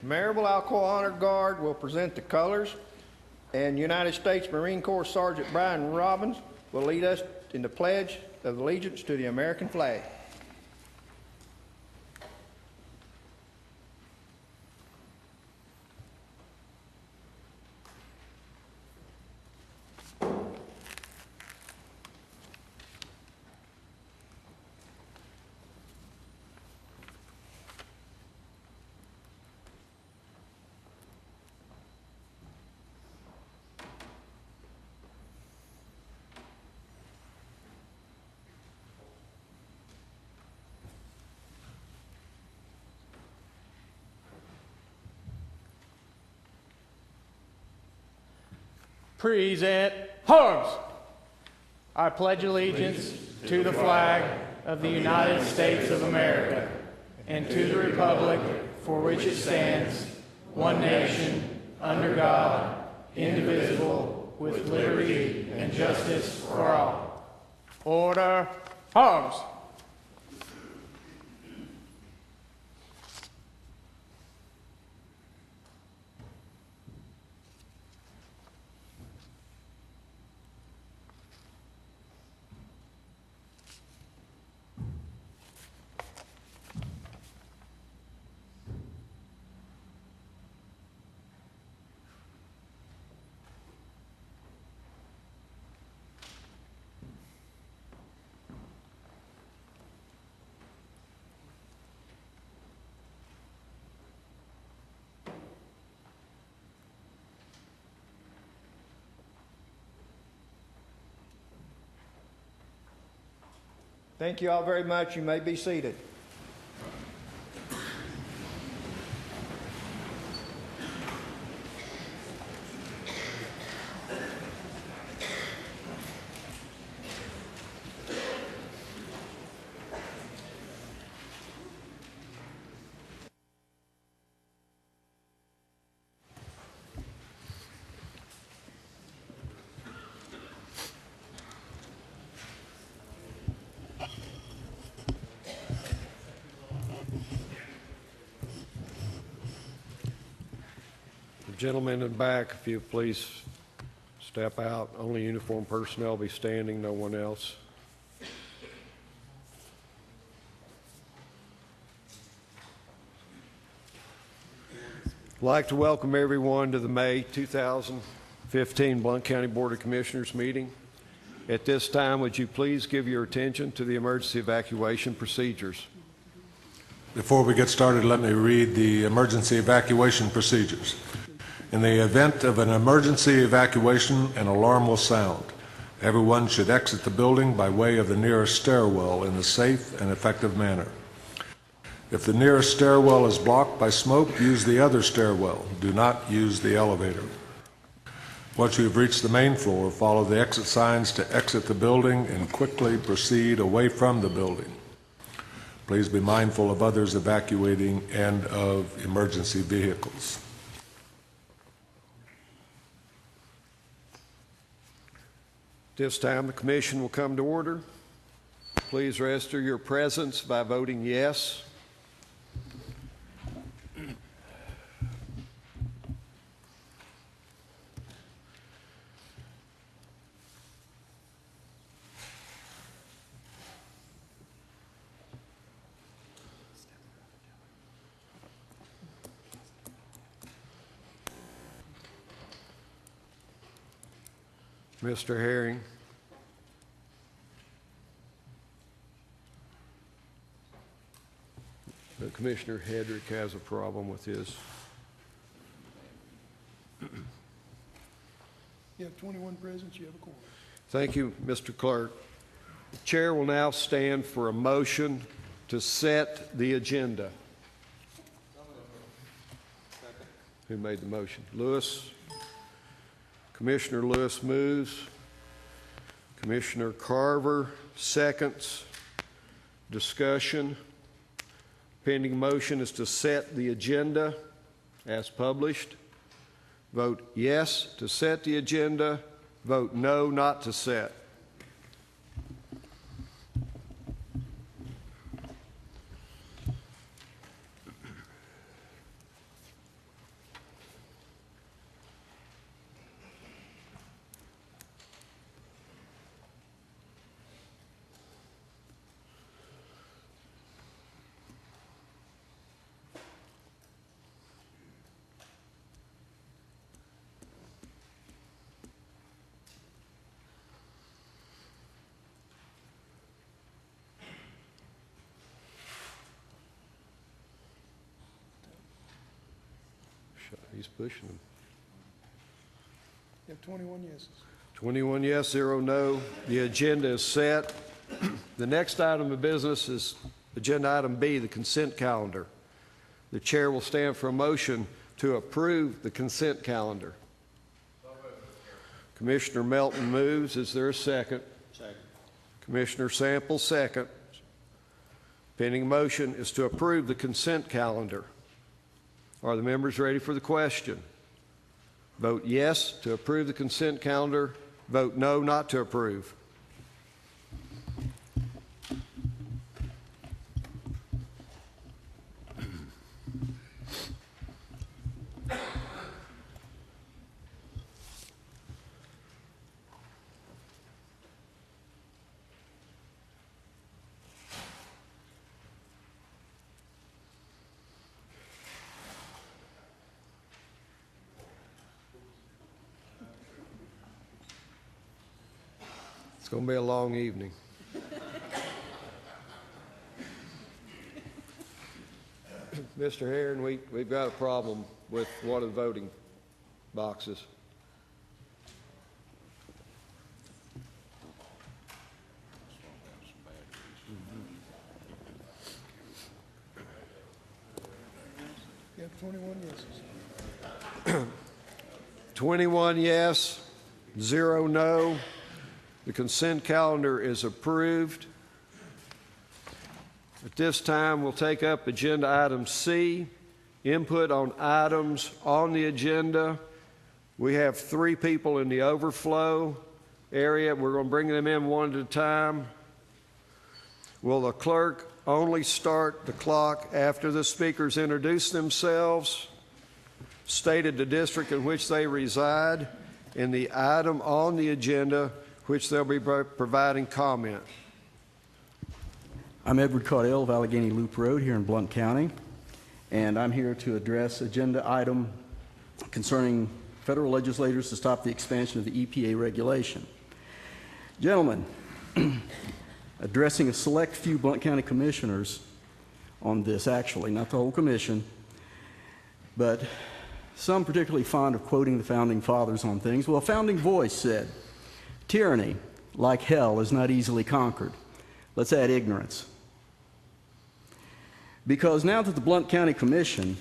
Marable Alcoa Honor Guard will present the colors, and United States Marine Corps Sergeant Brian Robbins will lead us in the Pledge of Allegiance to the American flag. Present arms. I pledge allegiance to the flag of the United States of America and to the republic for which it stands, one nation, under God, indivisible, with liberty and justice for all. Order, arms. Thank you all very much. You may be seated. Gentlemen in the back, if you please step out. Only uniformed personnel will be standing, no one else. I'd like to welcome everyone to the May 2015 Blount County Board of Commissioners meeting. At this time, would you please give your attention to the emergency evacuation procedures? Before we get started, let me read the emergency evacuation procedures. In the event of an emergency evacuation, an alarm will sound. Everyone should exit the building by way of the nearest stairwell in a safe and effective manner. If the nearest stairwell is blocked by smoke, use the other stairwell. Do not use the elevator. Once you have reached the main floor, follow the exit signs to exit the building and quickly proceed away from the building. Please be mindful of others evacuating and of emergency vehicles. This time the commission will come to order. Please register your presence by voting yes. Mr. Herring. Commissioner Hedrick has a problem with his. You have 21 presents, you have a quorum. Thank you, Mr. Clerk. The chair will now stand for a motion to set the agenda. Who made the motion? Lewis. Commissioner Lewis moves. Commissioner Carver seconds. Discussion. Pending motion is to set the agenda as published. Vote yes to set the agenda. Vote no not to set. He's pushing them. You have 21 yeses. 21 yes, 0 no. The agenda is set. The next item of business is agenda item B, the consent calendar. The chair will stand for a motion to approve the consent calendar. Commissioner Melton moves. Is there a second? Second. Commissioner Sample second. Pending motion is to approve the consent calendar. Are the members ready for the question? Vote yes to approve the consent calendar. Vote no not to approve. It's going to be a long evening. Mr. Herron, we've got a problem with one of the voting boxes. You have 21 yeses. 21 yes, 0 no. The consent calendar is approved. At this time, we'll take up agenda item C, input on items on the agenda. We have 3 people in the overflow area. We're going to bring them in one at a time. Will the clerk only start the clock after the speakers introduce themselves, stated the district in which they reside, and the item on the agenda which they'll be providing comment? I'm Edward Caudell of Allegheny Loop Road here in Blount County, and I'm here to address agenda item concerning federal legislators to stop the expansion of the EPA regulation. Gentlemen, addressing a select few Blount County commissioners on this, actually, not the whole commission, but some particularly fond of quoting the Founding Fathers on things. Well, a founding voice said, "Tyranny, like hell, is not easily conquered." Let's add ignorance. Because now that the Blount County Commission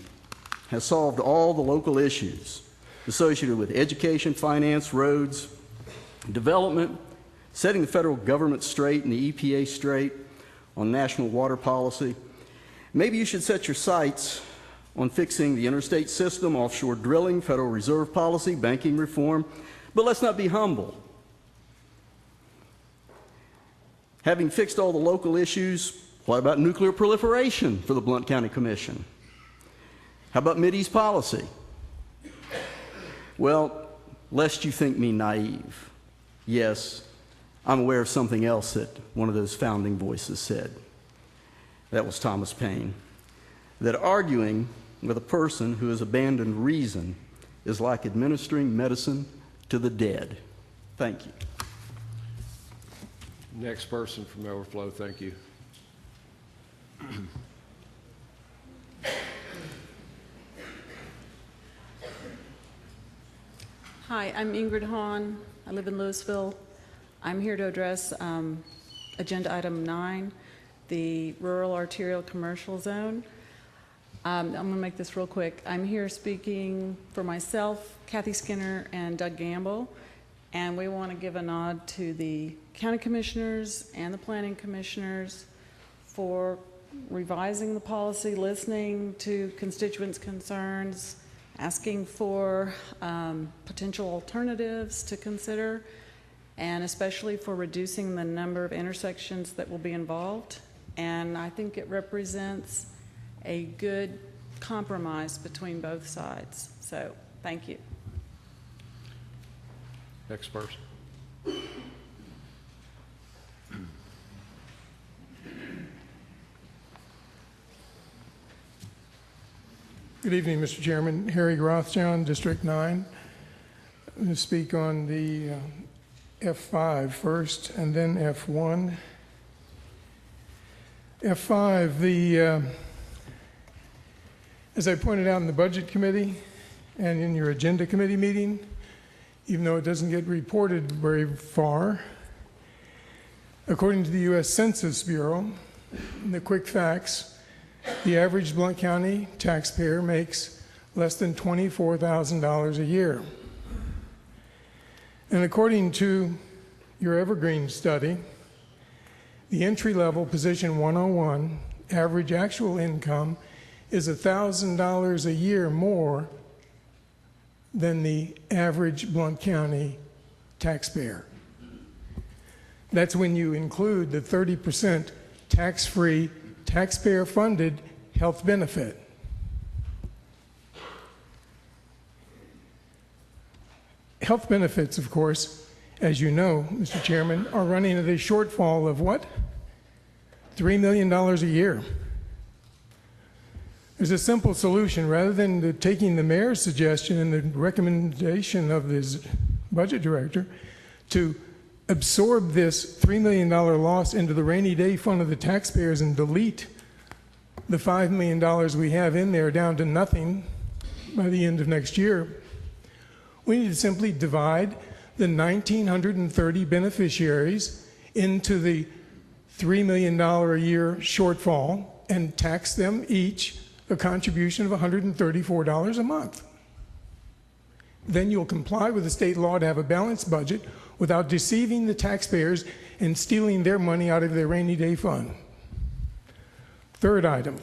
has solved all the local issues associated with education, finance, roads, development, setting the federal government straight and the EPA straight on national water policy, maybe you should set your sights on fixing the interstate system, offshore drilling, Federal Reserve policy, banking reform. But let's not be humble. Having fixed all the local issues, what about nuclear proliferation for the Blount County Commission? How about Mideast policy? Well, lest you think me naive, yes, I'm aware of something else that one of those founding voices said. That was Thomas Paine. That arguing with a person who has abandoned reason is like administering medicine to the dead. Thank you. Next person from overflow, thank you. Hi, I'm Ingrid Hahn. I live in Louisville. I'm here to address agenda item 9, the rural arterial commercial zone. I'm going to make this real quick. I'm here speaking for myself, Kathy Skinner, and Doug Gamble, and we want to give a nod to the county commissioners and the planning commissioners for revising the policy, listening to constituents' concerns, asking for potential alternatives to consider, and especially for reducing the number of intersections that will be involved. And I think it represents a good compromise between both sides. So, thank you. Next person. Good evening, Mr. Chairman. Harry Rothschild, District 9. I'm going to speak on the F5 first and then F1. F5, as I pointed out in the Budget Committee, and in your agenda committee meeting, even though it doesn't get reported very far. According to the U.S. Census Bureau, the quick facts, the average Blount County taxpayer makes less than $24,000 a year. And according to your Evergreen study, the entry-level position 101 average actual income is $1,000 a year more than the average Blount County taxpayer. That's when you include the 30% tax-free, taxpayer-funded health benefit. Health benefits, of course, as you know, Mr. Chairman, are running at a shortfall of what? $3 million a year. There's a simple solution. Rather than taking the mayor's suggestion and the recommendation of his budget director to absorb this $3 million loss into the rainy day fund of the taxpayers and delete the $5 million we have in there down to nothing by the end of next year, we need to simply divide the 1,930 beneficiaries into the $3 million a year shortfall and tax them each a contribution of $134 a month. Then you'll comply with the state law to have a balanced budget without deceiving the taxpayers and stealing their money out of their rainy day fund. Third item,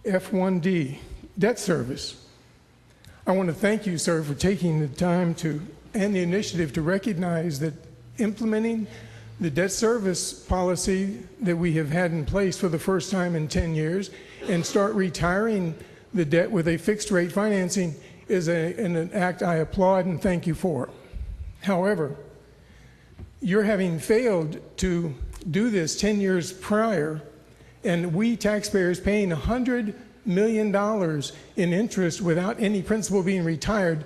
F1D, debt service. I want to thank you, sir, for taking the time and the initiative to recognize that implementing the debt service policy that we have had in place for the first time in 10 years and start retiring the debt with a fixed rate financing is an act I applaud and thank you for. However, you're having failed to do this 10 years prior, and we taxpayers paying $100 million in interest without any principal being retired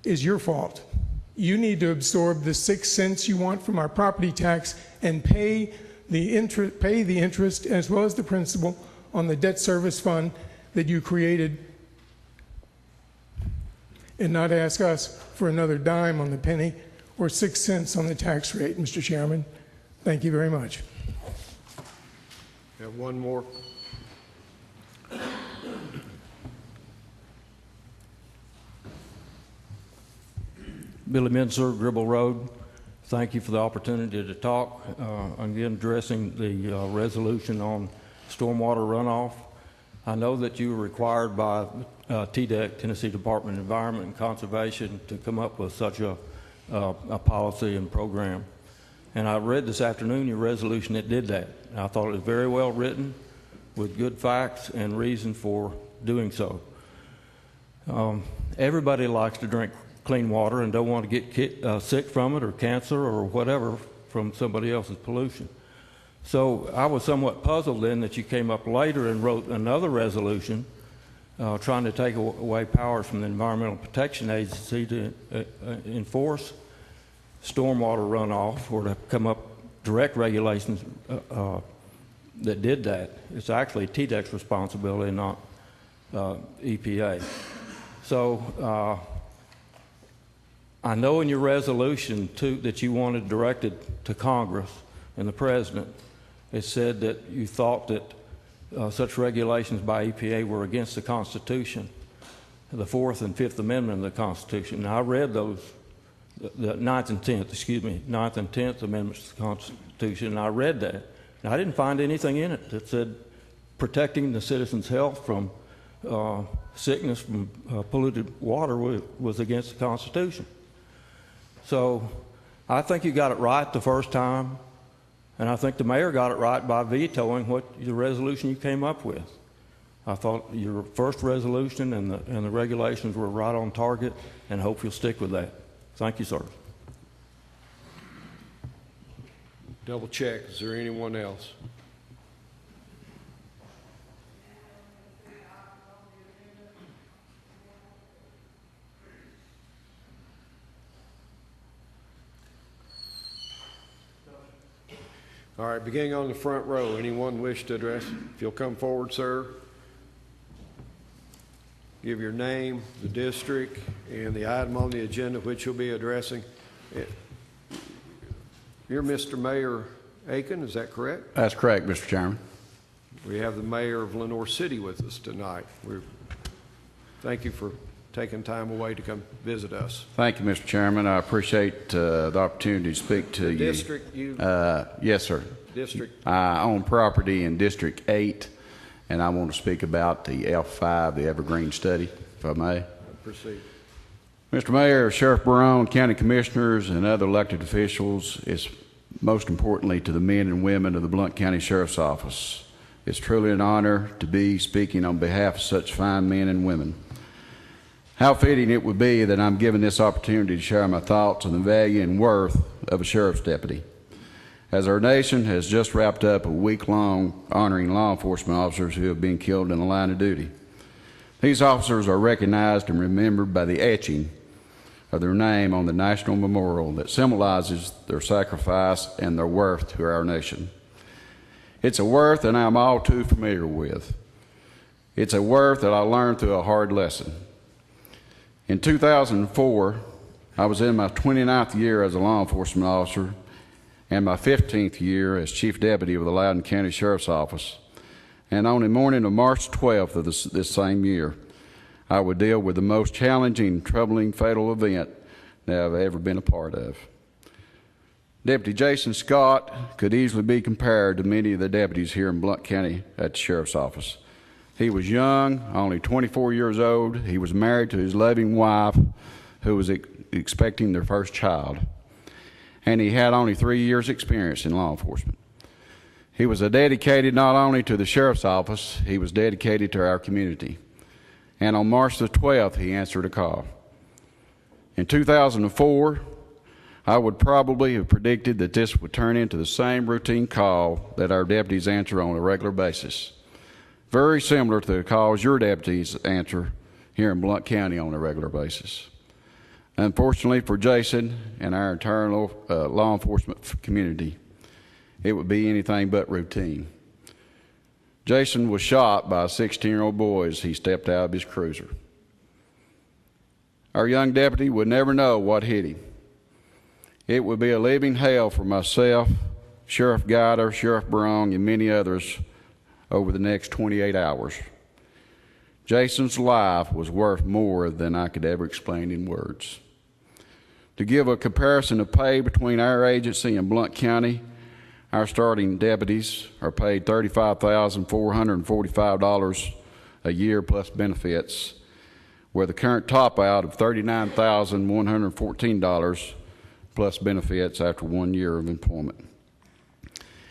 is your fault. You need to absorb the 6 cents you want from our property tax and pay the interest as well as the principal on the debt service fund that you created, and not ask us for another dime on the penny or 6 cents on the tax rate, Mr. Chairman. Thank you very much. Have one more. Billy Minzer, Gribble Road. Thank you for the opportunity to talk. Again, addressing the resolution on stormwater runoff. I know that you were required by TDEC, Tennessee Department of Environment and Conservation, to come up with such a policy and program. And I read this afternoon your resolution that did that. And I thought it was very well written with good facts and reason for doing so. Everybody likes to drink clean water and don't want to get sick from it or cancer or whatever from somebody else's pollution. So I was somewhat puzzled then that you came up later and wrote another resolution trying to take away powers from the Environmental Protection Agency to enforce stormwater runoff or to come up direct regulations that did that. It's actually TDEC's responsibility, not EPA. So I know in your resolution that you wanted directed to Congress and the President, it said that you thought that such regulations by EPA were against the Constitution, the 4th and 5th Amendment of the Constitution. Now, I read those, the 9th and 10th Amendments to the Constitution, and I read that. And I didn't find anything in it that said protecting the citizens' health from sickness from polluted water was against the Constitution. So I think you got it right the first time, and I think the mayor got it right by vetoing the resolution you came up with. I thought your first resolution and the regulations were right on target, and hope you'll stick with that. Thank you, sir. Double check. Is there anyone else? All right, beginning on the front row, anyone wish to address? If you'll come forward, sir. give your name, the district, and the item on the agenda which you'll be addressing. You're Mr. Mayor Aiken, is that correct? That's correct, Mr. Chairman. We have the mayor of Lenore City with us tonight. Thank you for taking time away to come visit us. Thank you, Mr. Chairman. I appreciate the opportunity to speak to you. District, yes, sir. District. I own property in District 8, and I want to speak about the F5, the Evergreen Study, if I may. Proceed. Mr. Mayor, Sheriff Blount, County Commissioners, and other elected officials, it's most importantly to the men and women of the Blount County Sheriff's Office. It's truly an honor to be speaking on behalf of such fine men and women. How fitting it would be that I'm given this opportunity to share my thoughts on the value and worth of a sheriff's deputy. As our nation has just wrapped up a week-long honoring law enforcement officers who have been killed in the line of duty. These officers are recognized and remembered by the etching of their name on the national memorial that symbolizes their sacrifice and their worth to our nation. It's a worth that I'm all too familiar with. It's a worth that I learned through a hard lesson. In 2004, I was in my 29th year as a law enforcement officer and my 15th year as Chief Deputy of the Loudoun County Sheriff's Office. And on the morning of March 12th of this same year, I would deal with the most challenging, troubling, fatal event that I've ever been a part of. Deputy Jason Scott could easily be compared to many of the deputies here in Blount County at the Sheriff's Office. He was young, only 24 years old. He was married to his loving wife, who was expecting their first child. And he had only 3 years' experience in law enforcement. He was dedicated not only to the Sheriff's Office, he was dedicated to our community. And on March the 12th, he answered a call. In 2004, I would probably have predicted that this would turn into the same routine call that our deputies answer on a regular basis. Very similar to the calls your deputies answer here in Blount County on a regular basis. Unfortunately for Jason and our entire law enforcement community, it would be anything but routine. Jason was shot by a 16-year-old boy as he stepped out of his cruiser. Our young deputy would never know what hit him. It would be a living hell for myself, Sheriff Guider, Sheriff Brong, and many others over the next 28 hours. Jason's life was worth more than I could ever explain in words. To give a comparison of pay between our agency and Blount County, our starting deputies are paid $35,445 a year plus benefits, with a current top out of $39,114 plus benefits after 1 year of employment.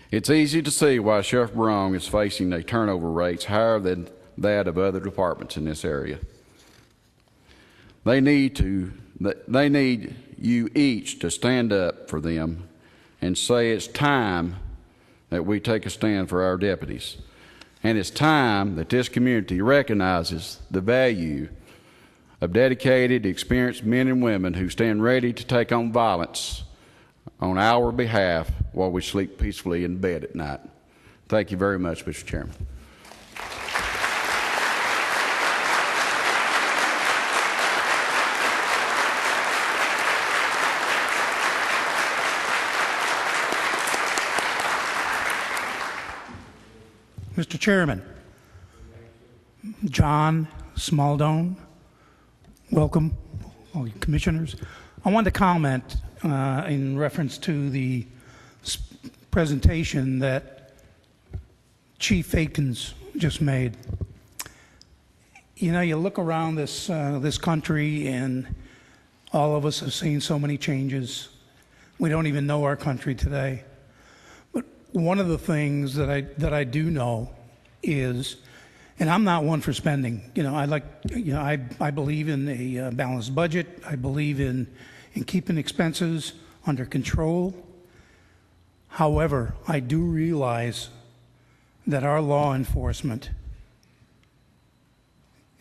It's easy to see why Sheriff Brong is facing a turnover rates higher than that of other departments in this area. They need you each to stand up for them and say it's time that we take a stand for our deputies. And it's time that this community recognizes the value of dedicated, experienced men and women who stand ready to take on violence on our behalf while we sleep peacefully in bed at night. Thank you very much, Mr. Chairman. Mr. Chairman, John Smaldone, welcome, all you commissioners. I wanted to comment in reference to the presentation that Chief Aikens just made. You know, you look around this country, and all of us have seen so many changes. We don't even know our country today. But one of the things that I do know is, and I'm not one for spending. You know, I believe in a balanced budget. I believe in keeping expenses under control. However, I do realize that our law enforcement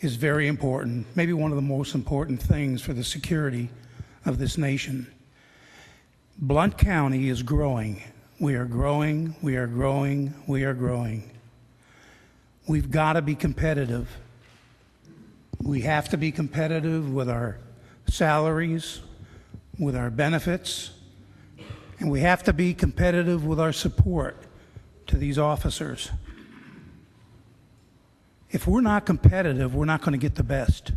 is very important, maybe one of the most important things for the security of this nation. Blount County is growing. We are growing, we are growing, we are growing. We've got to be competitive. We have to be competitive with our salaries, with our benefits, and we have to be competitive with our support to these officers. If we're not competitive, we're not going to get the best.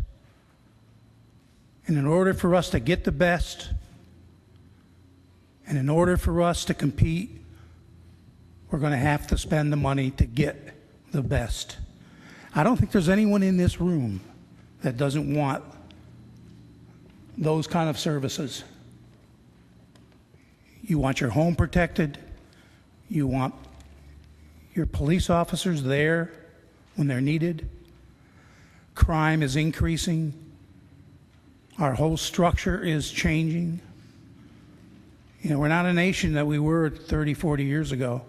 And in order for us to get the best, and in order for us to compete, we're going to have to spend the money to get the best. I don't think there's anyone in this room that doesn't want those kind of services. You want your home protected. You want your police officers there when they're needed. Crime is increasing. Our whole structure is changing. You know, we're not a nation that we were 30, 40 years ago.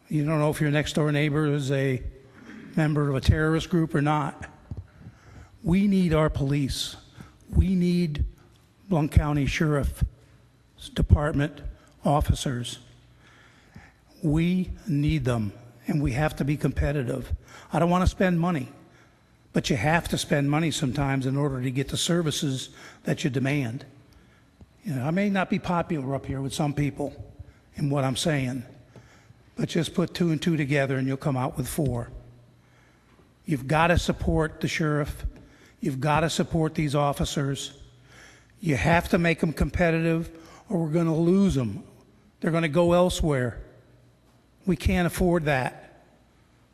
You don't know if your next door neighbor is a member of a terrorist group or not. We need our police. We need Blount County Sheriff's Department officers. We need them, and we have to be competitive. I don't want to spend money, but you have to spend money sometimes in order to get the services that you demand. You know, I may not be popular up here with some people in what I'm saying, but just put 2 and 2 together and you'll come out with 4. You've got to support the sheriff. You've got to support these officers. You have to make them competitive or we're going to lose them. They're going to go elsewhere. We can't afford that.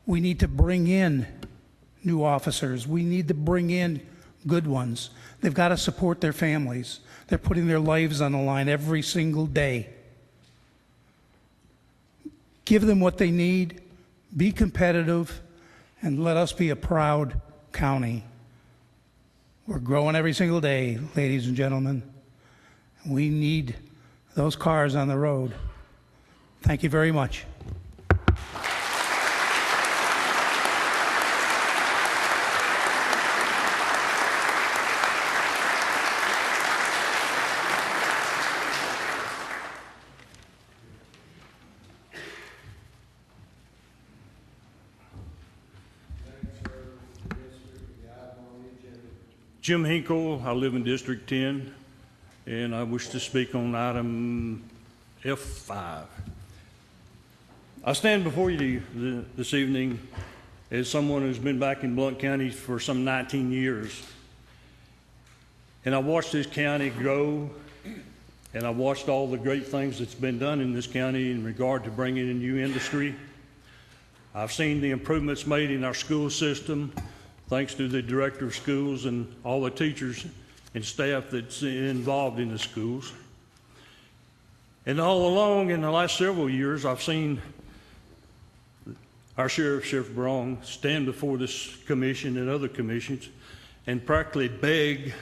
We need to bring in new officers. We need to bring in good ones. They've got to support their families. They're putting their lives on the line every single day. Give them what they need, be competitive, and let us be a proud county. We're growing every single day, ladies and gentlemen. We need those cars on the road. Thank you very much. Jim Hinkle, I live in District 10, and I wish to speak on item F5. I stand before you this evening as someone who's been back in Blount County for some 19 years. And I watched this county grow, and I watched all the great things that's been done in this county in regard to bringing in new industry. I've seen the improvements made in our school system, thanks to the director of schools and all the teachers and staff that's involved in the schools. And all along in the last several years, I've seen our Sheriff Blount, stand before this commission and other commissions and practically beg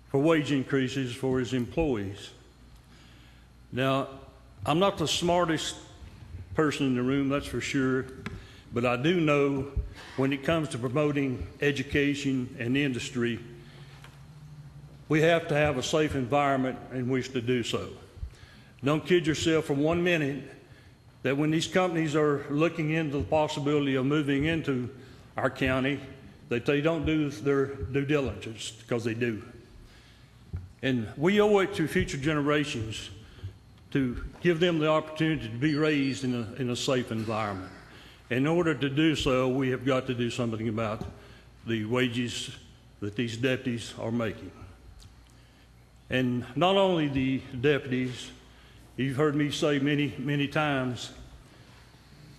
for wage increases for his employees. Now, I'm not the smartest person in the room, that's for sure, but I do know when it comes to promoting education and industry, we have to have a safe environment in which to do so. Don't kid yourself for 1 minute that when these companies are looking into the possibility of moving into our county, that they don't do their due diligence, because they do. And we owe it to future generations to give them the opportunity to be raised in a safe environment. In order to do so, we have got to do something about the wages that these deputies are making. And not only the deputies, you've heard me say many, many times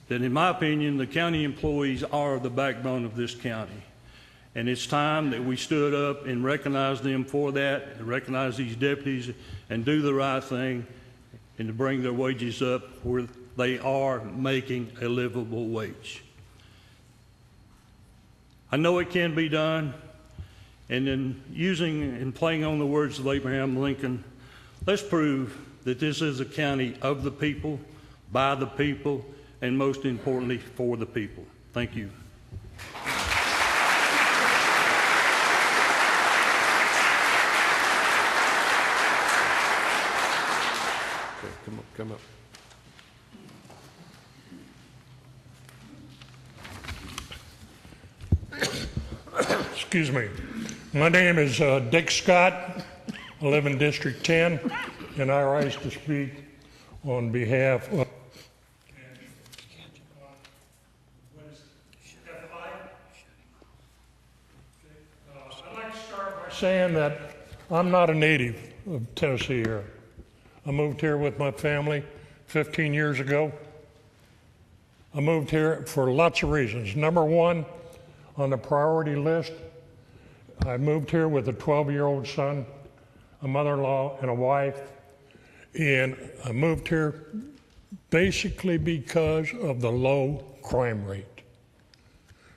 that in my opinion, the county employees are the backbone of this county. And it's time that we stood up and recognized them for that, and recognize these deputies and do the right thing and to bring their wages up where they are making a livable wage. I know it can be done, and in using and playing on the words of Abraham Lincoln, let's prove that this is a county of the people, by the people, and most importantly, for the people. Thank you. Okay, come up. Excuse me. My name is Dick Scott. I live in District 10, and I rise to speak on behalf of I'd like to start by saying that I'm not a native of Tennessee here. I moved here with my family 15 years ago. I moved here for lots of reasons. Number one, on the priority list, I moved here with a 12-year-old son, a mother-in-law, and a wife. And I moved here basically because of the low crime rate.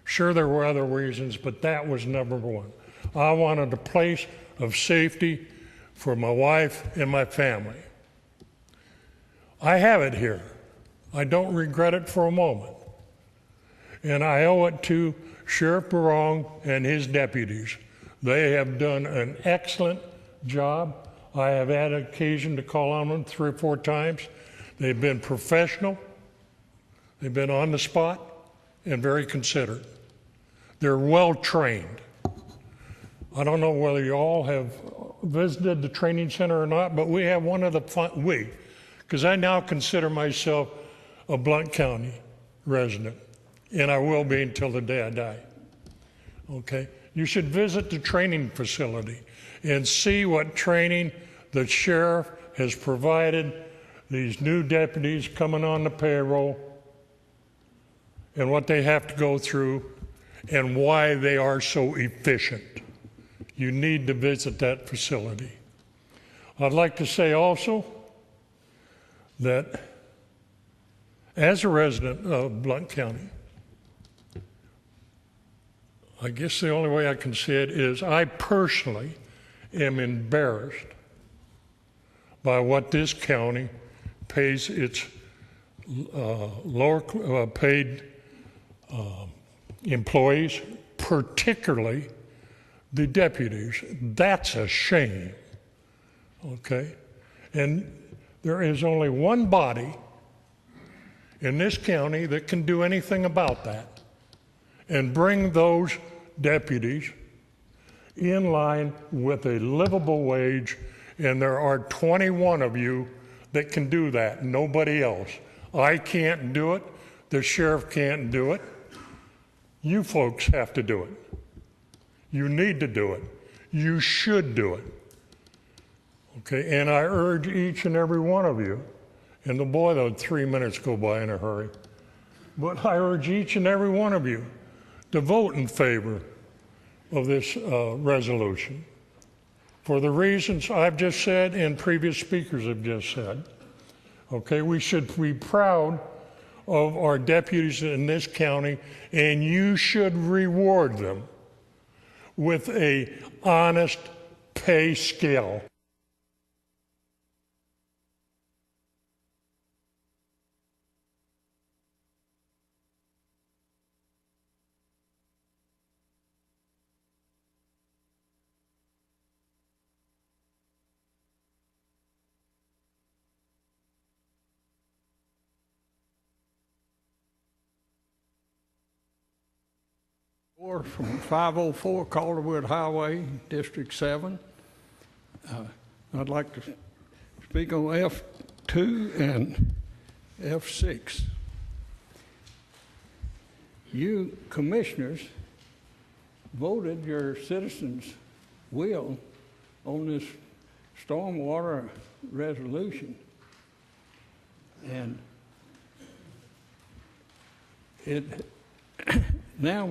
Sure, there were other reasons, but that was number one. I wanted a place of safety for my wife and my family. I have it here. I don't regret it for a moment. And I owe it to Sheriff Barong and his deputies. They have done an excellent job. I have had occasion to call on them 3 or 4 times. They've been professional. They've been on the spot and very considerate. They're well trained. I don't know whether you all have visited the training center or not, but we have one of the because I now consider myself a Blount County resident, and I will be until the day I die. Okay? You should visit the training facility and see what training the sheriff has provided these new deputies coming on the payroll and what they have to go through and why they are so efficient. You need to visit that facility. I'd like to say also that as a resident of Blount County, I guess the only way I can say it is I personally am embarrassed by what this county pays its lower paid employees, particularly the deputies. That's a shame, okay? And there is only one body in this county that can do anything about that and bring those deputies in line with a livable wage, and there are 21 of you that can do that, nobody else. I can't do it, the sheriff can't do it. You folks have to do it. You need to do it. You should do it. Okay, and I urge each and every one of you, and the boy, though, 3 minutes go by in a hurry, but I urge each and every one of you to vote in favor of this resolution for the reasons I've just said and previous speakers have just said. Okay, we should be proud of our deputies in this county, and you should reward them with a honest pay scale. From 504 Calderwood Highway, District 7. I'd like to speak on F2 and F6. You commissioners voted your citizens' will on this stormwater resolution. And now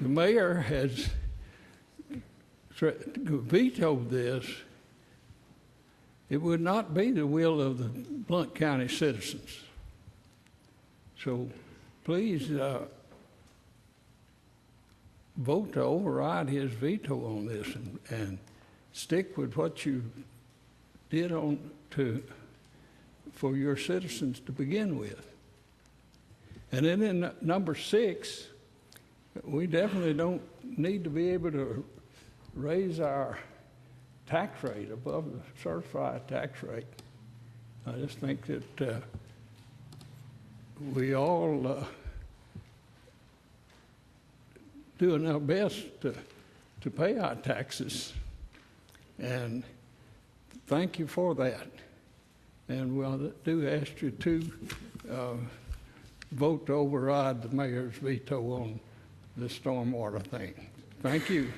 the mayor has vetoed this. It would not be the will of the Blount County citizens. So please vote to override his veto on this and stick with what you did for your citizens to begin with. And then in number 6, we definitely don't need to be able to raise our tax rate above the certified tax rate. I just think that we all doing our best to to pay our taxes. And thank you for that. And we do ask you to vote to override the mayor's veto on the stormwater thing. Thank you.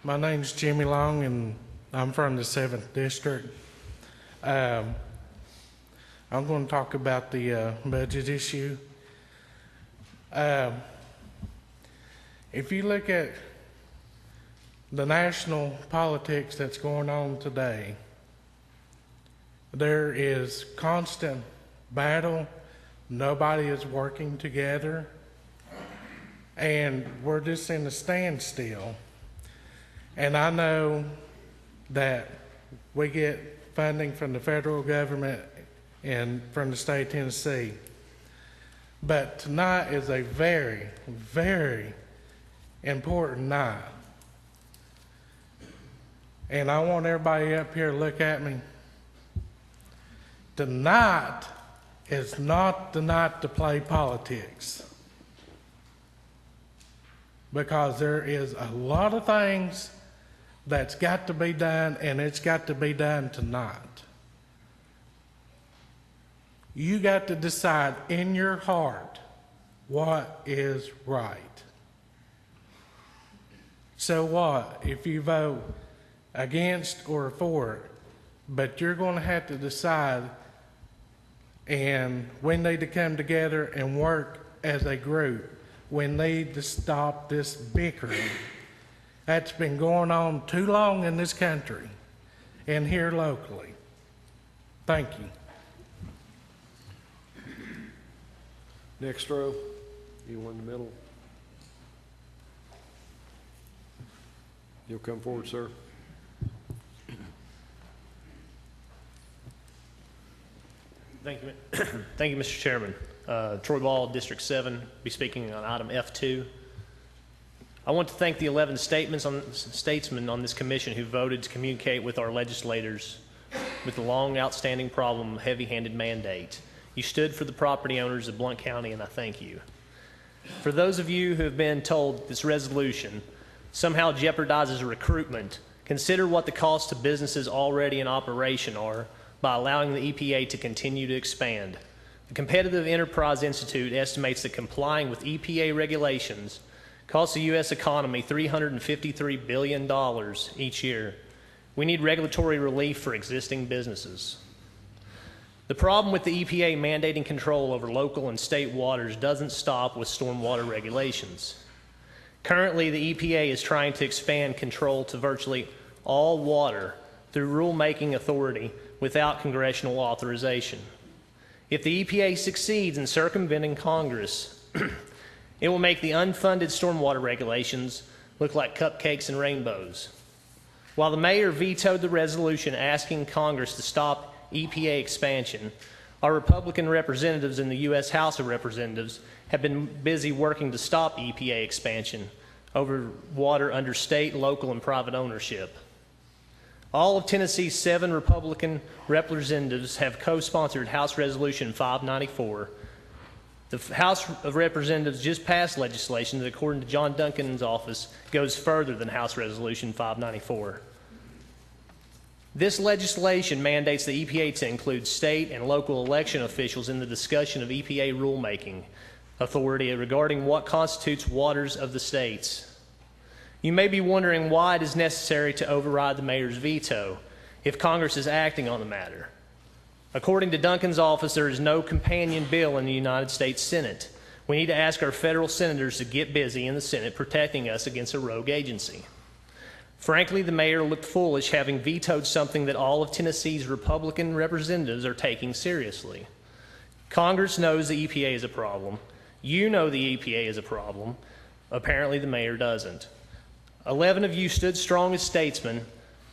My name's Jimmy Long, and I'm from the 7th District. I'm going to talk about the budget issue. If you look at the national politics that's going on today, there is constant battle. Nobody is working together, and we're just in a standstill. And I know that we get funding from the federal government and from the state of Tennessee. But tonight is a very, very important night. And I want everybody up here to look at me. Tonight is not the night to play politics. Because there is a lot of things that's got to be done, and it's got to be done tonight. You got to decide in your heart what is right. So what if you vote against or for it? But you're going to have to decide, and we need to come together and work as a group. We need to stop this bickering. That's been going on too long in this country and here locally. Thank you. Next row. Anyone in the middle? You'll come forward, sir. Thank you. Thank you, Mr. Chairman. Troy Ball, District 7, be speaking on item F2. I want to thank the 11 statesmen on this commission who voted to communicate with our legislators with the long outstanding problem of heavy-handed mandate. You stood for the property owners of Blount County, and I thank you. For those of you who have been told this resolution somehow jeopardizes recruitment, consider what the costs to businesses already in operation are by allowing the EPA to continue to expand. The Competitive Enterprise Institute estimates that complying with EPA regulations costs the U.S. economy $353 billion each year. We need regulatory relief for existing businesses. The problem with the EPA mandating control over local and state waters doesn't stop with stormwater regulations. Currently, the EPA is trying to expand control to virtually all water through rulemaking authority without congressional authorization. If the EPA succeeds in circumventing Congress, it will make the unfunded stormwater regulations look like cupcakes and rainbows. While the mayor vetoed the resolution asking Congress to stop EPA expansion, our Republican representatives in the U.S. House of Representatives have been busy working to stop EPA expansion over water under state, local, and private ownership. All of Tennessee's 7 Republican representatives have co-sponsored House Resolution 594. The House of Representatives just passed legislation that, according to John Duncan's office, goes further than House Resolution 594. This legislation mandates the EPA to include state and local election officials in the discussion of EPA rulemaking authority regarding what constitutes waters of the states. You may be wondering why it is necessary to override the mayor's veto if Congress is acting on the matter. According to Duncan's office, there is no companion bill in the United States Senate. We need to ask our federal senators to get busy in the Senate protecting us against a rogue agency. Frankly, the mayor looked foolish having vetoed something that all of Tennessee's Republican representatives are taking seriously. Congress knows the EPA is a problem. You know the EPA is a problem. Apparently, the mayor doesn't. 11 of you stood strong as statesmen.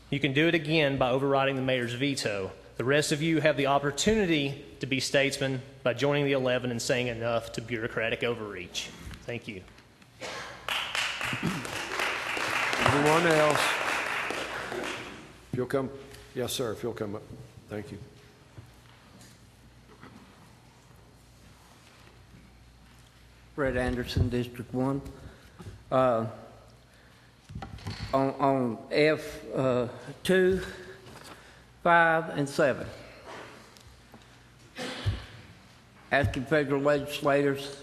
You can do it again by overriding the mayor's veto. The rest of you have the opportunity to be statesmen by joining the 11 and saying enough to bureaucratic overreach. Thank you. Anyone else? If you'll come, yes, sir, if you'll come up. Thank you. Fred Anderson, District 1. On F2, 5, and 7. Asking federal legislators,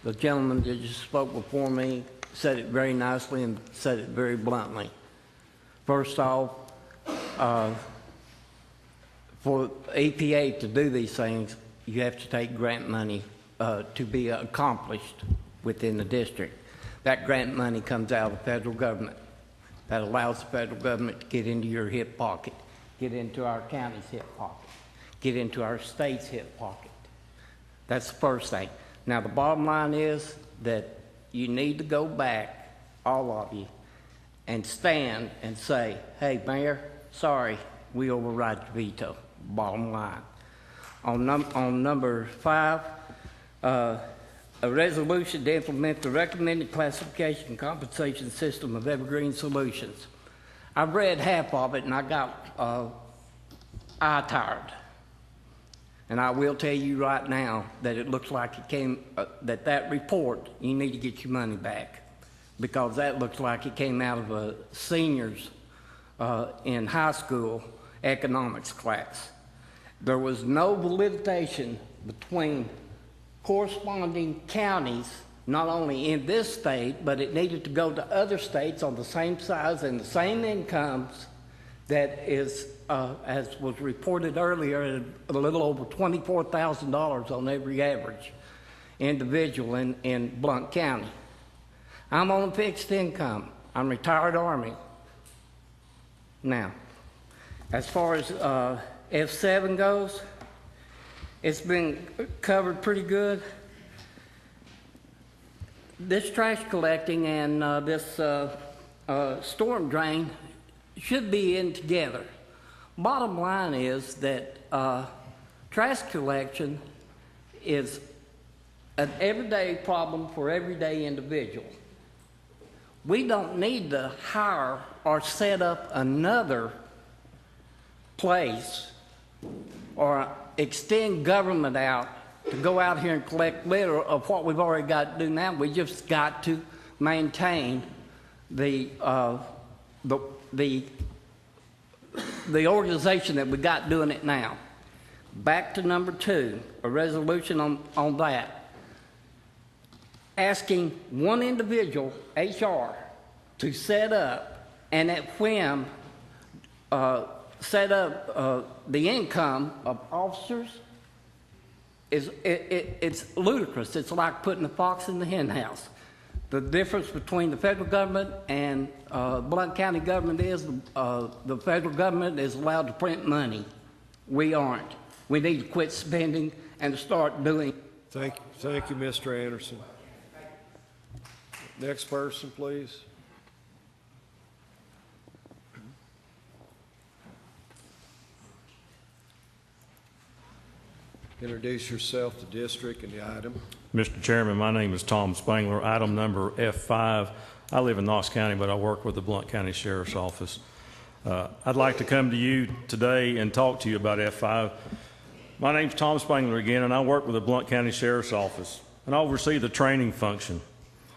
the gentleman that just spoke before me said it very nicely and said it very bluntly. First off, for EPA to do these things, you have to take grant money to be accomplished within the district. That grant money comes out of the federal government. That allows the federal government to get into your hip pocket, get into our county's hip pocket, get into our state's hip pocket. That's the first thing. Now, the bottom line is that you need to go back, all of you, and stand and say, hey, Mayor, sorry, we override your veto. Bottom line. On number 5, a resolution to implement the recommended classification and compensation system of Evergreen Solutions. I've read half of it and I got eye tired. And I will tell you right now that it looks like it came, that report, you need to get your money back, because that looks like it came out of a seniors in high school economics class. There was no validation between corresponding counties, not only in this state, but it needed to go to other states on the same size and the same incomes that is, as was reported earlier, a little over $24,000 on every average individual in Blount County. I'm on fixed income. I'm retired Army. Now, as far as F7 goes, it's been covered pretty good. This trash collecting and this storm drain should be in together. Bottom line is that trash collection is an everyday problem for everyday individual. We don't need to hire or set up another place or extend government out to go out here and collect litter of what we've already got to do now. We just got to maintain the organization that we got doing it now. Back to number 2, a resolution on that. Asking one individual, HR, to set up and at whim set up the income of officers it's ludicrous. It's like putting a fox in the hen house. The difference between the federal government and Blount County government is the federal government is allowed to print money. We aren't. We need to quit spending and start doing. Thank you, Mr. Anderson. Next person, please. Introduce yourself, the district, and the item. Mr. Chairman, my name is Tom Spangler. Item number F5. I live in Knox County, but I work with the Blount County Sheriff's Office. I'd like to come to you today and talk to you about F5. My name's Tom Spangler again, and I work with the Blount County Sheriff's Office, and I oversee the training function.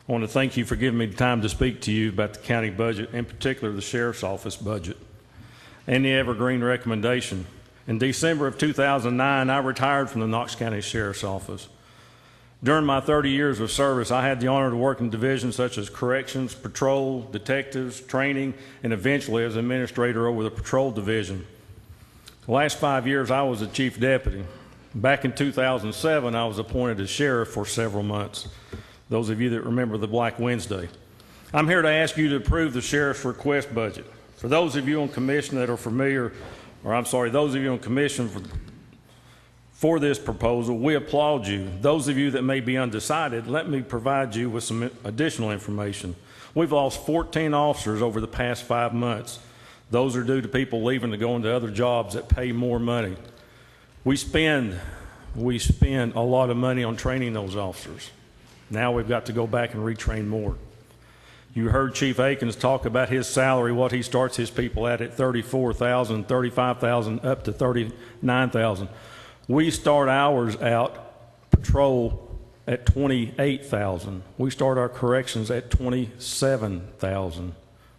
I want to thank you for giving me the time to speak to you about the county budget, in particular the Sheriff's Office budget, and the Evergreen recommendation. In December of 2009, I retired from the Knox County Sheriff's Office. During my 30 years of service, I had the honor to work in divisions such as corrections, patrol, detectives, training, and eventually as administrator over the patrol division. The last 5 years, I was a chief deputy. Back in 2007, I was appointed as sheriff for several months. Those of you that remember the Black Wednesday. I'm here to ask you to approve the sheriff's request budget. For those of you on commission that are familiar, those of you on commission for this proposal, we applaud you. Those of you that may be undecided, let me provide you with some additional information. We've lost 14 officers over the past 5 months. Those are due to people leaving to go into other jobs that pay more money. We spend a lot of money on training those officers. Now we've got to go back and retrain more. You heard Chief Akins talk about his salary, what he starts his people at $34,000, $35,000, up to $39,000. We start ours out, patrol, at $28,000. We start our corrections at $27,000.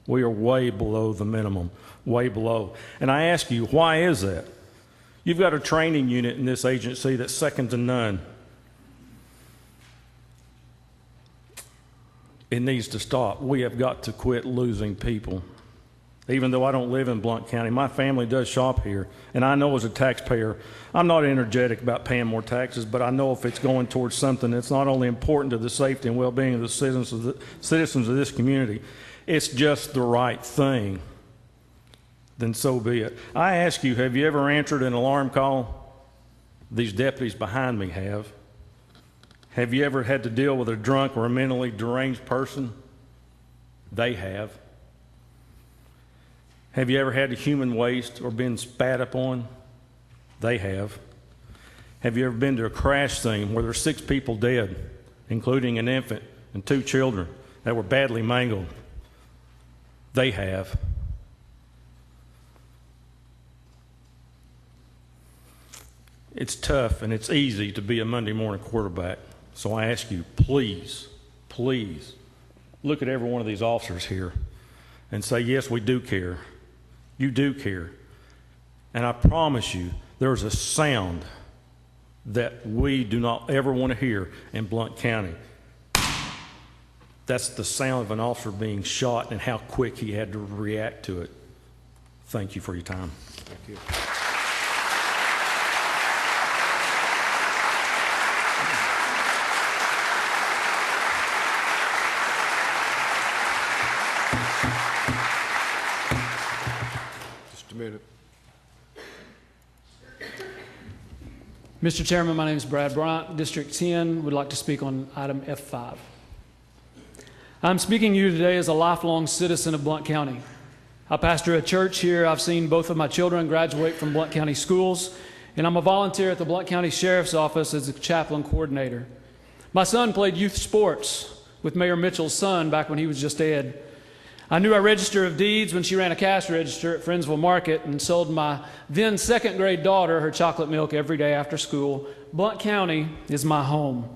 We are way below the minimum, way below. And I ask you, why is that? You've got a training unit in this agency that's second to none. It needs to stop. We have got to quit losing people. Even though I don't live in Blount County, my family does shop here, and I know as a taxpayer, I'm not energetic about paying more taxes, but I know if it's going towards something that's not only important to the safety and well-being of the citizens of this community, it's just the right thing, then so be it. I ask you, have you ever answered an alarm call? These deputies behind me have. Have you ever had to deal with a drunk or a mentally deranged person? They have. Have you ever had a human waste or been spat upon? They have. Have you ever been to a crash scene where there's 6 people dead, including an infant and 2 children that were badly mangled? They have. It's tough and it's easy to be a Monday morning quarterback. So I ask you, please, please, look at every one of these officers here and say, yes, we do care. You do care. And I promise you, there's a sound that we do not ever want to hear in Blount County. That's the sound of an officer being shot and how quick he had to react to it. Thank you for your time. Thank you. Just a minute. Mr. Chairman, my name is Brad Blount, District 10. Would like to speak on item F5. I'm speaking to you today as a lifelong citizen of Blount County. I pastor a church here. I've seen both of my children graduate from Blount County schools, and I'm a volunteer at the Blount County Sheriff's Office as a chaplain coordinator. My son played youth sports with Mayor Mitchell's son back when he was just dead. I knew our register of deeds when she ran a cash register at Friendsville Market and sold my then second grade daughter her chocolate milk every day after school. Blount County is my home.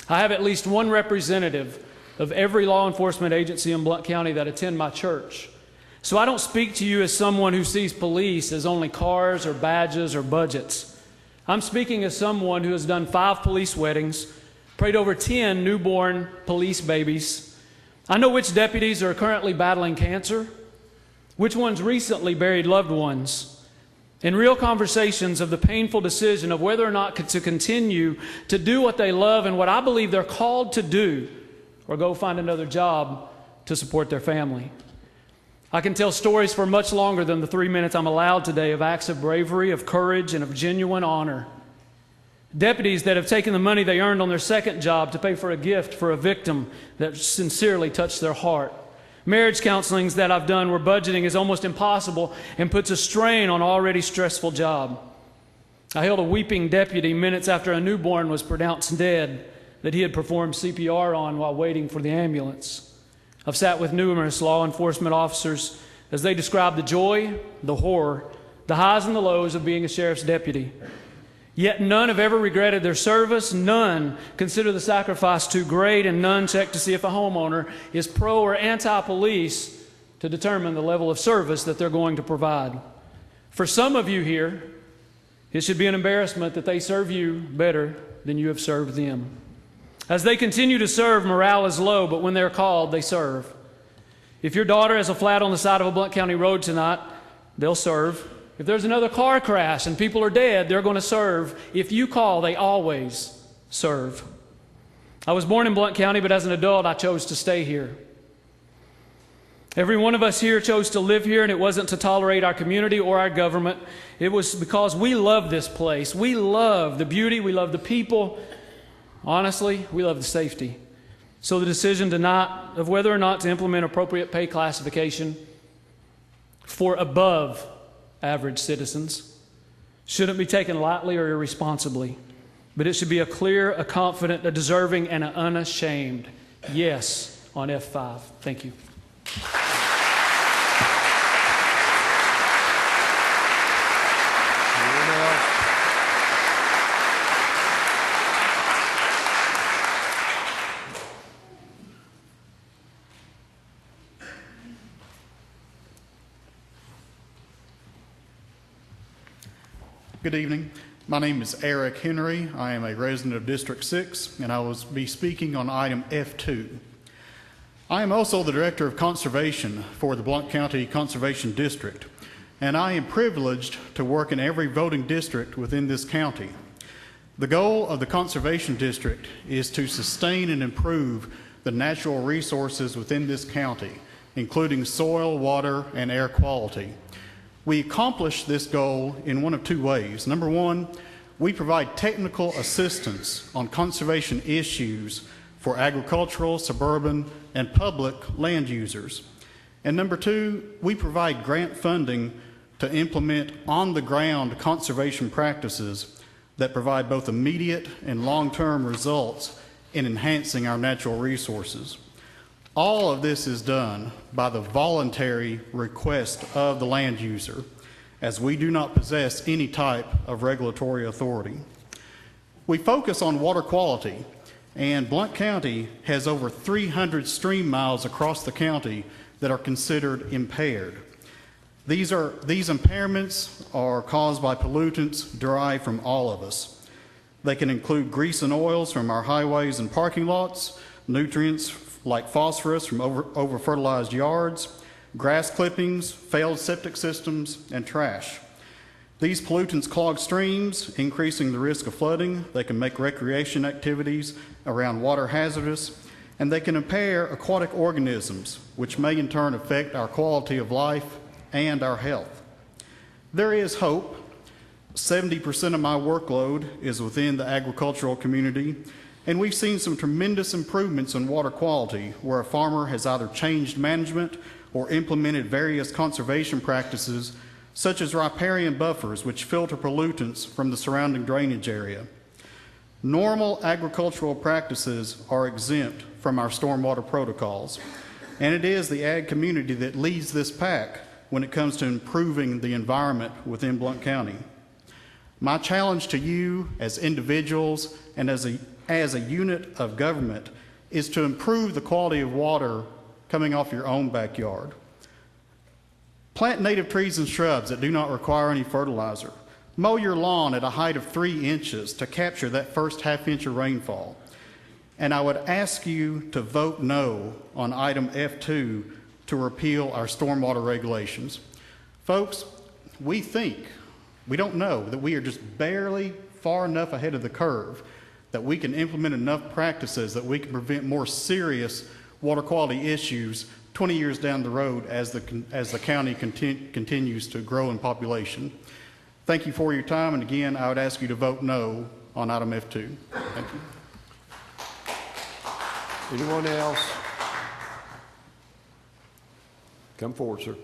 I have at least one representative of every law enforcement agency in Blount County that attend my church. So I don't speak to you as someone who sees police as only cars or badges or budgets. I'm speaking as someone who has done 5 police weddings, prayed over 10 newborn police babies. I know which deputies are currently battling cancer, which ones recently buried loved ones, and real conversations of the painful decision of whether or not to continue to do what they love and what I believe they're called to do, or go find another job to support their family. I can tell stories for much longer than the 3 minutes I'm allowed today of acts of bravery, of courage, and of genuine honor. Deputies that have taken the money they earned on their second job to pay for a gift for a victim that sincerely touched their heart. Marriage counselings that I've done where budgeting is almost impossible and puts a strain on an already stressful job. I held a weeping deputy minutes after a newborn was pronounced dead that he had performed CPR on while waiting for the ambulance. I've sat with numerous law enforcement officers as they describe the joy, the horror, the highs and the lows of being a sheriff's deputy. Yet none have ever regretted their service, none consider the sacrifice too great, and none check to see if a homeowner is pro or anti-police to determine the level of service that they're going to provide. For some of you here, it should be an embarrassment that they serve you better than you have served them. As they continue to serve, morale is low, but when they're called, they serve. If your daughter has a flat on the side of a Blount County road tonight, they'll serve. If there's another car crash and people are dead, they're going to serve. If you call, they always serve. I was born in Blount County, but as an adult, I chose to stay here. Every one of us here chose to live here, and it wasn't to tolerate our community or our government. It was because we love this place. We love the beauty. We love the people. Honestly, we love the safety. So the decision of whether or not to implement appropriate pay classification for above average citizens shouldn't be taken lightly or irresponsibly, but it should be a clear, a confident, a deserving, and an unashamed yes on F5. Thank you. Good evening. My name is Eric Henry. I am a resident of District 6, and I will be speaking on item F2. I am also the Director of Conservation for the Blount County Conservation District, and I am privileged to work in every voting district within this county. The goal of the Conservation District is to sustain and improve the natural resources within this county, including soil, water, and air quality. We accomplish this goal in one of two ways. Number one, we provide technical assistance on conservation issues for agricultural, suburban, and public land users. And number two, we provide grant funding to implement on-the-ground conservation practices that provide both immediate and long-term results in enhancing our natural resources. All of this is done by the voluntary request of the land user, as we do not possess any type of regulatory authority. We focus on water quality, and Blount County has over 300 stream miles across the county that are considered impaired. These impairments are caused by pollutants derived from all of us. They can include grease and oils from our highways and parking lots, nutrients like phosphorus from over-fertilized yards, grass clippings, failed septic systems, and trash. These pollutants clog streams, increasing the risk of flooding. They can make recreation activities around water hazardous, and they can impair aquatic organisms, which may in turn affect our quality of life and our health. There is hope. 70% of my workload is within the agricultural community, and we've seen some tremendous improvements in water quality where a farmer has either changed management or implemented various conservation practices such as riparian buffers, which filter pollutants from the surrounding drainage area. Normal agricultural practices are exempt from our stormwater protocols, and it is the ag community that leads this pack when it comes to improving the environment within Blount County. My challenge to you as individuals and as a unit of government is to improve the quality of water coming off your own backyard. Plant native trees and shrubs that do not require any fertilizer. Mow your lawn at a height of 3 inches to capture that first half-inch of rainfall. And I would ask you to vote no on item F2 to repeal our stormwater regulations. Folks, we don't know that we are just barely far enough ahead of the curve that we can implement enough practices that we can prevent more serious water quality issues 20 years down the road as the county continues to grow in population. Thank you for your time, and again, I would ask you to vote no on item F2. Thank you. Anyone else? Come forward, sir.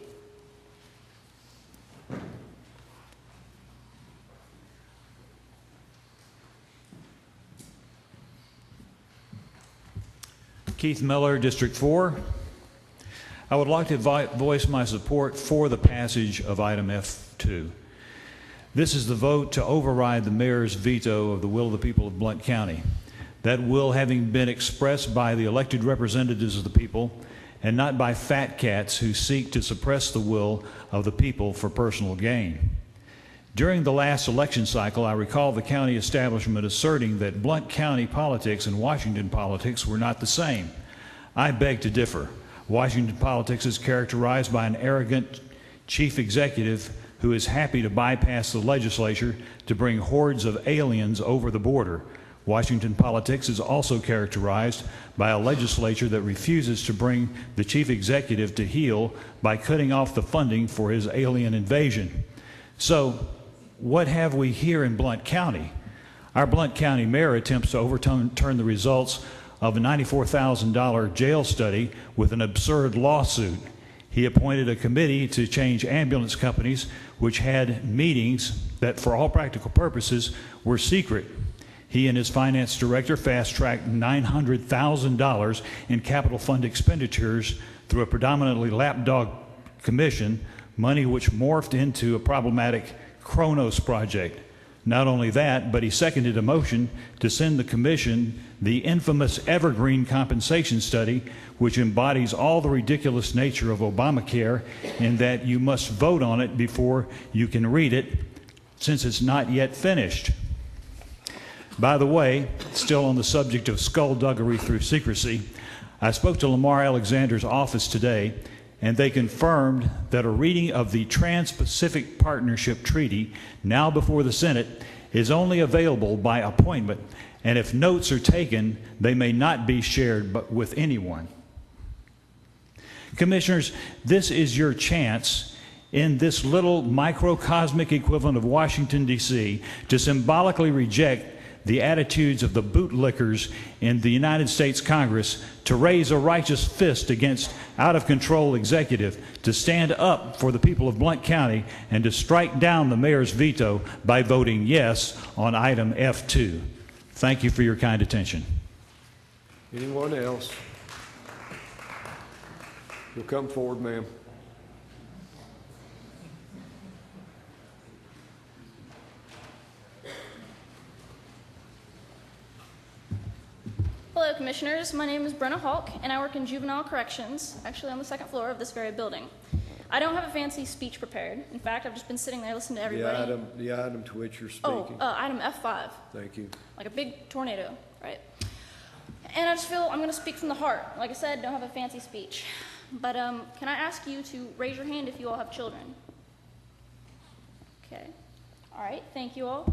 Keith Miller, District 4. I would like to voice my support for the passage of item F2. This is the vote to override the mayor's veto of the will of the people of Blount County. That will having been expressed by the elected representatives of the people and not by fat cats who seek to suppress the will of the people for personal gain. During the last election cycle, I recall the county establishment asserting that Blount County politics and Washington politics were not the same. I beg to differ. Washington politics is characterized by an arrogant chief executive who is happy to bypass the legislature to bring hordes of aliens over the border. Washington politics is also characterized by a legislature that refuses to bring the chief executive to heel by cutting off the funding for his alien invasion. So, what have we here in Blount County? Our Blount County mayor attempts to overturn the results of a $94,000 jail study with an absurd lawsuit. He appointed a committee to change ambulance companies, which had meetings that, for all practical purposes, were secret. He and his finance director fast-tracked $900,000 in capital fund expenditures through a predominantly lapdog commission, money which morphed into a problematic Kronos project. Not only that, but he seconded a motion to send the commission the infamous Evergreen compensation study, which embodies all the ridiculous nature of Obamacare in that you must vote on it before you can read it, since it's not yet finished. By the way, still on the subject of skullduggery through secrecy, I spoke to Lamar Alexander's office today, and they confirmed that a reading of the Trans-Pacific Partnership Treaty, now before the Senate, is only available by appointment, and if notes are taken, they may not be shared with anyone. Commissioners, this is your chance in this little microcosmic equivalent of Washington, D.C., to symbolically reject the attitudes of the bootlickers in the United States Congress, to raise a righteous fist against out-of-control executive, to stand up for the people of Blount County, and to strike down the mayor's veto by voting yes on item F2. Thank you for your kind attention. Anyone else? You'll come forward, ma'am. Hello, Commissioners. My name is Brenna Hawk, and I work in juvenile corrections, actually on the second floor of this very building. I don't have a fancy speech prepared. In fact, I've just been sitting there listening to everybody. The item to which you're speaking. Item F5. Thank you. Like a big tornado, right? And I just feel I'm going to speak from the heart. Like I said, don't have a fancy speech. But can I ask you to raise your hand if you all have children? Okay. All right. Thank you all.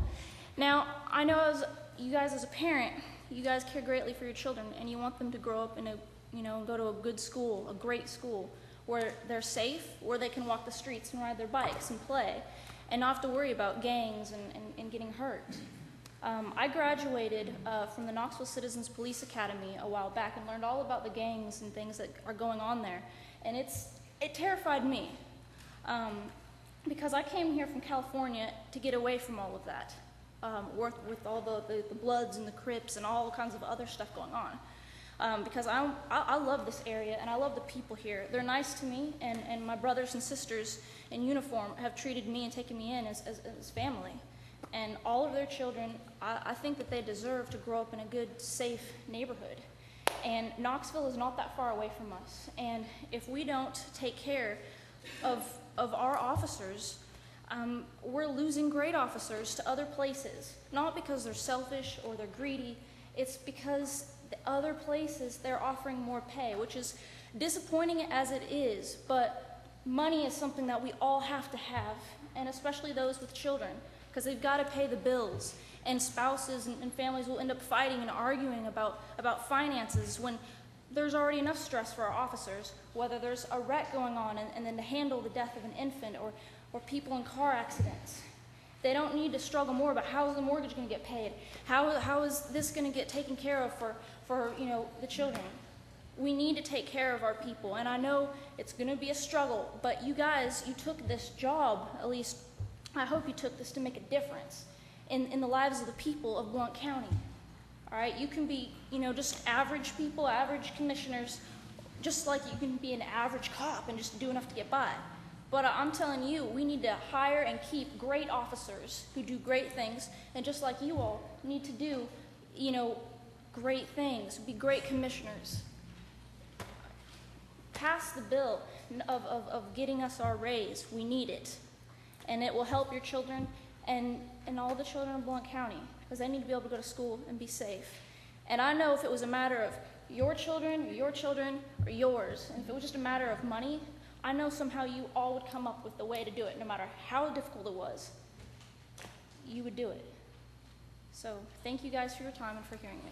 Now, I know you guys as a parent, you guys care greatly for your children, and you want them to grow up in go to a good school, a great school, where they're safe, where they can walk the streets and ride their bikes and play, and not have to worry about gangs and getting hurt. I graduated from the Knoxville Citizens Police Academy a while back and learned all about the gangs and things that are going on there, and it terrified me, because I came here from California to get away from all of that. With all the Bloods and the Crips and all kinds of other stuff going on. Because I love this area and I love the people here. They're nice to me, and my brothers and sisters in uniform have treated me and taken me in as family. And all of their children, I think that they deserve to grow up in a good, safe neighborhood. And Knoxville is not that far away from us. And if we don't take care of our officers, we're losing great officers to other places, not because they're selfish or they're greedy. It's because the other places, they're offering more pay, which is disappointing as it is, but money is something that we all have to have, and especially those with children, because they've got to pay the bills, and spouses and families will end up fighting and arguing about finances when there's already enough stress for our officers, whether there's a wreck going on and then to handle the death of an infant or people in car accidents. They don't need to struggle more about how is the mortgage going to get paid? How is this going to get taken care of for the children? We need to take care of our people, and I know it's going to be a struggle, but you guys, you took this job, at least I hope you took this to make a difference in the lives of the people of Blount County. All right, you can be, just average people, average commissioners, just like you can be an average cop and just do enough to get by. But I'm telling you, we need to hire and keep great officers who do great things, and just like you all need to do, great things, be great commissioners. Pass the bill of getting us our raise. We need it. And it will help your children and all the children of Blount County, because they need to be able to go to school and be safe. And I know if it was a matter of your children, or yours, and if it was just a matter of money, I know somehow you all would come up with the way to do it, no matter how difficult it was. You would do it. So thank you guys for your time and for hearing me.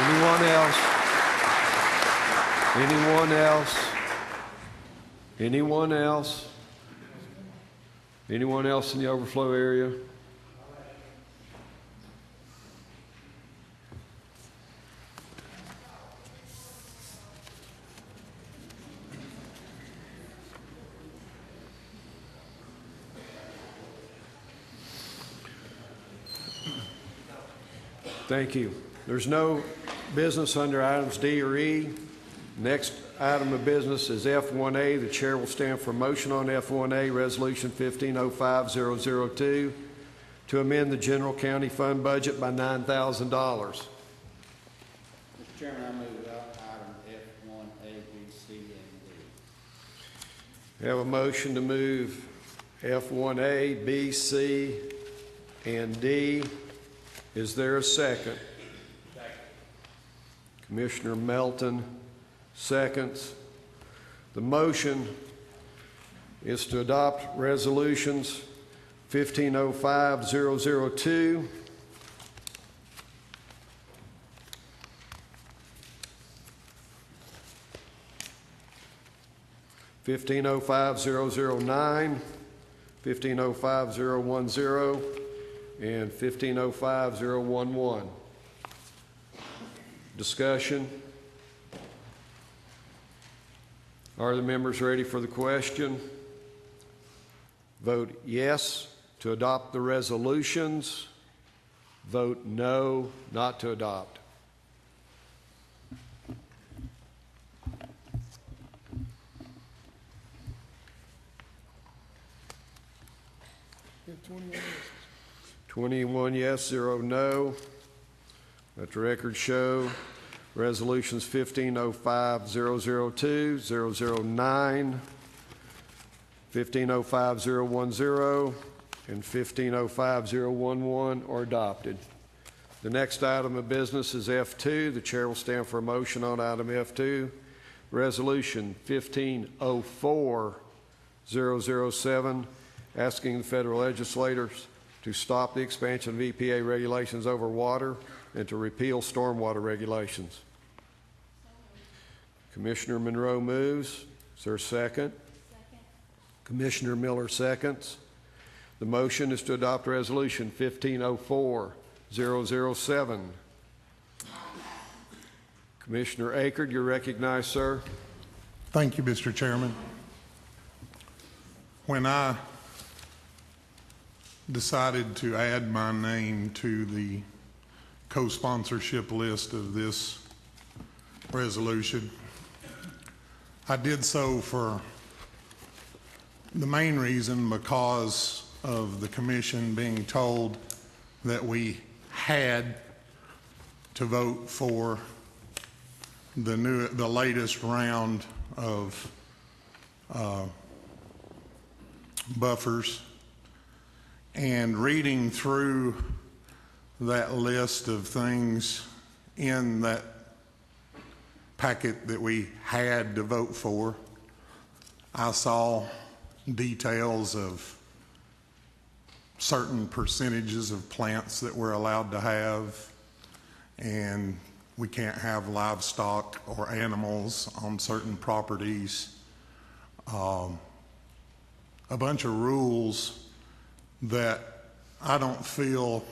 Anyone else? Anyone else? Anyone else? Anyone else in the overflow area? Thank you. There's no business under items D or E. Next item of business is F1A. The chair will stand for motion on F1A, Resolution 1505002, to amend the general county fund budget by $9,000. Mr. Chairman, I move item F1A, B, C, and D. We have a motion to move F1A, B, C, and D. Is there a second? Second. Commissioner Melton seconds. The motion is to adopt resolutions 1505002, 1505009, 1505010, and 1505011. Discussion. Are the members ready for the question? Vote yes to adopt the resolutions. Vote no not to adopt. We have 21 yeses. 21 yes, 0 no. Let the record show resolutions 1505002, 009, 1505010, and 1505011 are adopted. The next item of business is F2. The chair will stand for a motion on item F2. Resolution 1504007, asking the federal legislators to stop the expansion of EPA regulations over water and to repeal stormwater regulations. Commissioner Monroe moves. Is there a second? Second. Commissioner Miller seconds. The motion is to adopt resolution 1504007. Commissioner Akerd, you're recognized, sir. Thank you, Mr. Chairman. When I decided to add my name to the co-sponsorship list of this resolution, I did so for the main reason because of the commission being told that we had to vote for the latest round of buffers. And reading through that list of things in that packet that we had to vote for, I saw details of certain percentages of plants that we're allowed to have, and we can't have livestock or animals on certain properties. A bunch of rules that I don't feel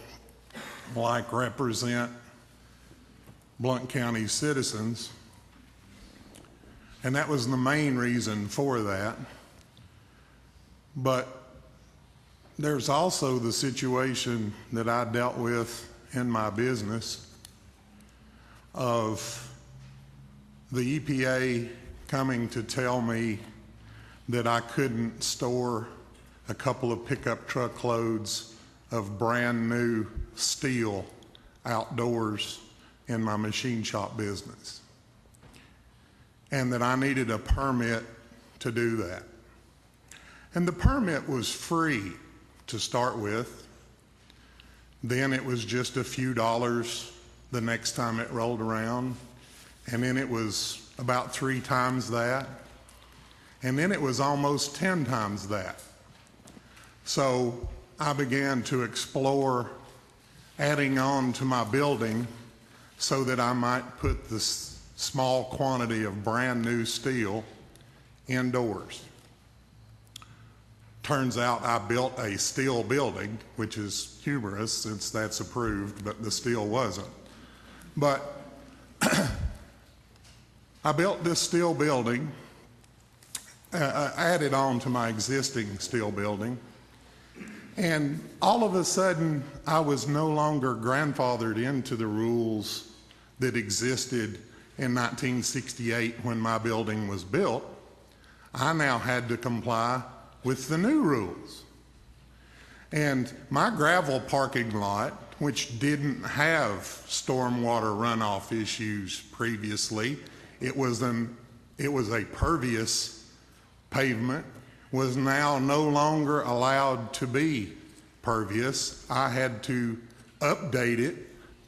like represent Blount County citizens. And that was the main reason for that. But there's also the situation that I dealt with in my business of the EPA coming to tell me that I couldn't store a couple of pickup truck loads of brand new steel outdoors in my machine shop business, and that I needed a permit to do that. And the permit was free to start with. Then it was just a few dollars the next time it rolled around, and then it was about 3 times that, and then it was almost 10 times that. So I began to explore adding on to my building so that I might put this small quantity of brand new steel indoors. Turns out I built a steel building, which is humorous since that's approved, but the steel wasn't. But I built this steel building, added on to my existing steel building, And all of a sudden, I was no longer grandfathered into the rules that existed in 1968 when my building was built. I now had to comply with the new rules. And my gravel parking lot, which didn't have stormwater runoff issues previously, it was a pervious pavement, was now no longer allowed to be pervious. I had to update it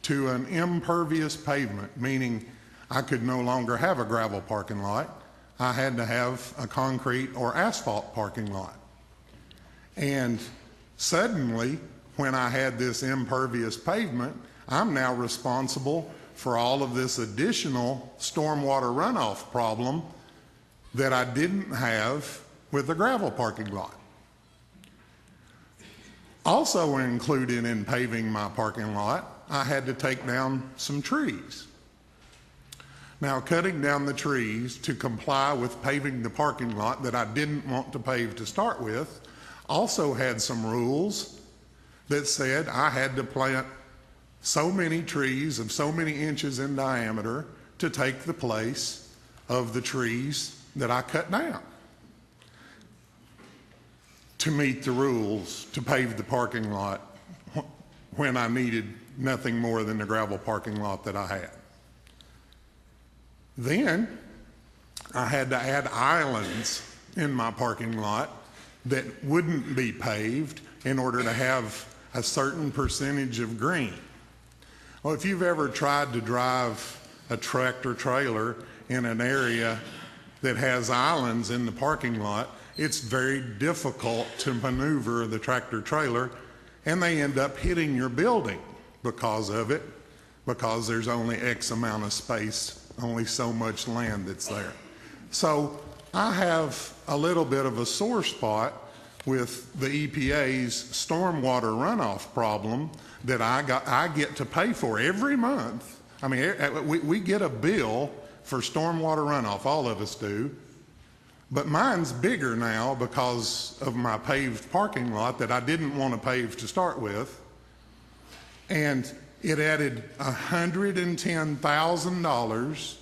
to an impervious pavement, meaning I could no longer have a gravel parking lot. I had to have a concrete or asphalt parking lot. And suddenly, when I had this impervious pavement, I'm now responsible for all of this additional stormwater runoff problem that I didn't have with the gravel parking lot. Also included in paving my parking lot, I had to take down some trees. Now, cutting down the trees to comply with paving the parking lot that I didn't want to pave to start with also had some rules that said I had to plant so many trees of so many inches in diameter to take the place of the trees that I cut down to meet the rules to pave the parking lot when I needed nothing more than the gravel parking lot that I had. Then I had to add islands in my parking lot that wouldn't be paved in order to have a certain percentage of green. Well, if you've ever tried to drive a tractor trailer in an area that has islands in the parking lot, it's very difficult to maneuver the tractor trailer, and they end up hitting your building because of it, because there's only X amount of space, only so much land that's there. So I have a little bit of a sore spot with the EPA's stormwater runoff problem that I get to pay for every month. I mean, we get a bill for stormwater runoff, all of us do, but mine's bigger now because of my paved parking lot that I didn't want to pave to start with, and it added $110,000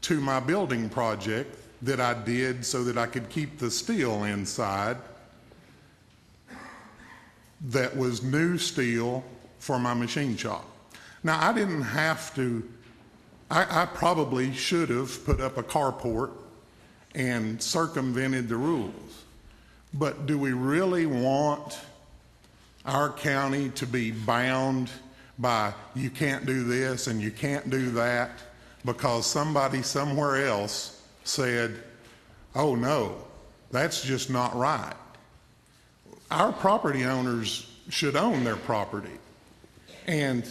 to my building project that I did so that I could keep the steel inside that was new steel for my machine shop. Now, I didn't have to, I probably should have put up a carport and circumvented the rules. But do we really want our county to be bound by you can't do this and you can't do that because somebody somewhere else said, oh no, that's just not right? Our property owners should own their property. And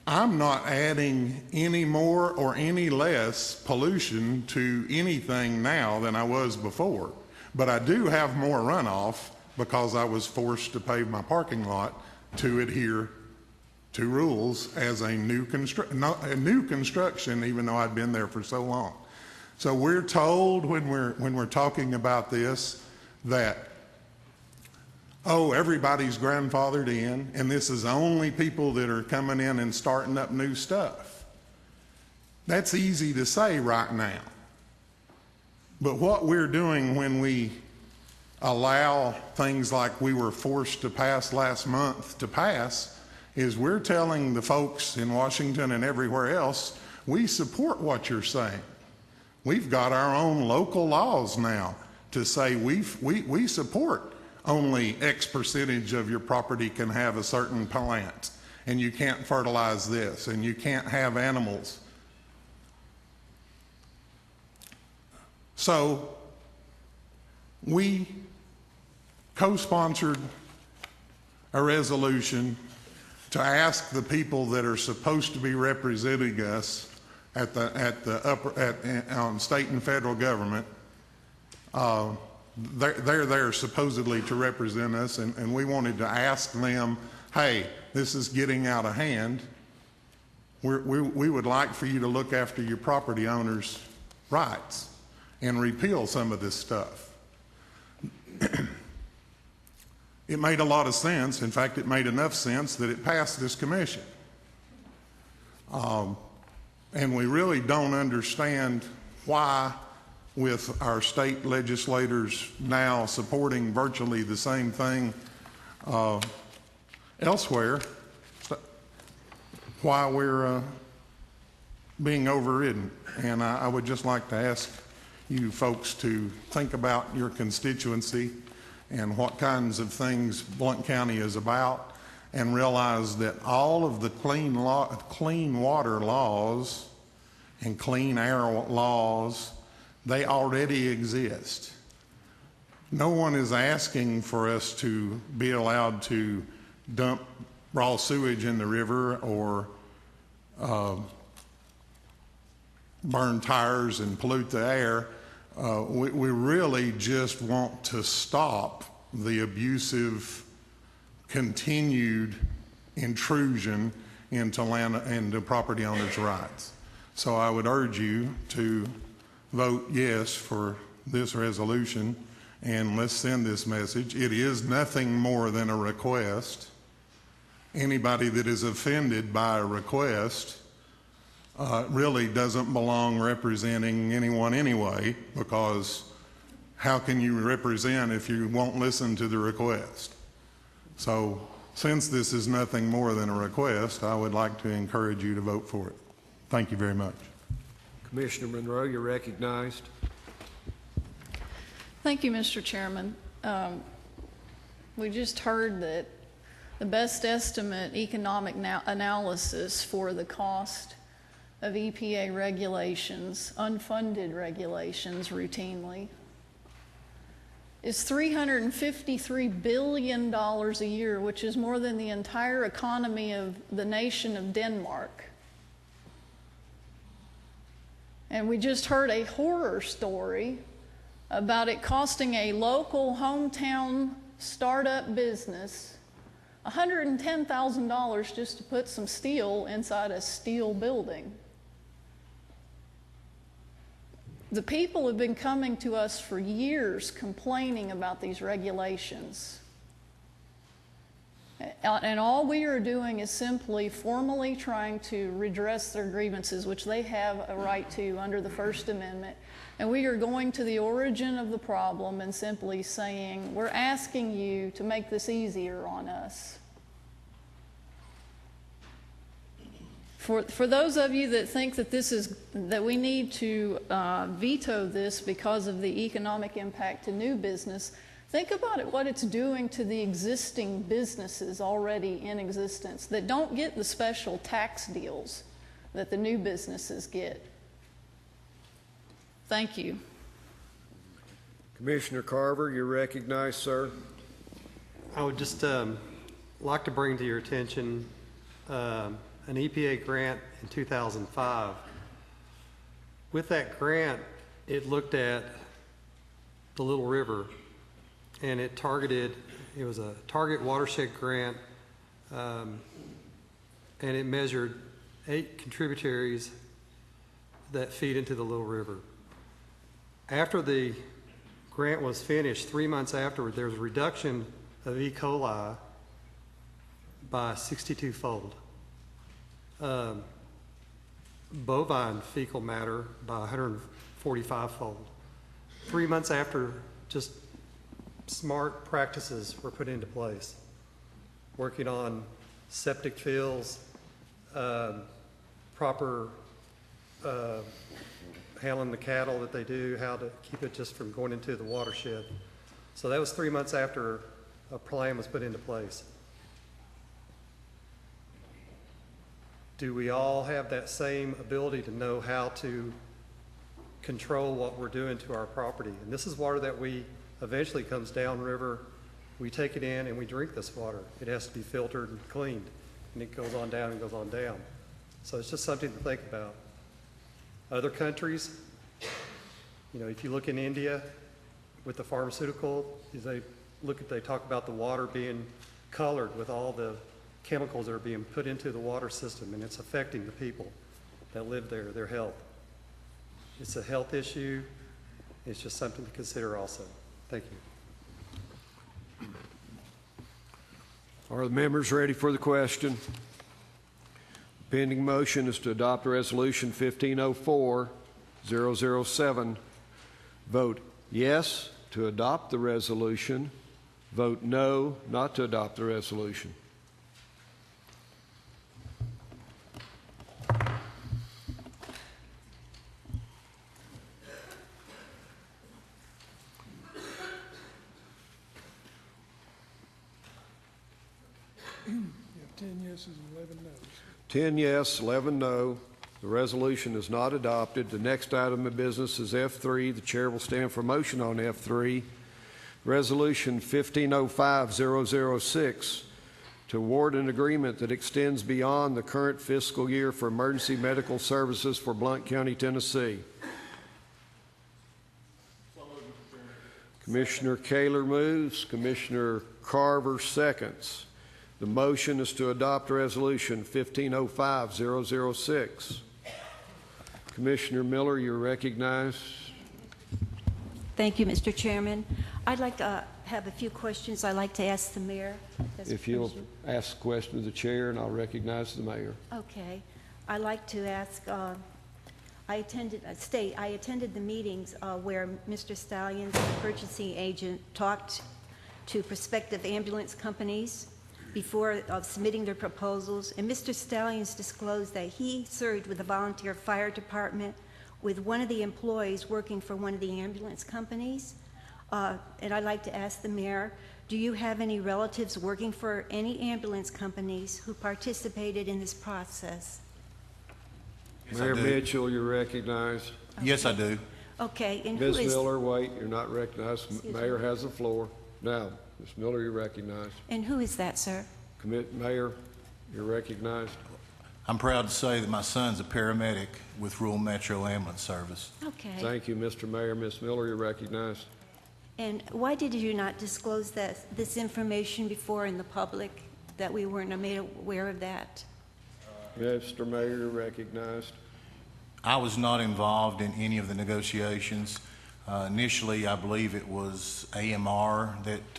I'm not adding any more or any less pollution to anything now than I was before. But I do have more runoff because I was forced to pave my parking lot to adhere to rules as a new construction, even though I'd been there for so long. So we're told when we're talking about this that, oh, everybody's grandfathered in, and this is only people that are coming in and starting up new stuff. That's easy to say right now. But what we're doing when we allow things like we were forced to pass last month to pass is we're telling the folks in Washington and everywhere else, we support what you're saying. We've got our own local laws now to say we support only X percentage of your property can have a certain plant, and you can't fertilize this, and you can't have animals. So we co-sponsored a resolution to ask the people that are supposed to be representing us at the state and federal government. They're there supposedly to represent us, and we wanted to ask them, hey, this is getting out of hand. We would like for you to look after your property owners' rights and repeal some of this stuff. it made a lot of sense. In fact, it made enough sense that it passed this commission. And we really don't understand why, with our state legislators now supporting virtually the same thing elsewhere, why we're being overridden. And I would just like to ask you folks to think about your constituency and what kinds of things Blount County is about, and realize that all of the clean water laws and clean air laws, they already exist. No one is asking for us to be allowed to dump raw sewage in the river or burn tires and pollute the air. We really just want to stop the abusive continued intrusion into land and property owners' rights. So I would urge you to vote yes for this resolution, and let's send this message. It is nothing more than a request. Anybody that is offended by a request really doesn't belong representing anyone anyway, because how can you represent if you won't listen to the request? So since this is nothing more than a request, I would like to encourage you to vote for it. Thank you very much. Commissioner Monroe, you're recognized. Thank you, Mr. Chairman. We just heard that the best estimate economic analysis for the cost of EPA regulations, unfunded regulations routinely, is $353 billion a year, which is more than the entire economy of the nation of Denmark. And we just heard a horror story about it costing a local hometown startup business $110,000 just to put some steel inside a steel building. The people have been coming to us for years complaining about these regulations. And all we are doing is simply formally trying to redress their grievances, which they have a right to under the First Amendment. And we are going to the origin of the problem and simply saying, we're asking you to make this easier on us. For those of you that think that that we need to veto this because of the economic impact to new business, think about what it's doing to the existing businesses already in existence that don't get the special tax deals that the new businesses get. Thank you. Commissioner Carver, you're recognized, sir. I would just like to bring to your attention an EPA grant in 2005. With that grant, it looked at the Little River, and it was a target watershed grant, and it measured 8 contributaries that feed into the Little River. After the grant was finished, 3 months afterward, there was a reduction of E. coli by 62-fold. Bovine fecal matter by 145-fold. 3 months after, just smart practices were put into place, working on septic fields, proper handling the cattle that they do, how to keep it just from going into the watershed. So that was 3 months after a plan was put into place. Do we all have that same ability to know how to control what we're doing to our property? And this is water that we eventually comes downriver. We take it in and we drink this water. It has to be filtered and cleaned, and it goes on down and goes on down. So it's just something to think about. Other countries, if you look in India with the pharmaceutical, they talk about the water being colored with all the chemicals that are being put into the water system, and it's affecting the people that live there, their health. It's a health issue. It's just something to consider also. Thank you. Are the members ready for the question? Pending motion is to adopt Resolution 1504-007. Vote yes to adopt the resolution. Vote no not to adopt the resolution. You have 10 yeses and 11 noes. 10 yes, 11 no. The resolution is not adopted. The next item of business is F3. The chair will stand for motion on F3. Resolution 1505-006 to award an agreement that extends beyond the current fiscal year for emergency medical services for Blount County, Tennessee. Commissioner Kaler moves. Commissioner Carver seconds. The motion is to adopt Resolution 1505-006. Commissioner Miller, you're recognized. Thank you, Mr. Chairman. I'd like to have a few questions I'd like to ask the mayor. If you'll ask a question of the chair, and I'll recognize the mayor. Okay. I'd like to ask, I attended the meetings where Mr. Stallions, the purchasing agent, talked to prospective ambulance companies before submitting their proposals, and Mr. Stallions disclosed that he served with the volunteer fire department with one of the employees working for one of the ambulance companies. And I'd like to ask the mayor, do you have any relatives working for any ambulance companies who participated in this process? Yes, Mayor Mitchell, you're recognized. Okay. Yes, I do. Okay, and Ms. who is... Miller, wait, you're not recognized. Mayor has the floor. Now, Ms. Miller, you're recognized. And who is that, sir? Mayor, you're recognized. I'm proud to say that my son's a paramedic with Rural Metro Ambulance Service. Okay. Thank you, Mr. Mayor. Ms. Miller, you're recognized. And why did you not disclose this information before in the public, that we weren't made aware of that? Mr. Mayor, you're recognized. I was not involved in any of the negotiations. Initially, I believe it was AMR that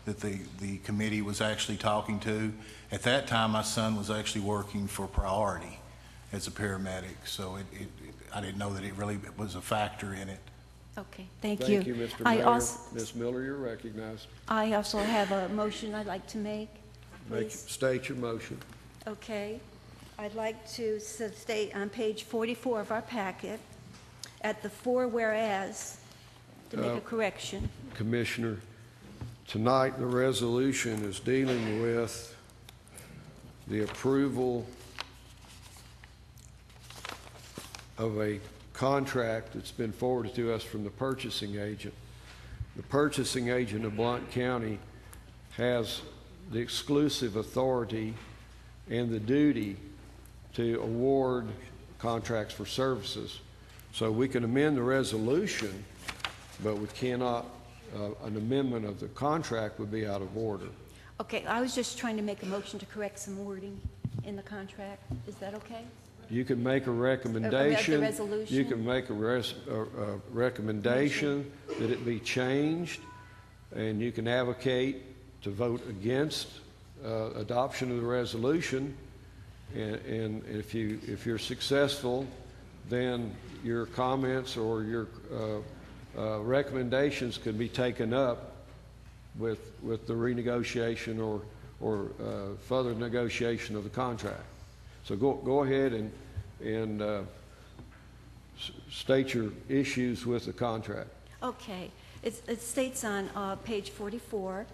the committee was actually talking to. At that time, my son was actually working for Priority as a paramedic, so I didn't know that it really was a factor in it. Okay, thank you. Thank you, Mr. Mayor. Ms. Miller, you're recognized. I also have a motion I'd like to make. State your motion. Okay. I'd like to state on page 44 of our packet, at the 4 whereas, to make a correction. Commissioner, tonight the resolution is dealing with the approval of a contract that's been forwarded to us from the purchasing agent. The purchasing agent of Blount County has the exclusive authority and the duty to award contracts for services. So we can amend the resolution, but we cannot, an amendment of the contract would be out of order. Okay, I was just trying to make a motion to correct some wording in the contract. Is that okay? You can make a recommendation. The resolution? You can make a recommendation that it be changed, and you can advocate to vote against adoption of the resolution. And if you're successful, then your comments or your recommendations can be taken up with the renegotiation or further negotiation of the contract. So go ahead and state your issues with the contract. Okay. It states on page 44,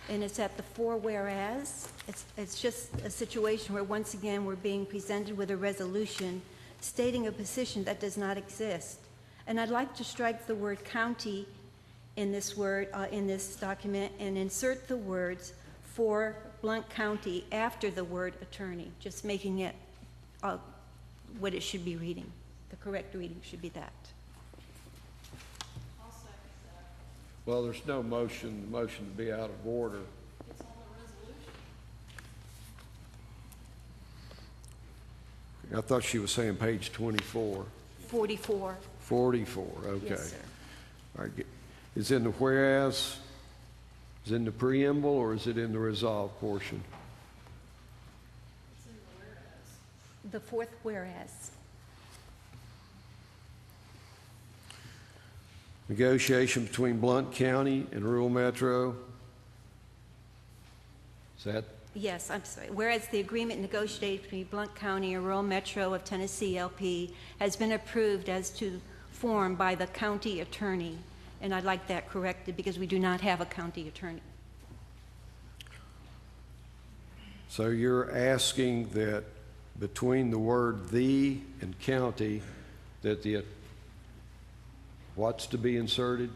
and it's at the 4 whereas. It's just a situation where, once again, we're being presented with a resolution stating a position that does not exist. And I'd like to strike the word county in this document and insert the words for Blount County after the word attorney, just making it what it should be reading. The correct reading should be that. Well, there's no motion, the motion to be out of order. It's on the resolution. I thought she was saying page 24. 44. 44, okay. Yes, sir. All right. Is in the whereas? Is it in the preamble or is it in the resolve portion? The fourth whereas. Negotiation between Blount County and rural metro. Is that? Yes, I'm sorry. Whereas the agreement negotiated between Blount County and Rural Metro of Tennessee LP has been approved as to form by the county attorney. And I'd like that corrected because we do not have a county attorney. So you're asking that between the word "the" and "county," that the, what's to be inserted?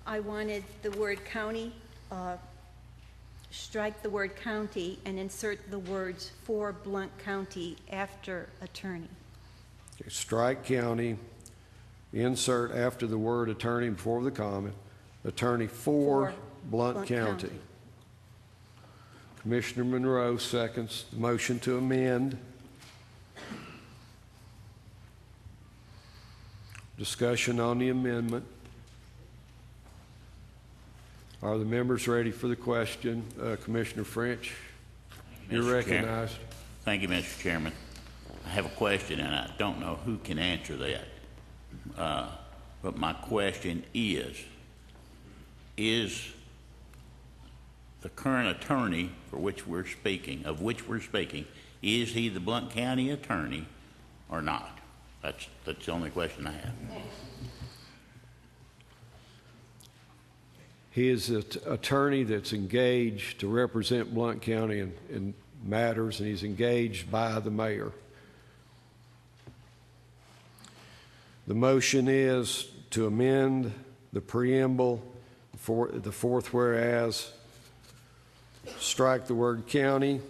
I wanted the word county, strike the word county and insert the words "for Blount County" after attorney. Okay, strike county, insert after the word attorney before the comma, attorney for Blount County. Commissioner Monroe seconds the motion to amend. Discussion on the amendment. Are the members ready for the question? Commissioner French, you're recognized. Thank you, Mr. Chairman. I have a question, and I don't know who can answer that. But my question is the current attorney of which we're speaking, is he the Blount County attorney or not? That's the only question I have. He is an attorney that's engaged to represent Blount County in matters, and he's engaged by the mayor. The motion is to amend the preamble for the fourth whereas, strike the word county,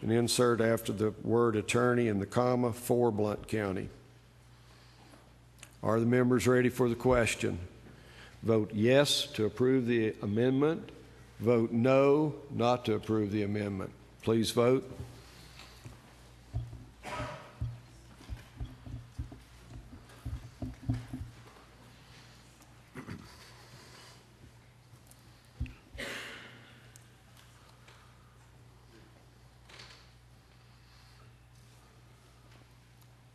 and insert after the word attorney and the comma "for Blount County." Are the members ready for the question? Vote yes to approve the amendment. Vote no not to approve the amendment. Please vote.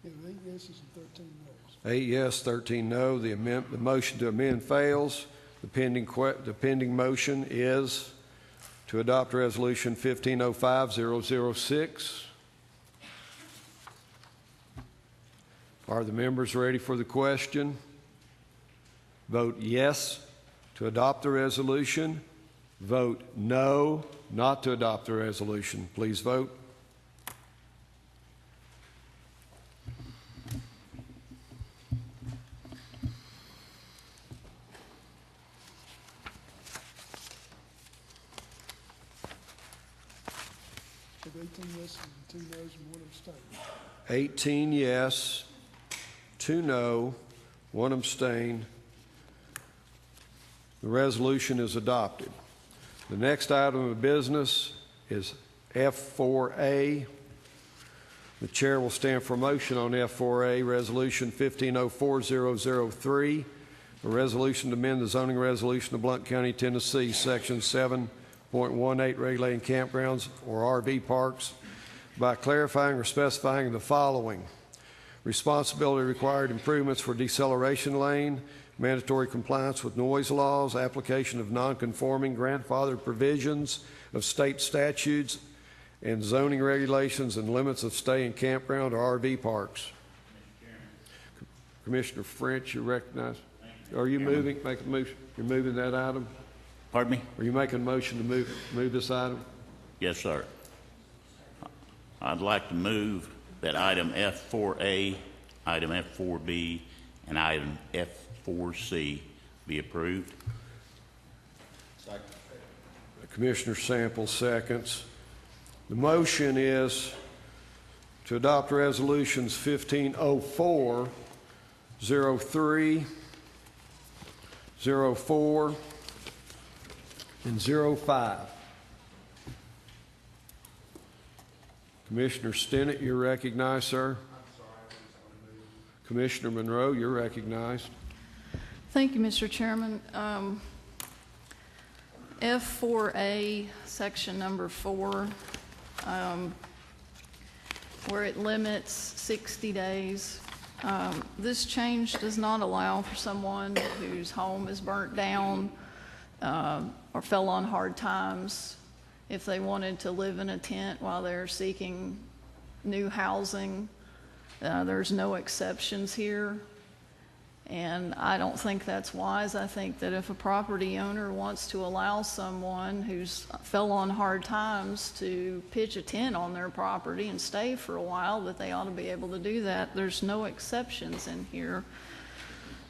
Yeah, 8 yeses and 13 noes. 8 yes, 13 no. The motion to amend fails. The pending motion is to adopt Resolution 1505-006. Are the members ready for the question? Vote yes to adopt the resolution. Vote no not to adopt the resolution. Please vote. Have 18 yeses and 2 noes and 1 abstain. 18 yes, 2 no, 1 abstain. The resolution is adopted. The next item of business is F4A. The chair will stand for motion on F4A, Resolution 1504-003, a resolution to amend the zoning resolution of Blount County, Tennessee, Section 7.18, regulating campgrounds or RV parks by clarifying or specifying the following: responsibility required improvements for deceleration lane, mandatory compliance with noise laws, application of non-conforming grandfathered provisions of state statutes, and zoning regulations and limits of stay in campground or RV parks. Commissioner French, you're recognized. Are you moving? Make a motion. You're moving that item? Pardon me? Are you making a motion to move this item? Yes, sir. I'd like to move that item F4A, item F4B, and item F4C be approved. Second. Commissioner Sample seconds. The motion is to adopt resolutions 1504, 03, 04, and 05. Commissioner Stinnett, you're recognized, sir. Commissioner Monroe, you're recognized. Thank you, Mr. Chairman. F4A, section number 4, where it limits 60 days, this change does not allow for someone whose home is burnt down or fell on hard times, if they wanted to live in a tent while they're seeking new housing. There's no exceptions here. And I don't think that's wise. I think that if a property owner wants to allow someone who's fell on hard times to pitch a tent on their property and stay for a while, that they ought to be able to do that. There's no exceptions in here.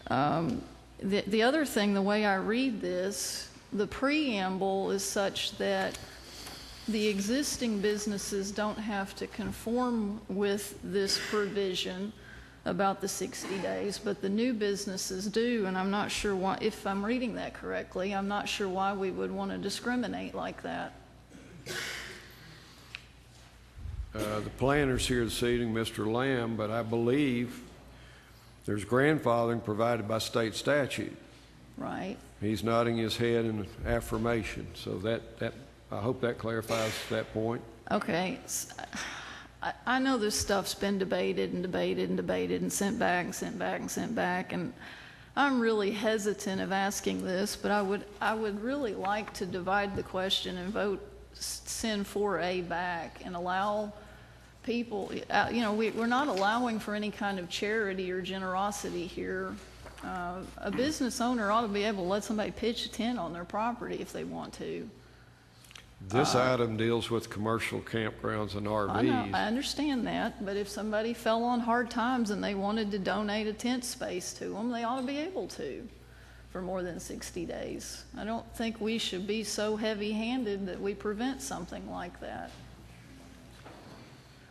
The other thing, the way I read this, the preamble is such that the existing businesses don't have to conform with this provision about the 60 days, but the new businesses do, and I'm not sure why, if I'm reading that correctly, I'm not sure why we would want to discriminate like that. The planner's here this evening, Mr. Lamb, but I believe there's grandfathering provided by state statute. Right. He's nodding his head in affirmation, so that I hope that clarifies that point. Okay. I know this stuff's been debated and debated and debated and sent back and sent back and sent back, and I'm really hesitant of asking this, but I would really like to divide the question and send 4A back and allow people, we're not allowing for any kind of charity or generosity here. A business owner ought to be able to let somebody pitch a tent on their property if they want to. This item deals with commercial campgrounds and RVs. I know, I understand that, but if somebody fell on hard times and they wanted to donate a tent space to them, they ought to be able to for more than 60 days. I don't think we should be so heavy-handed that we prevent something like that.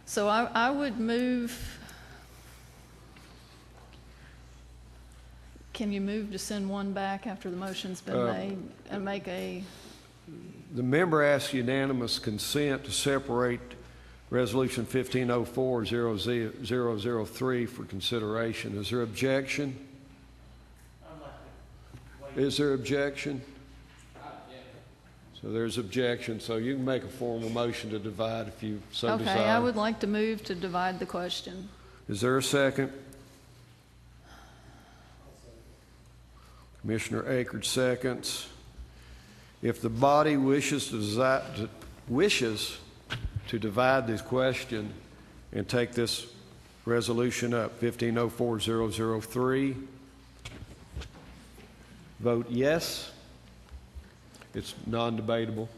So I would move. Can you move to send one back after the motion's been made and make a... The member asks unanimous consent to separate Resolution 1504-0003 for consideration. Is there objection? Is there objection? So there's objection. So you can make a formal motion to divide if you so desire. Okay, I would like to move to divide the question. Is there a second? Commissioner Akers seconds. If the body wishes to divide this question and take this resolution up, 1504-003, vote yes. It's non-debatable.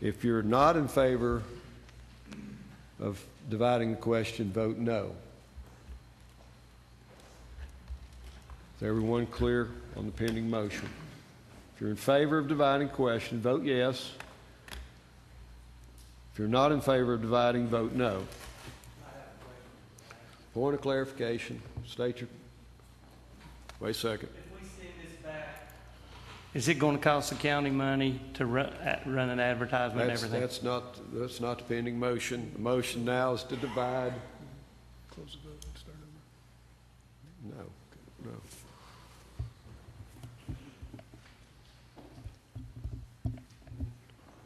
If you're not in favor of dividing the question, vote no. Is everyone clear on the pending motion? If you're in favor of dividing the question, vote yes. If you're not in favor of dividing, vote no. Point of clarification. State your... Wait a second. If we send this back, is it going to cost the county money to run an advertisement and everything? That's not the pending motion. The motion now is to divide. Close the vote and start over. No.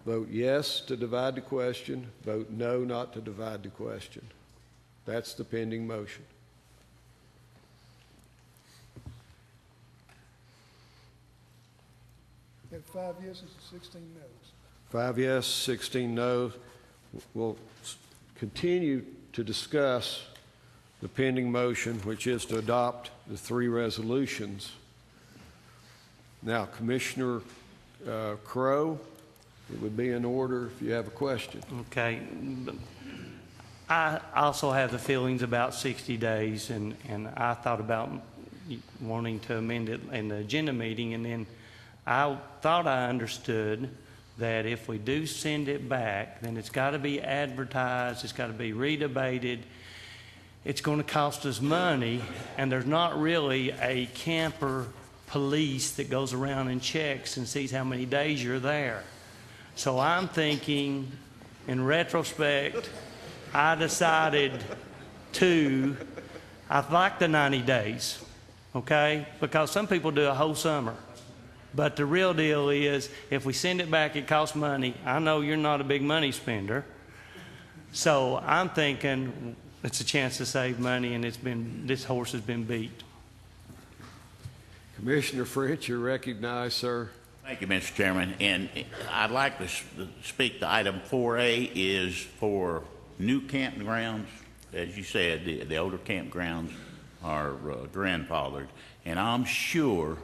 Vote yes to divide the question. Vote no not to divide the question. That's the pending motion. At 5 yeses and 16 noes. 5 yes, 16 no. We'll continue to discuss the pending motion, which is to adopt the 3 resolutions. Now, Commissioner Crowe, it would be in order if you have a question. Okay. I also have the feelings about 60 days, and I thought about wanting to amend it in the agenda meeting, and then I thought I understood that if we do send it back, then it's got to be advertised, it's got to be redebated, it's going to cost us money, and there's not really a camper police that goes around and checks and sees how many days you're there. So I'm thinking, in retrospect, I decided I'd like the 90 days, okay? Because some people do a whole summer. But the real deal is, if we send it back, it costs money. I know you're not a big money spender. So I'm thinking it's a chance to save money, and this horse has been beat. Commissioner French, you're recognized, sir. Thank you, Mr. Chairman. And I'd like to speak to item 4A is for new campgrounds. As you said, the older campgrounds are grandfathered. And I'm sure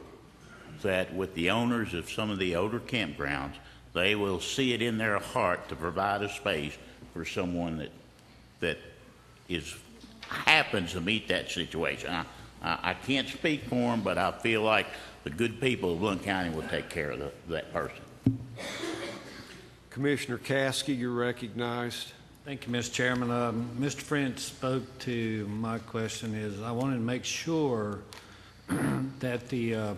that with the owners of some of the older campgrounds, they will see it in their heart to provide a space for someone that happens to meet that situation. I can't speak for them, but I feel like the good people of Blount County will take care of that person. Commissioner Caskey, you're recognized. Thank you, Mr. Chairman. Mr. French spoke to my question is I wanted to make sure that the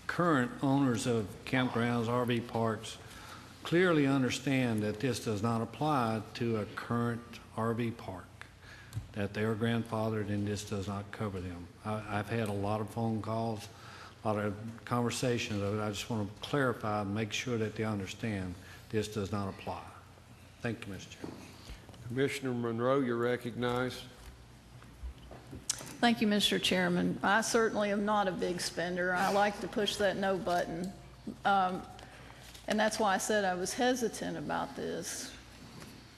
current owners of campgrounds, RV parks, clearly understand that this does not apply to a current RV park, that they are grandfathered and this does not cover them. I've had a lot of phone calls, a lot of conversations. I just want to clarify and make sure that they understand this does not apply. Thank you, Mr. Chairman. Commissioner Monroe, you're recognized. Thank you, Mr. Chairman. I certainly am not a big spender. I like to push that no button. And that's why I said I was hesitant about this.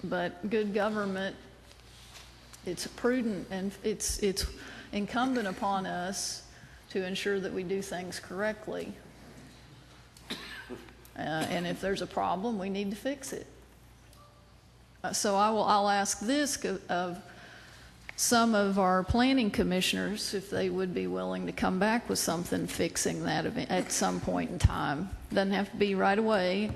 But good government, it's prudent and it's incumbent upon us to ensure that we do things correctly. And if there's a problem, we need to fix it. So I'll ask this of some of our planning commissioners if they would be willing to come back with something fixing that event at some point in time. Doesn't have to be right away.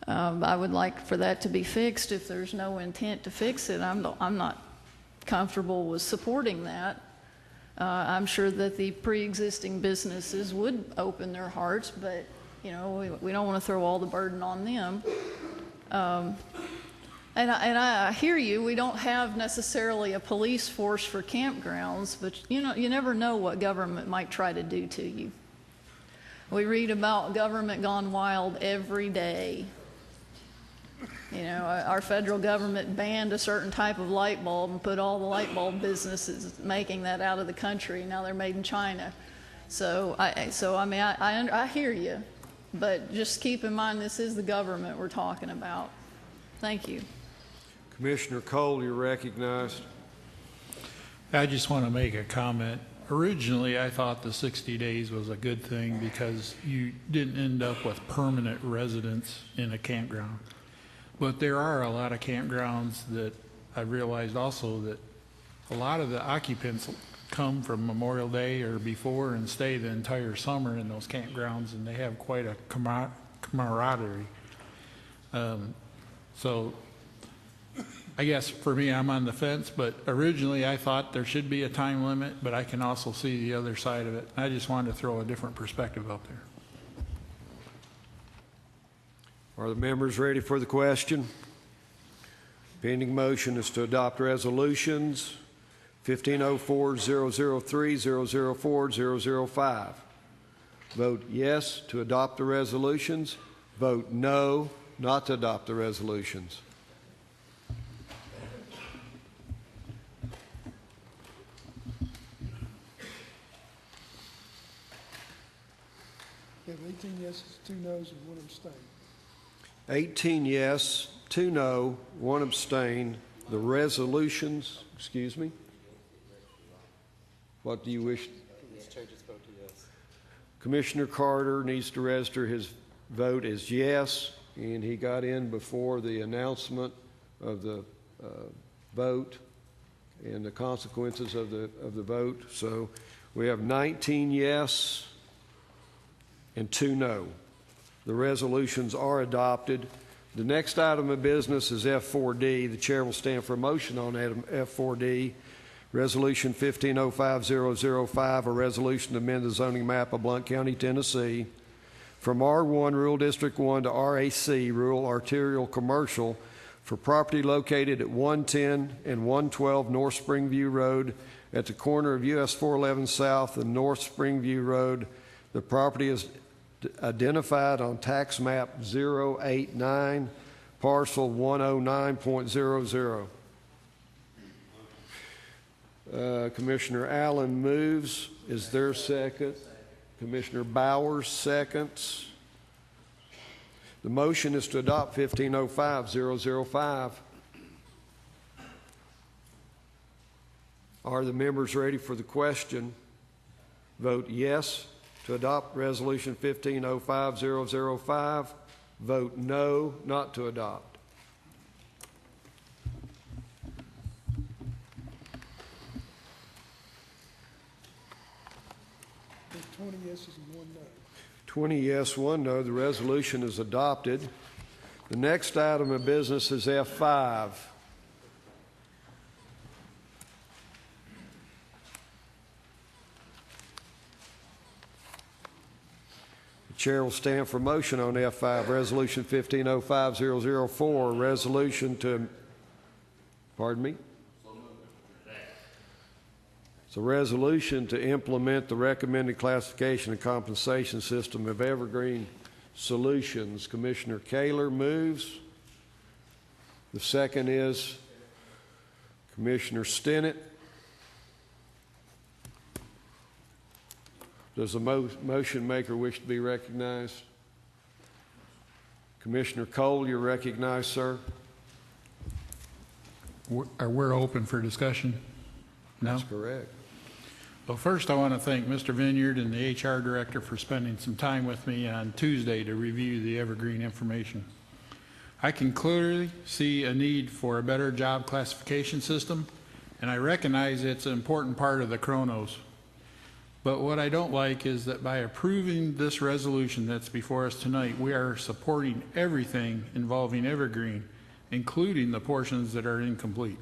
I would like for that to be fixed. If there's no intent to fix it, I'm not comfortable with supporting that. I'm sure that the pre-existing businesses would open their hearts, but you know, we don't want to throw all the burden on them. And I hear you. We don't have necessarily a police force for campgrounds, but you know, you never know what government might try to do to you. We read about government gone wild every day. You know, our federal government banned a certain type of light bulb and put all the light bulb businesses making that out of the country. Now they're made in China. So I mean, I hear you, but just keep in mind this is the government we're talking about. Thank you. Commissioner Cole, you're recognized. I just want to make a comment. Originally, I thought the 60 days was a good thing because you didn't end up with permanent residents in a campground. But there are a lot of campgrounds that I realized also that a lot of the occupants come from Memorial Day or before and stay the entire summer in those campgrounds, and they have quite a camaraderie. So I guess for me, I'm on the fence, but originally I thought there should be a time limit, but I can also see the other side of it. I just wanted to throw a different perspective out there. Are the members ready for the question? Pending motion is to adopt resolutions 1504, 003, 004, 005. Vote yes to adopt the resolutions. Vote no not to adopt the resolutions. We have 18 yeses, 2 noes, and 1 abstain. 18 yes, 2 no, 1 abstain. The resolutions, excuse me? What do you wish? Commissioner Carter needs to register his vote as yes, and he got in before the announcement of the vote and the consequences of the vote. So we have 19 yes and 2 no. The resolutions are adopted. The next item of business is F4D. The chair will stand for a motion on item F4D. Resolution 1505005, a resolution to amend the zoning map of Blount County, Tennessee, from R1 Rural District 1 to RAC Rural Arterial Commercial for property located at 110 and 112 North Springview Road at the corner of US 411 South and North Springview Road. The property is identified on tax map 089, parcel 109.00. Commissioner Allen moves. Is there a second? Commissioner Bowers seconds. The motion is to adopt 1505-005. Are the members ready for the question? Vote yes to adopt Resolution 1505-005. Vote no, not to adopt. 20 yeses and 1 no. 20 yes, 1 no. The resolution is adopted. The next item of business is F5. The chair will stand for motion on F5, Resolution 1505-004, resolution to, pardon me? It's a resolution to implement the recommended classification and compensation system of Evergreen Solutions. Commissioner Kaler moves. The second is Commissioner Stinnett. Does the motion maker wish to be recognized? Commissioner Cole, you're recognized, sir. We're open for discussion? No? That's correct. Well, first I want to thank Mr. Vineyard and the HR director for spending some time with me on Tuesday to review the Evergreen information. I can clearly see a need for a better job classification system, and I recognize it's an important part of the Chronos. But what I don't like is that by approving this resolution that's before us tonight, we are supporting everything involving Evergreen, including the portions that are incomplete.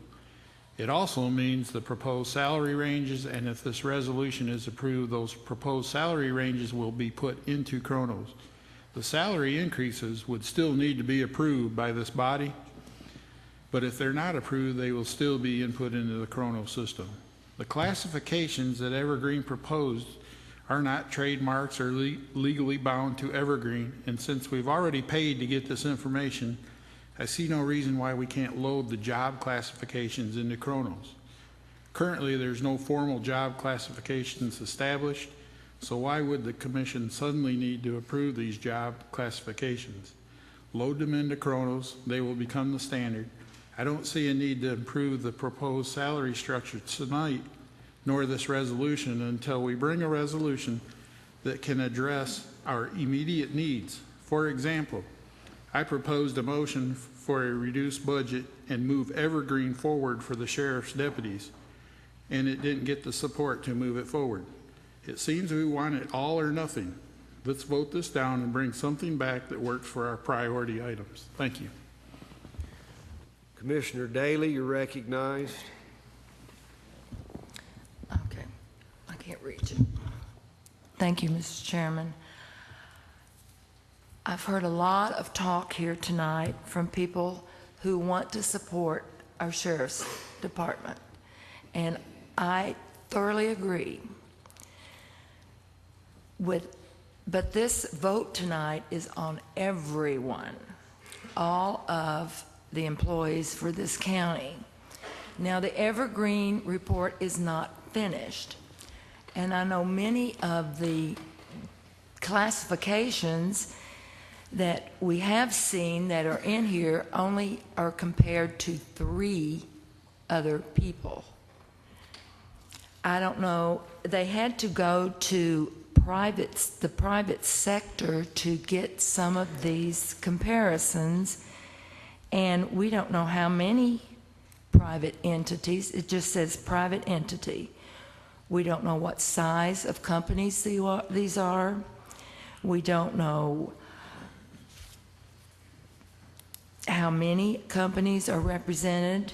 It also means the proposed salary ranges, and if this resolution is approved, those proposed salary ranges will be put into Chronos. The salary increases would still need to be approved by this body, but if they're not approved, they will still be input into the Chronos system. The classifications that Evergreen proposed are not trademarks or legally bound to Evergreen, and since we've already paid to get this information, I see no reason why we can't load the job classifications into Chronos. Currently, there's no formal job classifications established, so why would the Commission suddenly need to approve these job classifications? Load them into Chronos, they will become the standard. I don't see a need to improve the proposed salary structure tonight, nor this resolution, until we bring a resolution that can address our immediate needs. For example, I proposed a motion for a reduced budget and move Evergreen forward for the sheriff's deputies, and it didn't get the support to move it forward. It seems we want it all or nothing. Let's vote this down and bring something back that works for our priority items. Thank you. Commissioner Daly, you're recognized. Okay, I can't reach it. Thank you, Mr. Chairman. I've heard a lot of talk here tonight from people who want to support our sheriff's department, and I thoroughly agree with, but this vote tonight is on everyone, all of the employees for this county. Now, the Evergreen report is not finished, and I know many of the classifications that we have seen that are in here only are compared to 3 other people. I don't know, they had to go to the private sector to get some of these comparisons, and we don't know how many private entities. It just says private entity. We don't know what size of companies these are. We don't know how many companies are represented.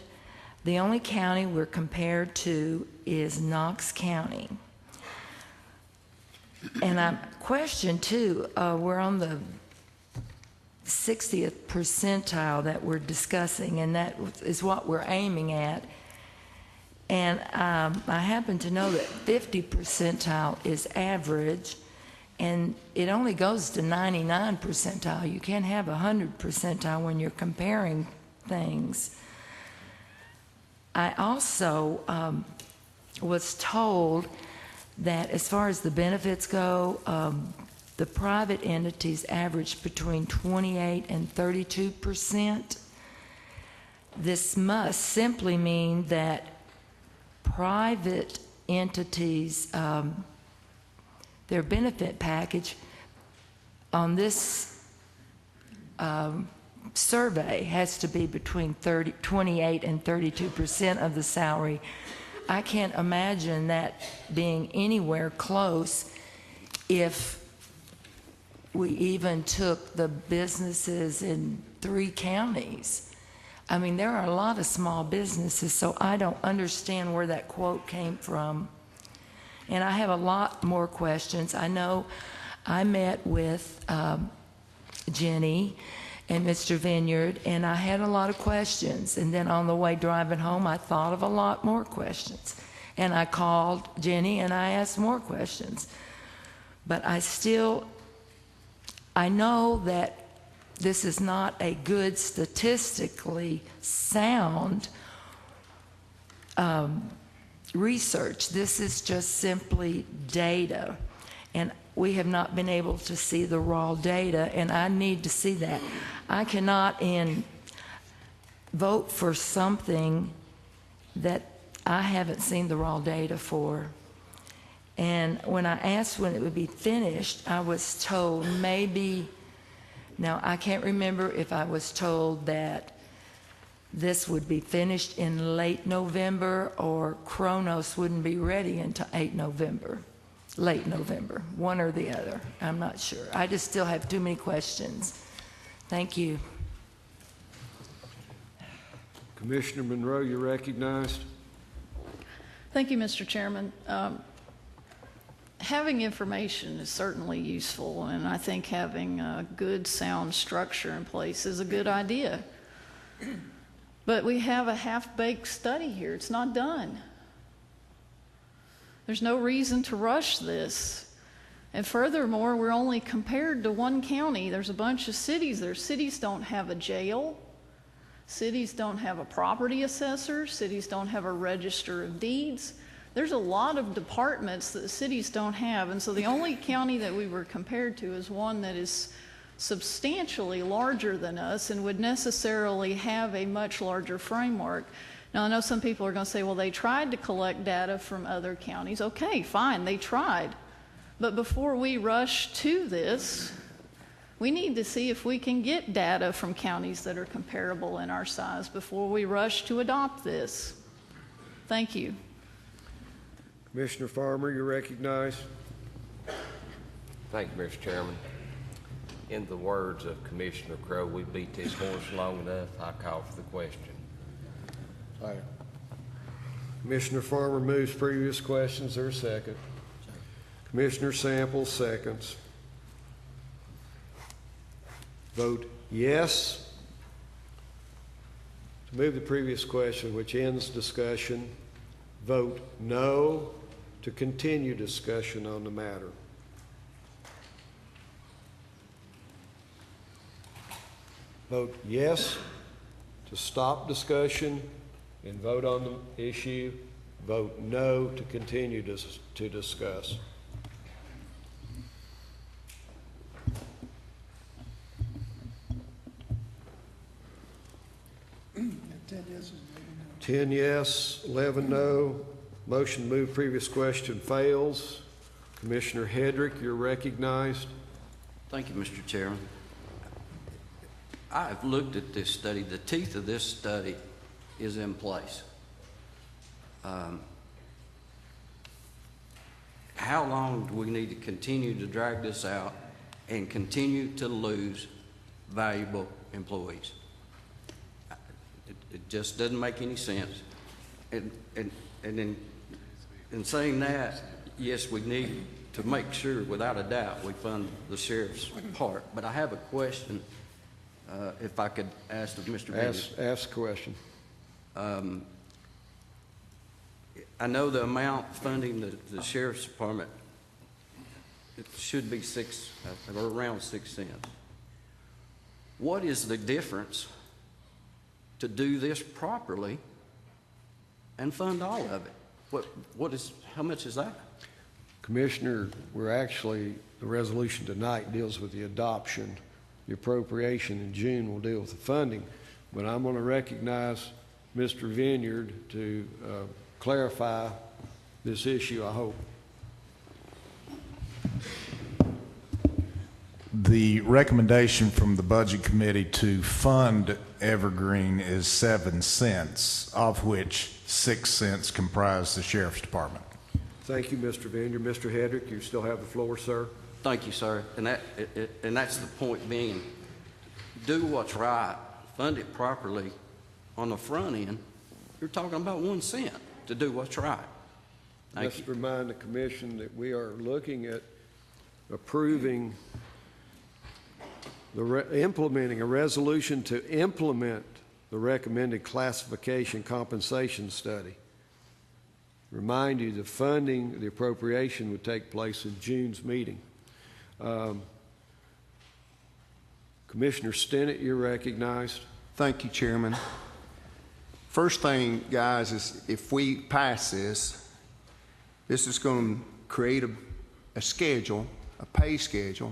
The only county we're compared to is Knox County. And I question too, we're on the 60th percentile that we're discussing, and that is what we're aiming at. And I happen to know that 50 percentile is average, and it only goes to 99 percentile. You can't have 100 percentile when you're comparing things. I also was told that as far as the benefits go, the private entities average between 28 and 32%. This must simply mean that private entities, their benefit package on this survey has to be between 28 and 32% of the salary. I can't imagine that being anywhere close if we even took the businesses in 3 counties. I mean, there are a lot of small businesses, so I don't understand where that quote came from. And I have a lot more questions. I know I met with Jenny and Mr. Vineyard, and I had a lot of questions. And then on the way driving home, I thought of a lot more questions. And I called Jenny and I asked more questions. But I know that this is not a good statistically sound research. This is just simply data. And we have not been able to see the raw data, and I need to see that. I cannot vote for something that I haven't seen the raw data for. And when I asked when it would be finished, I was told maybe, now I can't remember if I was told that this would be finished in late November or Kronos wouldn't be ready until late November, one or the other. I'm not sure. I just still have too many questions. Thank you. Commissioner Monroe, you're recognized. Thank you, Mr. Chairman. Having information is certainly useful, and I think having a good, sound structure in place is a good idea. But we have a half-baked study here. It's not done. There's no reason to rush this. And furthermore, we're only compared to one county. There's a bunch of cities there. Cities don't have a jail. Cities don't have a property assessor. Cities don't have a register of deeds. There's a lot of departments that cities don't have. And so the only county that we were compared to is one that is substantially larger than us and would necessarily have a much larger framework. Now, I know some people are going to say, well, they tried to collect data from other counties. Okay, fine, they tried. But before we rush to this, we need to see if we can get data from counties that are comparable in our size before we rush to adopt this. Thank you. Commissioner Farmer, you're recognized. Thank you, Mr. Chairman. In the words of Commissioner Crowe, we beat this horse long enough. I call for the question. Commissioner Farmer moves previous questions. There's a second. Commissioner Samples seconds. Vote yes to move the previous question, which ends discussion. Vote no to continue discussion on the matter. Vote yes to stop discussion and vote on the issue. Vote no to continue to discuss. Ten yes, 11 no. Motion to move previous question fails. Commissioner Hedrick, you're recognized. Thank you, Mr. Chairman. I've looked at this study. The teeth of this study is in place. How long do we need to continue to drag this out and continue to lose valuable employees? It just doesn't make any sense. And in saying that, yes, we need to make sure, without a doubt, we fund the sheriff's part. But I have a question, if I could ask of Mr. Bennett. Ask the question. I know the amount funding the sheriff's department it should be or around 6 cents. What is the difference to do this properly and fund all of it? How much is that? Commissioner, the resolution tonight deals with the adoption. The appropriation in June will deal with the funding. But I'm going to recognize Mr. Vineyard to clarify this issue, I hope. The recommendation from the Budget Committee to fund Evergreen is 7 cents, of which 6 cents comprise the Sheriff's Department. Thank you, Mr. Vineyard. Mr. Hedrick, you still have the floor, sir. Thank you, sir. And that's the point being, do what's right, fund it properly. On the front end, you're talking about 1 cent to do what's right. Let's remind the commission that we are looking at approving implementing a resolution to implement the recommended classification compensation study. Remind you the funding, the appropriation would take place in June's meeting. Commissioner Stinnett, you're recognized. Thank you, Chairman. First thing, guys, is if we pass this is going to create a schedule, a pay schedule.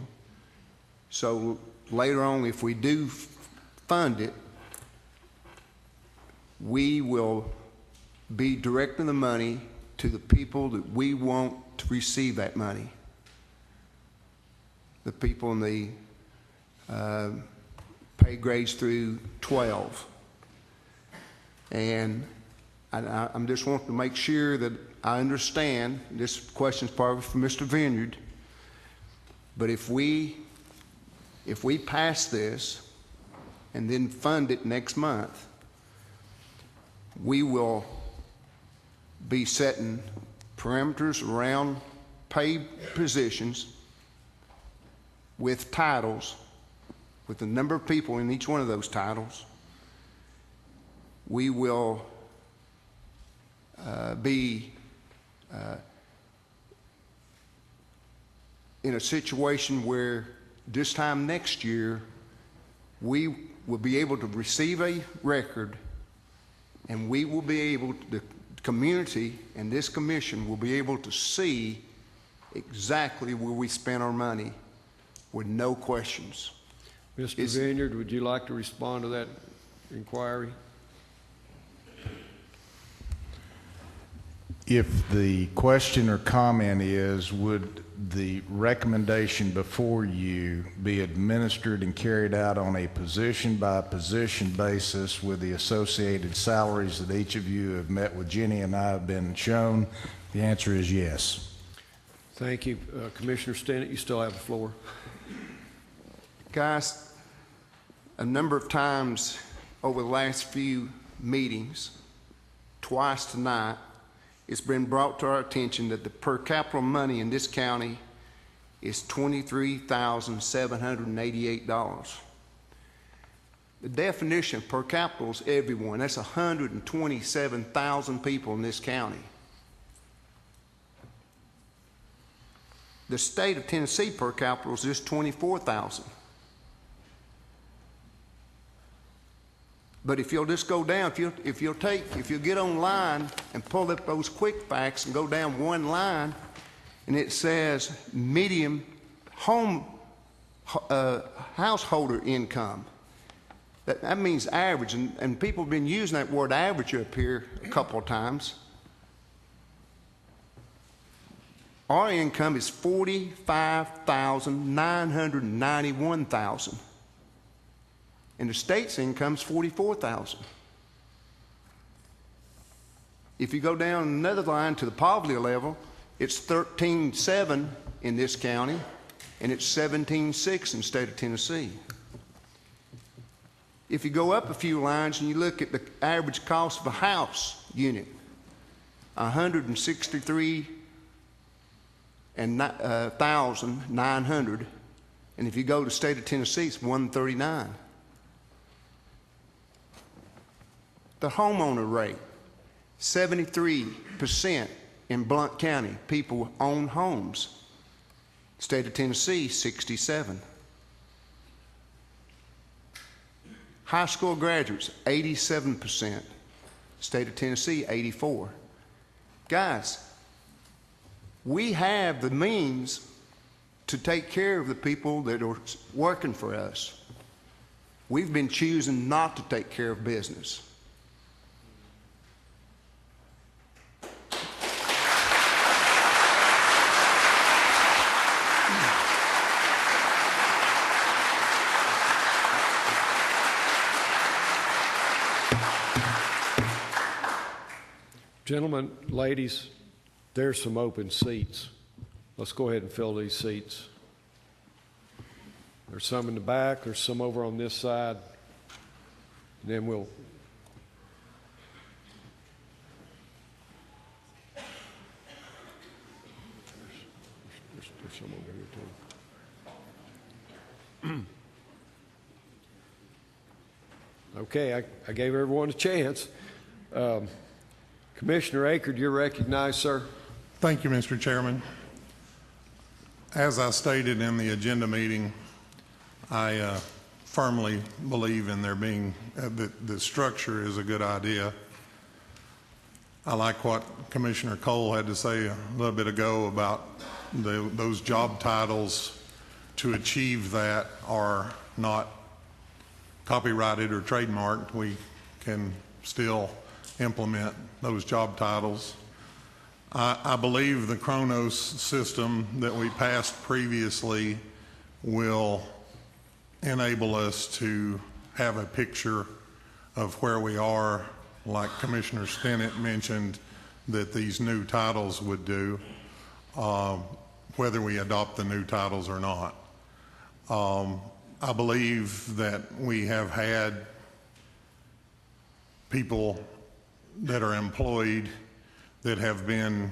So later on, if we do fund it, we will be directing the money to the people that we want to receive that money. The people in the pay grades through 12. And I'm just wanting to make sure that I understand, this question's probably for Mr. Vineyard, but if we pass this and then fund it next month, we will be setting parameters around pay positions with titles, with the number of people in each one of those titles. We will be in a situation where this time next year we will be able to receive a record, and we will be able to, the community and this commission will be able to see exactly where we spent our money with no questions. Mr. Vineyard, would you like to respond to that inquiry? If the question or comment is, would the recommendation before you be administered and carried out on a position by position basis with the associated salaries that each of you have met with Jenny and I have been shown? The answer is yes. Thank you. Commissioner Stinnett, you still have the floor. Guys, a number of times over the last few meetings, twice tonight, it's been brought to our attention that the per capita money in this county is $23,788. The definition of per capita is everyone. That's 127,000 people in this county. The state of Tennessee per capita is just 24,000. But if you'll just go down, if you'll get online and pull up those quick facts and go down one line, and it says medium householder income. That means average, and people have been using that word average up here a couple of times. Our income is $45,991,000. And the state's income is $44,000. If you go down another line to the poverty level, it's 13.7 in this county, and it's 17.6 in the state of Tennessee. If you go up a few lines and you look at the average cost of a house unit, $163,900, and if you go to the state of Tennessee, it's $139,000. The homeowner rate, 73% in Blount County, people own homes. State of Tennessee, 67. High school graduates, 87%. State of Tennessee, 84. Guys, we have the means to take care of the people that are working for us. We've been choosing not to take care of business. Gentlemen, ladies, there's some open seats. Let's go ahead and fill these seats. There's some in the back, there's some over on this side. And then we'll there's some over here too. Okay, I gave everyone a chance. Commissioner Akerd, you're recognized, sir. Thank you, Mr. Chairman. As I stated in the agenda meeting, I firmly believe in there being, the structure is a good idea. I like what Commissioner Cole had to say a little bit ago about those job titles to achieve that are not copyrighted or trademarked. We can still implement those job titles. I believe the Chronos system that we passed previously will enable us to have a picture of where we are, like Commissioner Stinnett mentioned that these new titles would do, whether we adopt the new titles or not. I believe that we have had people that are employed that have been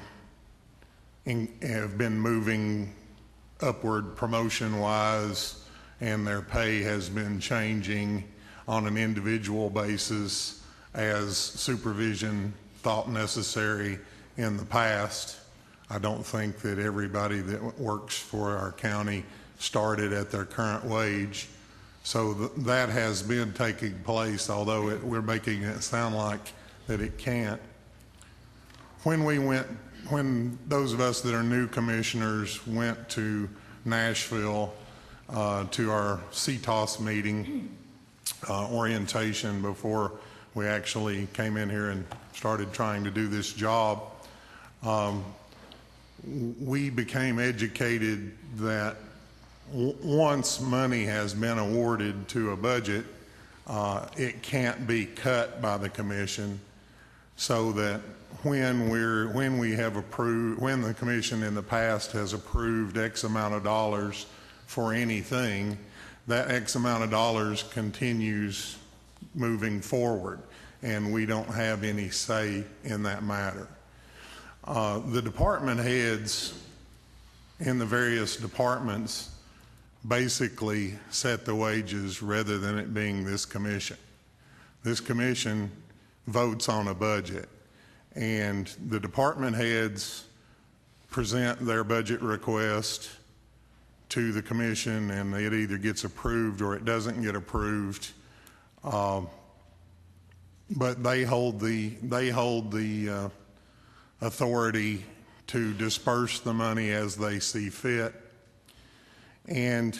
moving upward promotion-wise, and their pay has been changing on an individual basis as supervision thought necessary in the past. I don't think that everybody that works for our county started at their current wage. So that has been taking place, although we're making it sound like that it can't. When those of us that are new commissioners went to Nashville to our CTOS meeting orientation before we actually came in here and started trying to do this job, we became educated that once money has been awarded to a budget, it can't be cut by the commission, so that when the commission in the past has approved X amount of dollars for anything, that X amount of dollars continues moving forward, and we don't have any say in that matter. The department heads in the various departments basically set the wages rather than it being this commission. This commission votes on a budget, and the department heads present their budget request to the commission, and it either gets approved or it doesn't get approved. But they hold the authority to disperse the money as they see fit. And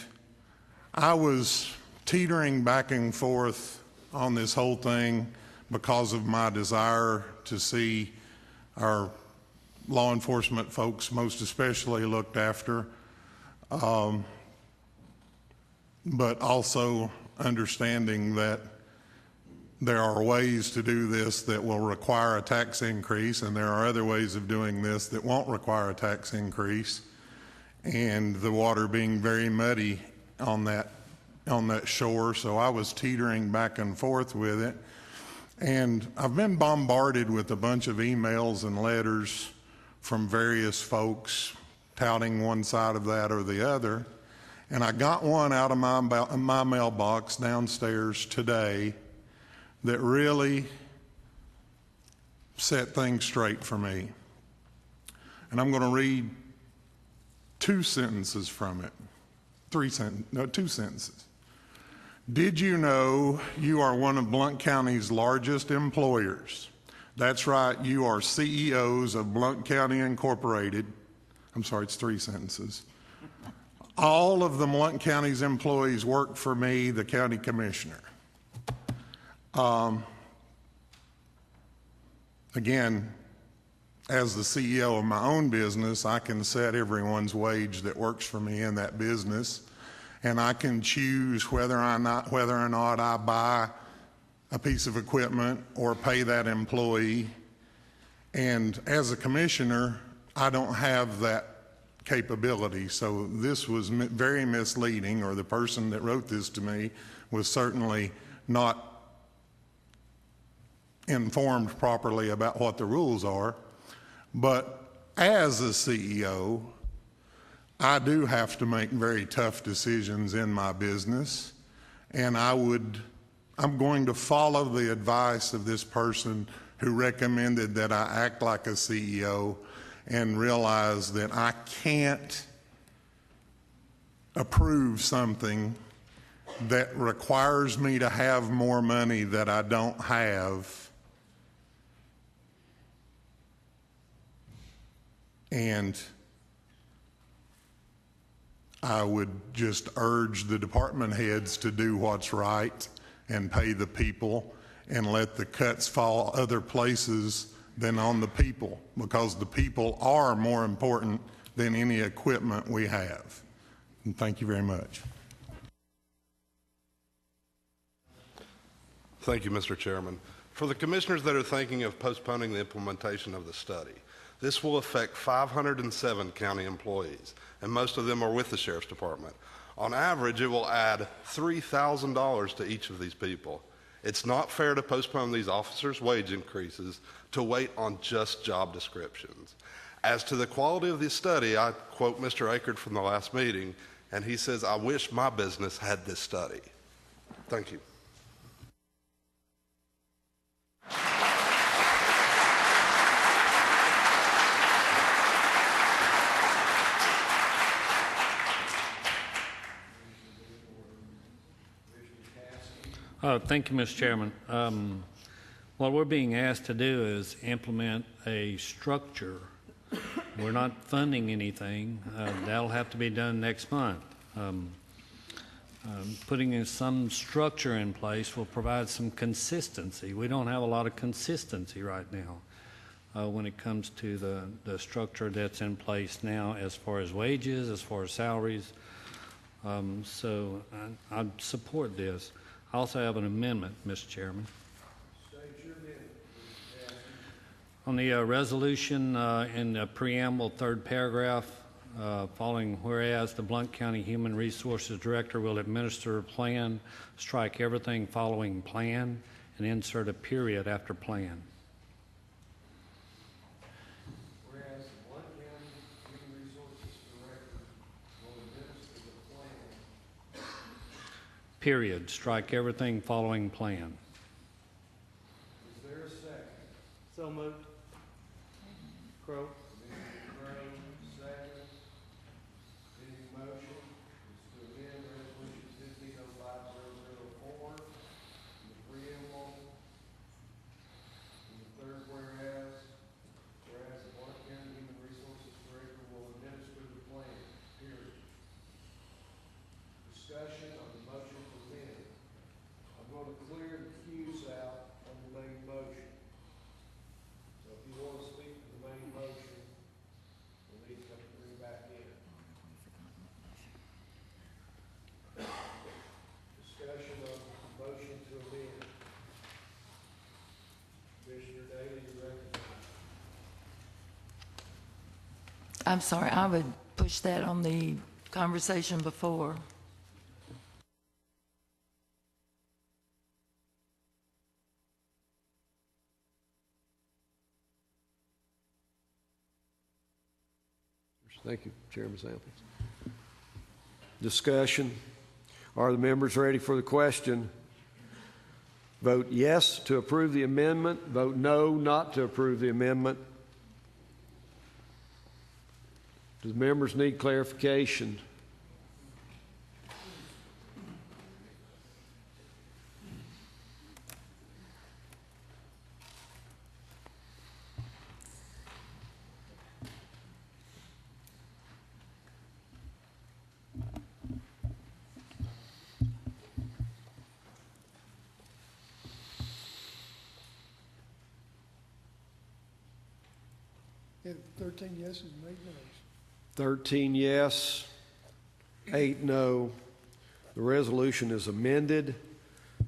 I was teetering back and forth on this whole thing because of my desire to see our law enforcement folks most especially looked after, but also understanding that there are ways to do this that will require a tax increase, and there are other ways of doing this that won't require a tax increase, and the water being very muddy on that shore. So I was teetering back and forth with it. And I've been bombarded with a bunch of emails and letters from various folks touting one side of that or the other. And I got one out of my mailbox downstairs today that really set things straight for me. And I'm going to read two sentences from it. Two sentences. Did you know you are one of Blount County's largest employers? That's right, you are CEOs of Blount County Incorporated. I'm sorry, it's three sentences. All of the Blount County's employees work for me, the county commissioner. Again, as the CEO of my own business, I can set everyone's wage that works for me in that business, and I can choose whether or not I buy a piece of equipment or pay that employee. And as a commissioner, I don't have that capability. So this was very misleading, or the person that wrote this to me was certainly not informed properly about what the rules are. But as a CEO, I do have to make very tough decisions in my business, and I'm going to follow the advice of this person who recommended that I act like a CEO and realize that I can't approve something that requires me to have more money that I don't have. And I would just urge the department heads to do what's right and pay the people and let the cuts fall other places than on the people, because the people are more important than any equipment we have. And thank you very much. Thank you, Mr. Chairman. For the commissioners that are thinking of postponing the implementation of the study, this will affect 507 county employees, and most of them are with the Sheriff's Department. On average, it will add $3,000 to each of these people. It's not fair to postpone these officers' wage increases to wait on just job descriptions. As to the quality of this study, I quote Mr. Akert from the last meeting, and he says, "I wish my business had this study." Thank you. Thank you, Mr. Chairman. What we're being asked to do is implement a structure. We're not funding anything. That'll have to be done next month. Putting in some structure in place will provide some consistency. We don't have a lot of consistency right now when it comes to the structure that's in place now as far as wages, as far as salaries. So I support this. I also have an amendment, Mr. Chairman. On the resolution in the preamble, third paragraph, following whereas the Blount County Human Resources Director will administer a plan, strike everything following plan, and insert a period after plan. Whereas the Blount County Human Resources Director will administer the plan. Period. Strike everything following plan. Is there a second? So moved. Crow. Second. Any motion is to amend resolution 1505-004, the preamble, in the third whereas the Blount County Human Resources Director will administer the plan, period. Discussion on the motion to amend. I'm going to clear the cues out on the main motion. So if you want to speak to the main motion, we'll need to bring back in. Discussion on the motion to amend. Commissioner Daly, you recognize. I'm sorry, I would push that on the conversation before. Thank you, Chairman Samples. Discussion. Are the members ready for the question? Vote yes to approve the amendment. Vote no not to approve the amendment. Do the members need clarification? Yeah, 13 yeses and 8 noes. 13 yes, 8 no. The resolution is amended.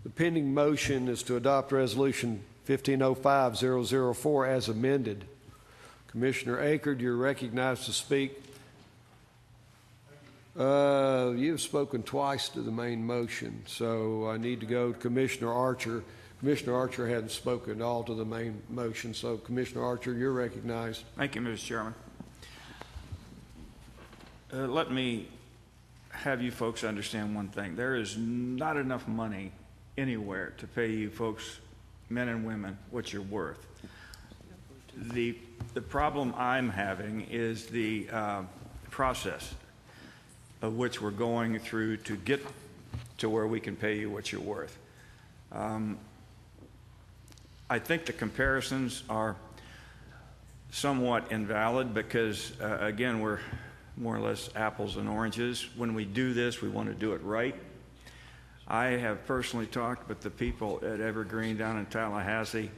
The pending motion is to adopt Resolution 1505-004 as amended. Commissioner Akerd, you're recognized to speak. You've spoken twice to the main motion, so I need to go to Commissioner Archer. Commissioner Archer hadn't spoken at all to the main motion, so Commissioner Archer, you're recognized. Thank you, Mr. Chairman. Let me have you folks understand one thing. There is not enough money anywhere to pay you folks, men and women, what you're worth. The problem I'm having is the process of which we're going through to get to where we can pay you what you're worth. I think the comparisons are somewhat invalid because, again, we're more or less apples and oranges. When we do this, we want to do it right. I have personally talked with the people at Evergreen down in Tallahassee,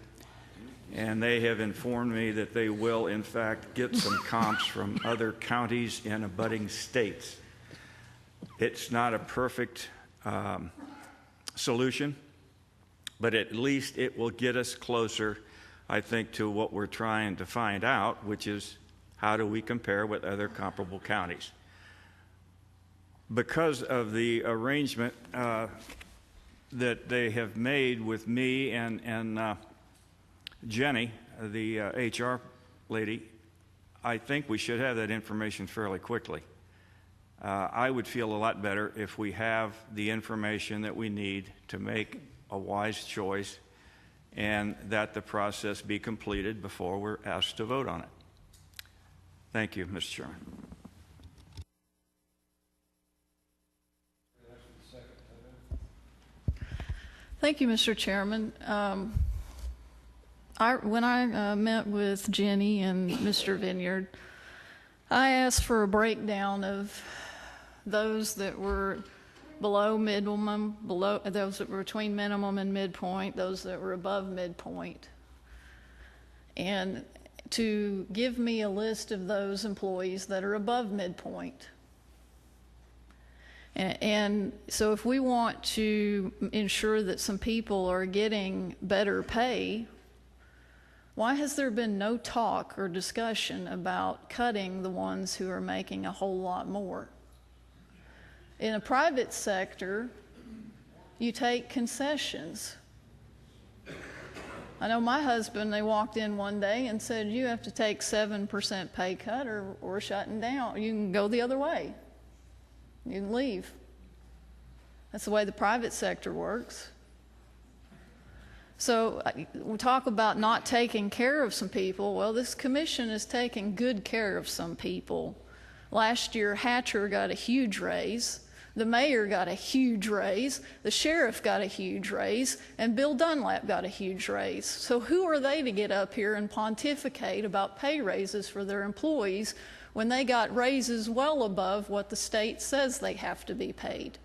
and they have informed me that they will, in fact, get some comps from other counties in abutting states. It's not a perfect solution, but at least it will get us closer, I think, to what we're trying to find out, which is how do we compare with other comparable counties. Because of the arrangement that they have made with me and Jenny, the HR lady, I think we should have that information fairly quickly. I would feel a lot better if we have the information that we need to make a wise choice and that the process be completed before we're asked to vote on it. Thank you, Mr. Chairman. Thank you, Mr. Chairman. When I met with Jenny and Mr. Vineyard, I asked for a breakdown of those that were below minimum, those that were between minimum and midpoint, those that were above midpoint, and to give me a list of those employees that are above midpoint. And so if we want to ensure that some people are getting better pay, why has there been no talk or discussion about cutting the ones who are making a whole lot more? In a private sector, you take concessions. I know my husband, they walked in one day and said, you have to take 7% pay cut or we're shutting down. You can go the other way. You can leave. That's the way the private sector works. So we talk about not taking care of some people. Well, this commission is taking good care of some people. Last year, Hatcher got a huge raise. The mayor got a huge raise. The sheriff got a huge raise. And Bill Dunlap got a huge raise. So who are they to get up here and pontificate about pay raises for their employees when they got raises well above what the state says they have to be paid?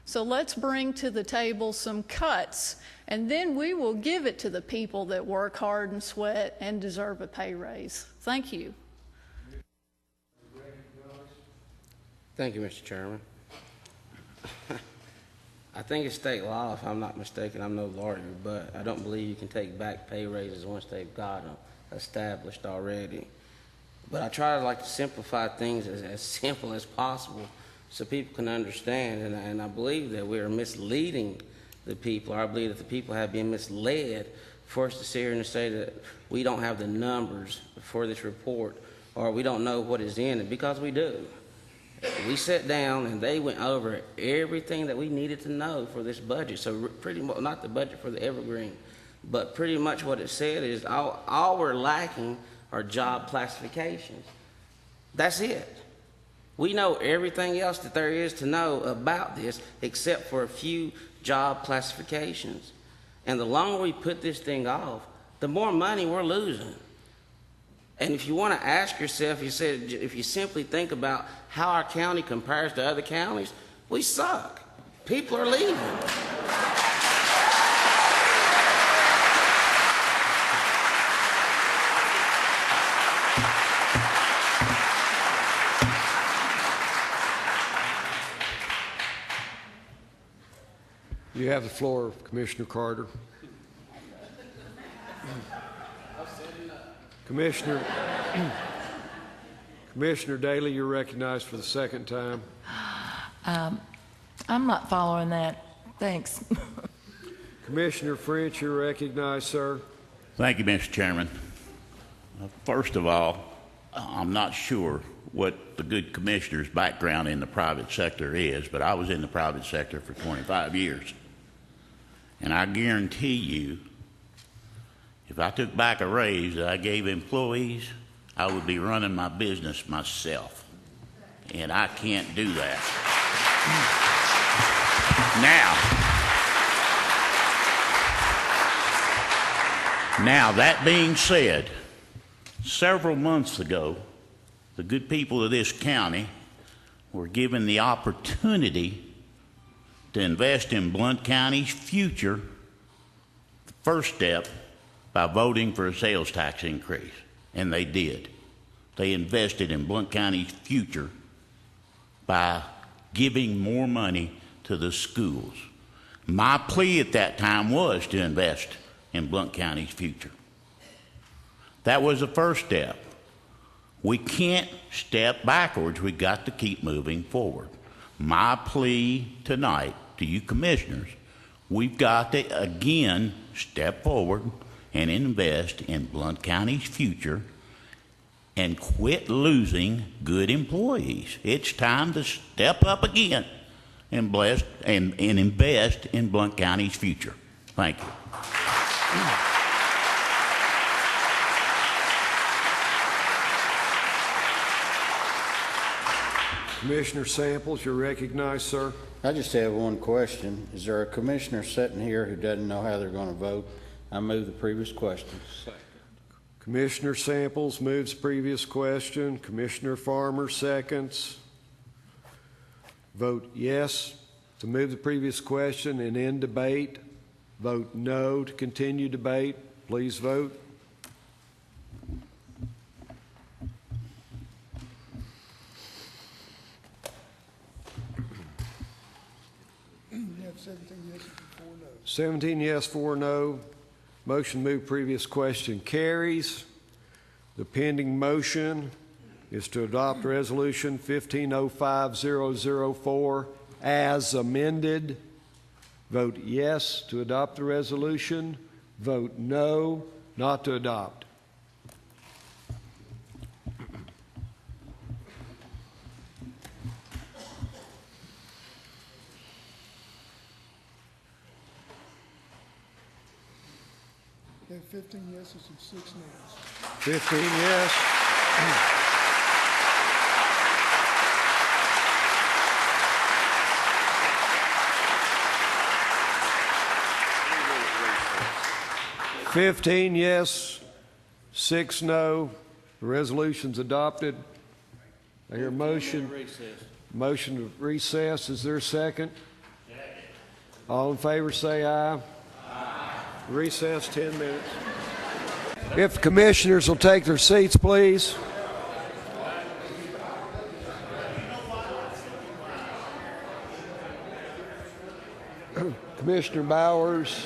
So let's bring to the table some cuts, and then we will give it to the people that work hard and sweat and deserve a pay raise. Thank you. Thank you, Mr. Chairman. I think it's state law, if I'm not mistaken. I'm no lawyer, but I don't believe you can take back pay raises once they've got them established already. But I try to to simplify things as simple as possible so people can understand, and I believe that we are misleading the people. I believe that the people have been misled for us to sit here and say that we don't have the numbers for this report or we don't know what is in it, because we do. We sat down and they went over everything that we needed to know for this budget. So pretty much, not the budget for the Evergreen, but pretty much what it said is all we're lacking are job classifications. That's it. We know everything else that there is to know about this except for a few job classifications. And the longer we put this thing off, the more money we're losing. And if you want to ask yourself, if you simply think about how our county compares to other counties, we suck. People are leaving. You have the floor, Commissioner Carter. Commissioner Daly, you're recognized for the second time. I'm not following that. Thanks. Commissioner French, you're recognized, sir. Thank you, Mr. Chairman. First of all, I'm not sure what the good commissioner's background in the private sector is, but I was in the private sector for 25 years. And I guarantee you, if I took back a raise that I gave employees, I would be running my business myself. And I can't do that. Now, that being said, several months ago, the good people of this county were given the opportunity to invest in Blount County's future, the first step, by voting for a sales tax increase. And they did. They invested in Blount County's future by giving more money to the schools. My plea at that time was to invest in Blount County's future. That was the first step. We can't step backwards. We've got to keep moving forward. My plea tonight to you commissioners, we've got to again step forward and invest in Blount County's future and quit losing good employees. It's time to step up again and invest in Blount County's future. Thank you. Commissioner Samples, you're recognized, sir. I just have one question. Is there a commissioner sitting here who doesn't know how they're going to vote? I move the previous question. Commissioner Samples moves previous question. Commissioner Farmer seconds. Vote yes to move the previous question and end debate. Vote no to continue debate. Please vote. You have 17 yes and 4 no. 17 yes, 4 no. Motion to move previous question carries. The pending motion is to adopt Resolution 1505004 as amended. Vote yes to adopt the resolution. Vote no not to adopt. You have 15 yeses and 6 noes. 15 yes. $15 yes, 6 no. The resolution's adopted. I hear a motion. Motion to recess. Is there a second? All in favor say aye. Recess 10 minutes. If the commissioners will take their seats, please. Commissioner Bowers.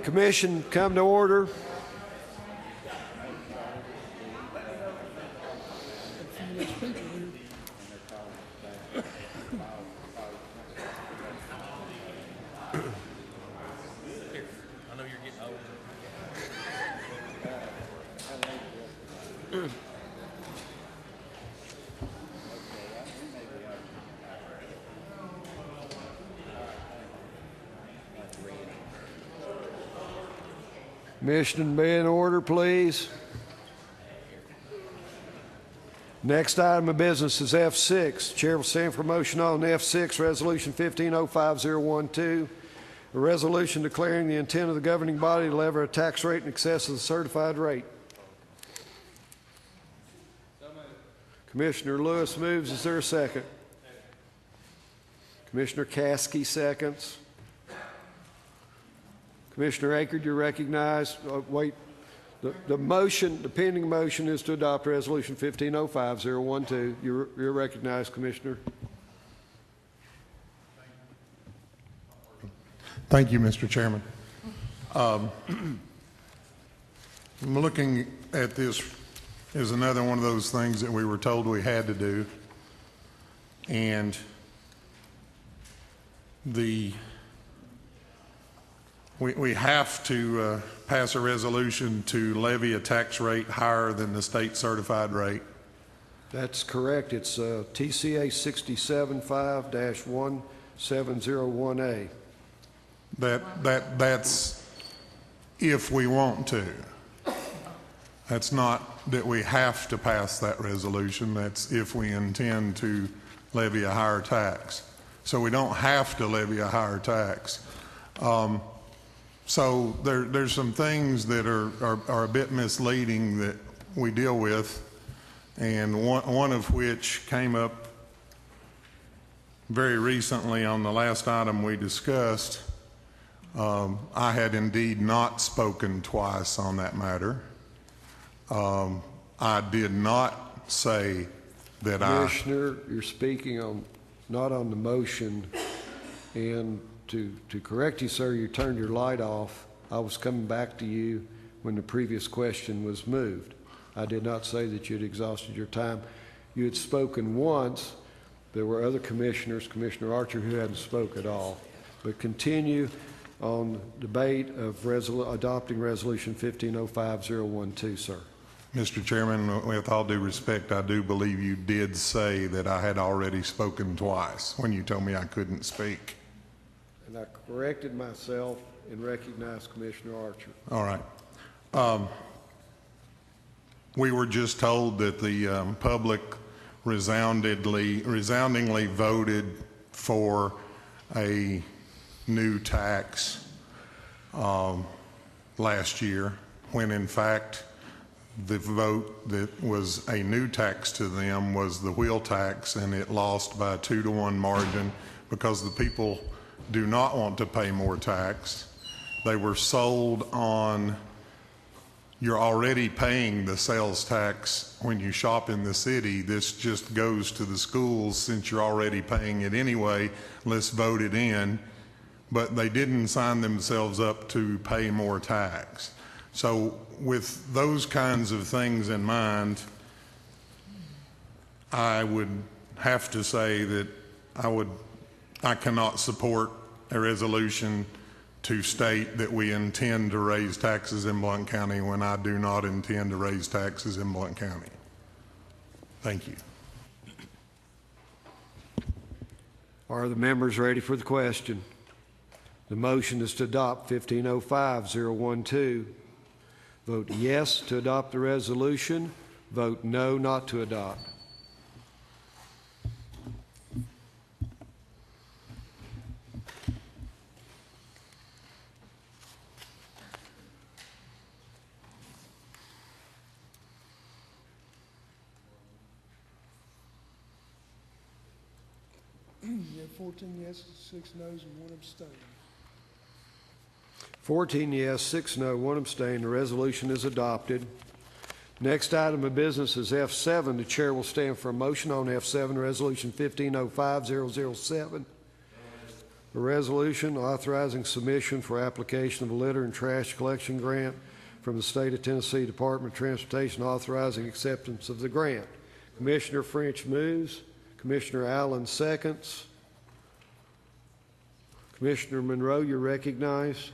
Commission, come to order. Commissioner, be in order, please. Next item of business is F6. Chair will stand for motion on F6, Resolution 15-05012, a resolution declaring the intent of the governing body to levy a tax rate in excess of the certified rate. Commissioner Lewis moves. Is there a second? Commissioner Caskey seconds. Commissioner Akerd, you're recognized. Wait. The motion, the pending motion is to adopt Resolution 15-05012. You're recognized, Commissioner. Thank you, Mr. Chairman. I'm looking at this as another one of those things that we were told we had to do. And we have to pass a resolution to levy a tax rate higher than the state certified rate. That's correct. It's TCA 67-5-1701A. That's if we want to. That's not that we have to pass that resolution. That's if we intend to levy a higher tax. So we don't have to levy a higher tax. So there's some things that are a bit misleading that we deal with, and one of which came up very recently on the last item we discussed. I had indeed not spoken twice on that matter. I did not say that Commissioner, you're speaking on, not on the motion, and to correct you, sir, you turned your light off. I was coming back to you when the previous question was moved. I did not say that you'd exhausted your time. You had spoken once. There were other commissioners, Commissioner Archer, who hadn't spoke at all. But continue on debate of adopting Resolution 15-05012, sir. Mr. Chairman, with all due respect, I do believe you did say that I had already spoken twice when you told me I couldn't speak. And I corrected myself and recognized Commissioner Archer. All right. We were just told that the public resoundingly voted for a new tax last year, when in fact the vote that was a new tax to them was the wheel tax, and it lost by a 2-to-1 margin because the people do not want to pay more tax. They were sold on, you're already paying the sales tax when you shop in the city. This just goes to the schools since you're already paying it anyway. Let's vote it in. But they didn't sign themselves up to pay more tax. So with those kinds of things in mind, I would have to say that I cannot support a resolution to state that we intend to raise taxes in Blount County when I do not intend to raise taxes in Blount County. Thank you. Are the members ready for the question? The motion is to adopt 15-05012. Vote yes to adopt the resolution. Vote no not to adopt. You have 14 yeses, 6 noes, and 1 abstain. 14 yes, 6 no, 1 abstain. The resolution is adopted. Next item of business is F7. The chair will stand for a motion on F7, Resolution 15-05007. A resolution authorizing submission for application of a litter and trash collection grant from the State of Tennessee Department of Transportation, authorizing acceptance of the grant. Commissioner French moves. Commissioner Allen seconds. Commissioner Monroe, you're recognized.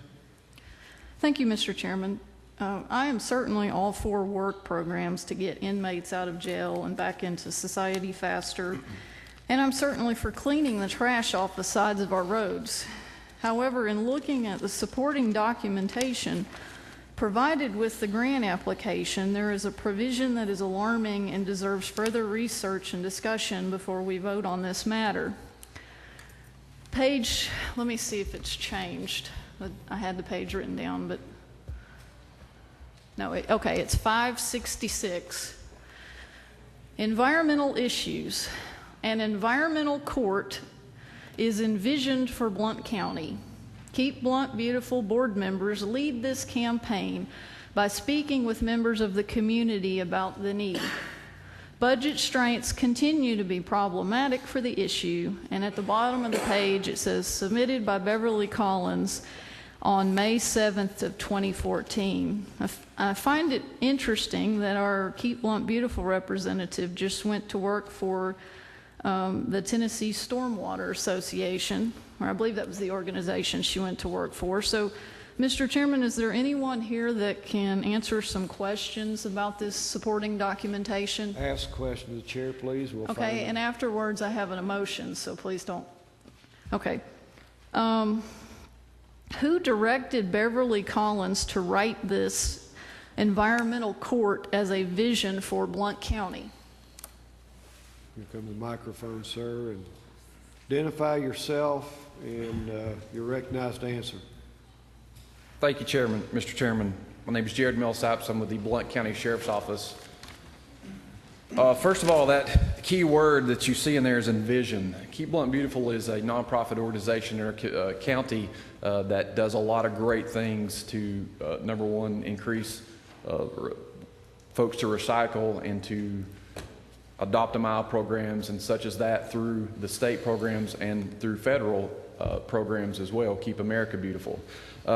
Thank you, Mr. Chairman. I am certainly all for work programs to get inmates out of jail and back into society faster, and I'm certainly for cleaning the trash off the sides of our roads. However, in looking at the supporting documentation, Provided with the grant application, there is a provision that is alarming and deserves further research and discussion before we vote on this matter. Page, let me see if it's changed. I had the page written down, but no, okay, it's 566. Environmental issues. An environmental court is envisioned for Blount County. Keep Blount Beautiful board members lead this campaign by speaking with members of the community about the need. Budget strains continue to be problematic for the issue, and at the bottom of the page it says, submitted by Beverly Collins on May 7th of 2014. I find it interesting that our Keep Blount Beautiful representative just went to work for the Tennessee Stormwater Association, or I believe that was the organization she went to work for. So, Mr. Chairman, is there anyone here that can answer some questions about this supporting documentation? Ask a question to the chair, please. We'll Okay, and afterwards I have an emotion, so please don't. Okay. Who directed Beverly Collins to write this environmental court as a vision for Blount County? Here comes the microphone, sir, and identify yourself and your recognized answer. Thank you, Chairman. Mr. Chairman, my name is Jared Millsaps. I'm with the Blount County Sheriff's Office. First of all, that key word that you see in there is envision. Keep Blount Beautiful is a nonprofit organization in our county that does a lot of great things to, number one, increase folks to recycle and to adopt a mile programs and such as that through the state programs and through federal programs as well, Keep America Beautiful.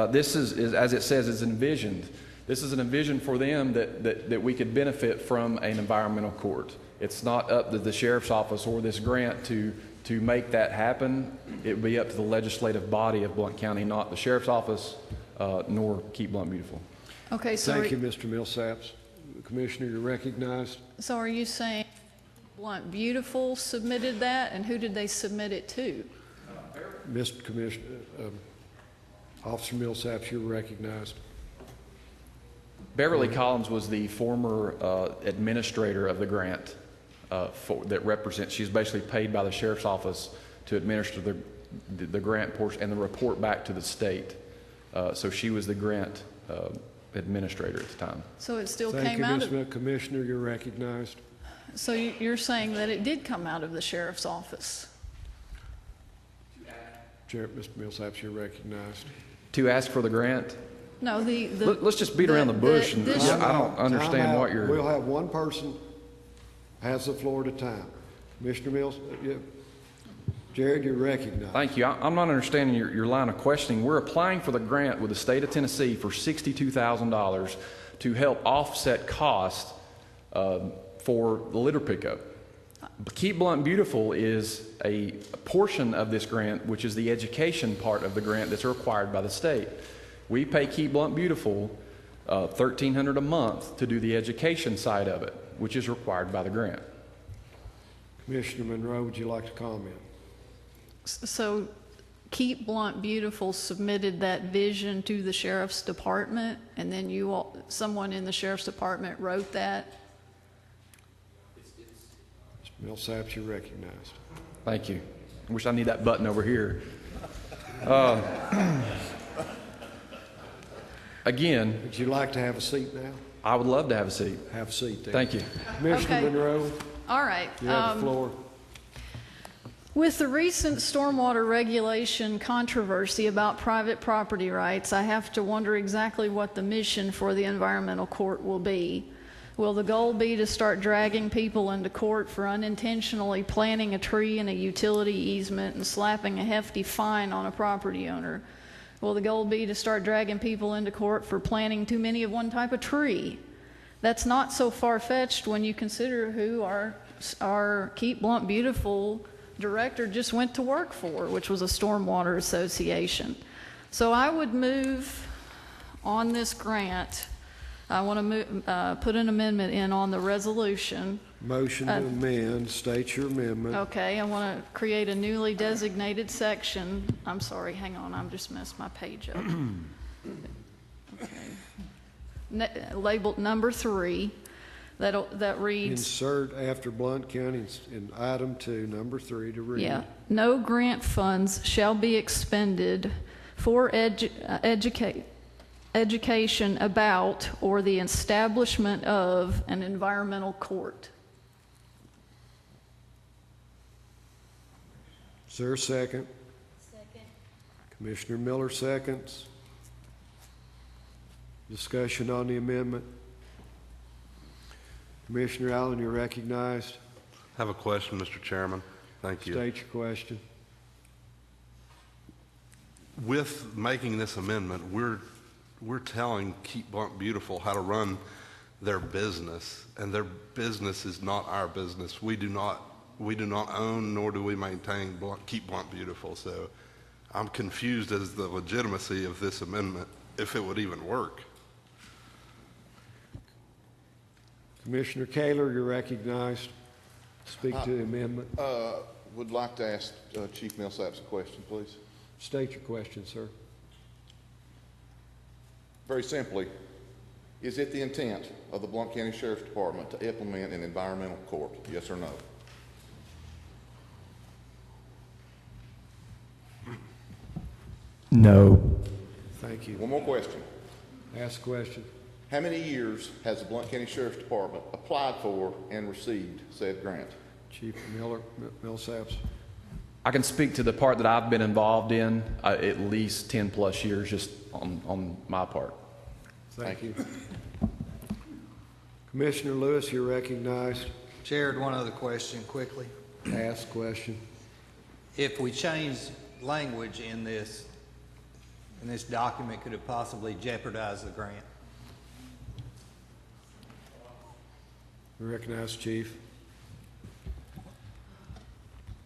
This is, as it says, is envisioned. This is an envision for them that we could benefit from an environmental court. It's not up to the sheriff's office or this grant to make that happen. It would be up to the legislative body of Blount County, not the sheriff's office, nor Keep Blount Beautiful. Okay, so thank you, Mr. Millsaps. Commissioner, you're recognized. So are you saying Blount Beautiful submitted that, and who did they submit it to? Mr. Commissioner, Officer Millsaps, you're recognized. Beverly Collins was the former administrator of the grant that represents. She's basically paid by the sheriff's office to administer the grant portion and the report back to the state. So she was the grant administrator at the time. So it still Thank came you, out Ms. of... Commissioner, you're recognized. So you're saying that it did come out of the sheriff's office? Chair, Mr. Millsaps, you're recognized. To ask for the grant? No, let's just beat around the bush. And I don't understand what you're... We'll have one person has the floor at a time. Commissioner Mills, Jared, you're recognized. Thank you. I'm not understanding your line of questioning. We're applying for the grant with the state of Tennessee for $62,000 to help offset costs for the litter pickup. Keep Blount Beautiful is a portion of this grant, which is the education part of the grant that's required by the state. We pay Keep Blount Beautiful $1,300 a month to do the education side of it, which is required by the grant. Commissioner Monroe, would you like to comment? So Keep Blount Beautiful submitted that vision to the sheriff's department, and then someone in the sheriff's department wrote that? Mr. Millsaps, you're recognized. Thank you. I wish I need that button over here. Again. Would you like to have a seat now? I would love to have a seat. Have a seat then. Thank you. Commissioner Monroe. All right. You have the floor. With the recent stormwater regulation controversy about private property rights, I have to wonder exactly what the mission for the environmental court will be. Will the goal be to start dragging people into court for unintentionally planting a tree in a utility easement and slapping a hefty fine on a property owner? Will the goal be to start dragging people into court for planting too many of one type of tree? That's not so far-fetched when you consider who our Keep Blount Beautiful director just went to work for, which was a stormwater association. So I would move on this grant. I want to put an amendment in on the resolution. Motion to amend. State your amendment. Okay, I want to create a newly designated section. I'm sorry, hang on, I just messed my page up. Okay. labeled number 3, that reads, Insert after Blount County in item 2, number 3 to read. yeah, no grant funds shall be expended for education about or the establishment of an environmental court. Is there a second? Second. Commissioner Miller seconds. Discussion on the amendment. Commissioner Allen, you're recognized. I have a question, Mr. Chairman. Thank you. State your question. With making this amendment, we're telling Keep Blount Beautiful how to run their business, and their business is not our business. We do not own nor do we maintain Keep Blount Beautiful. So I'm confused as the legitimacy of this amendment, if it would even work. Commissioner Kaler, you're recognized. Speak to the amendment. Would like to ask Chief Millsaps a question, please. State your question, sir. Very simply, is it the intent of the Blount County Sheriff's Department to implement an environmental court? Yes or no? No. Thank you. One more question. Ask a question. How many years has the Blount County Sheriff's Department applied for and received said grant? Chief Millsaps. I can speak to the part that I've been involved in, at least 10 plus years just on my part. Thank you. Commissioner Lewis, you're recognized. Chair, one other question quickly. Ask question. If we change language in this document, could it possibly jeopardize the grant? Recognized, Chief.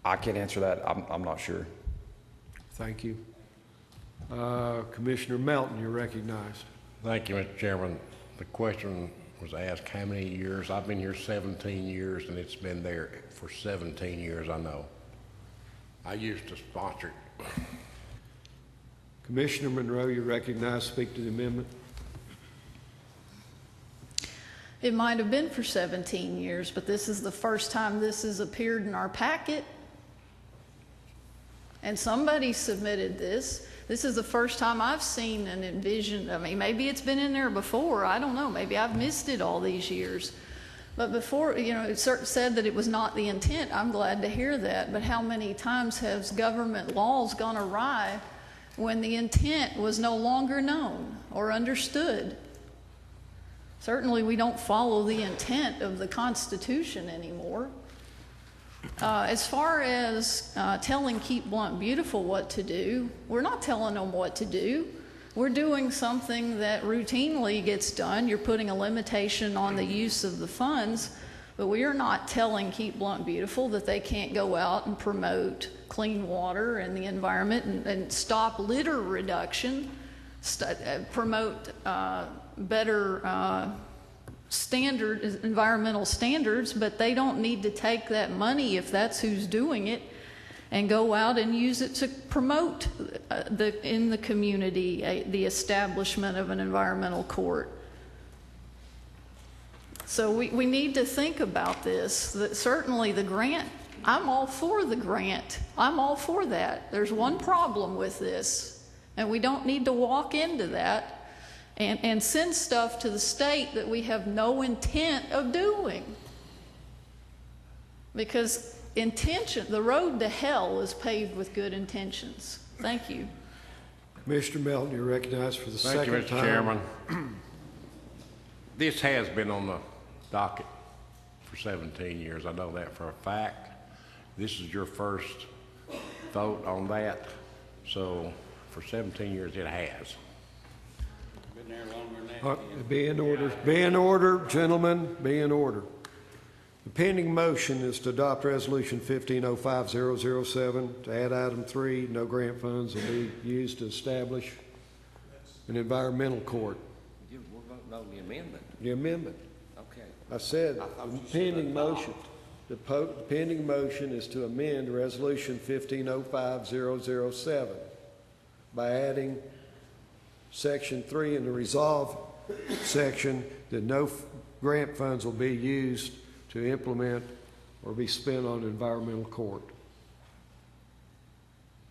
I can't answer that. I'm not sure. Thank you. Commissioner Melton, you're recognized. Thank you, Mr. Chairman. The question was asked how many years. I've been here 17 years, and it's been there for 17 years, I know. I used to sponsor it. Commissioner Monroe, you're recognized. Speak to the amendment. It might have been for 17 years, but this is the first time this has appeared in our packet. And somebody submitted this. This is the first time I've seen and envisioned. I mean, maybe it's been in there before. I don't know. Maybe I've missed it all these years. But before, it said that it was not the intent. I'm glad to hear that. But how many times has government laws gone awry when the intent was no longer known or understood? Certainly, we don't follow the intent of the Constitution anymore. As far as telling Keep Blount Beautiful what to do, we're not telling them what to do. We're doing something that routinely gets done. You're putting a limitation on the use of the funds, but we are not telling Keep Blount Beautiful that they can't go out and promote clean water and the environment and stop litter reduction, promote better environmental standards, but they don't need to take that money, if that's who's doing it, and go out and use it to promote in the community the establishment of an environmental court. So we need to think about this. That certainly the grant, I'm all for the grant. I'm all for that. There's one problem with this, and we don't need to walk into that and send stuff to the state that we have no intent of doing. Because the road to hell is paved with good intentions. Thank you. Commissioner Melton, you're recognized for the second time. Thank you, Mr. Chairman. This has been on the docket for 17 years. I know that for a fact. This is your first vote on that. So for 17 years, it has. Be in order. Be in order, gentlemen. Be in order. The pending motion is to adopt Resolution 1505007 to add item 3. No grant funds will be used to establish an environmental court. We're voting on the amendment. The amendment. Okay. I said the pending motion. The pending motion is to amend Resolution 1505007 by adding Section 3 in the resolve section that no grant funds will be used to implement or be spent on environmental court.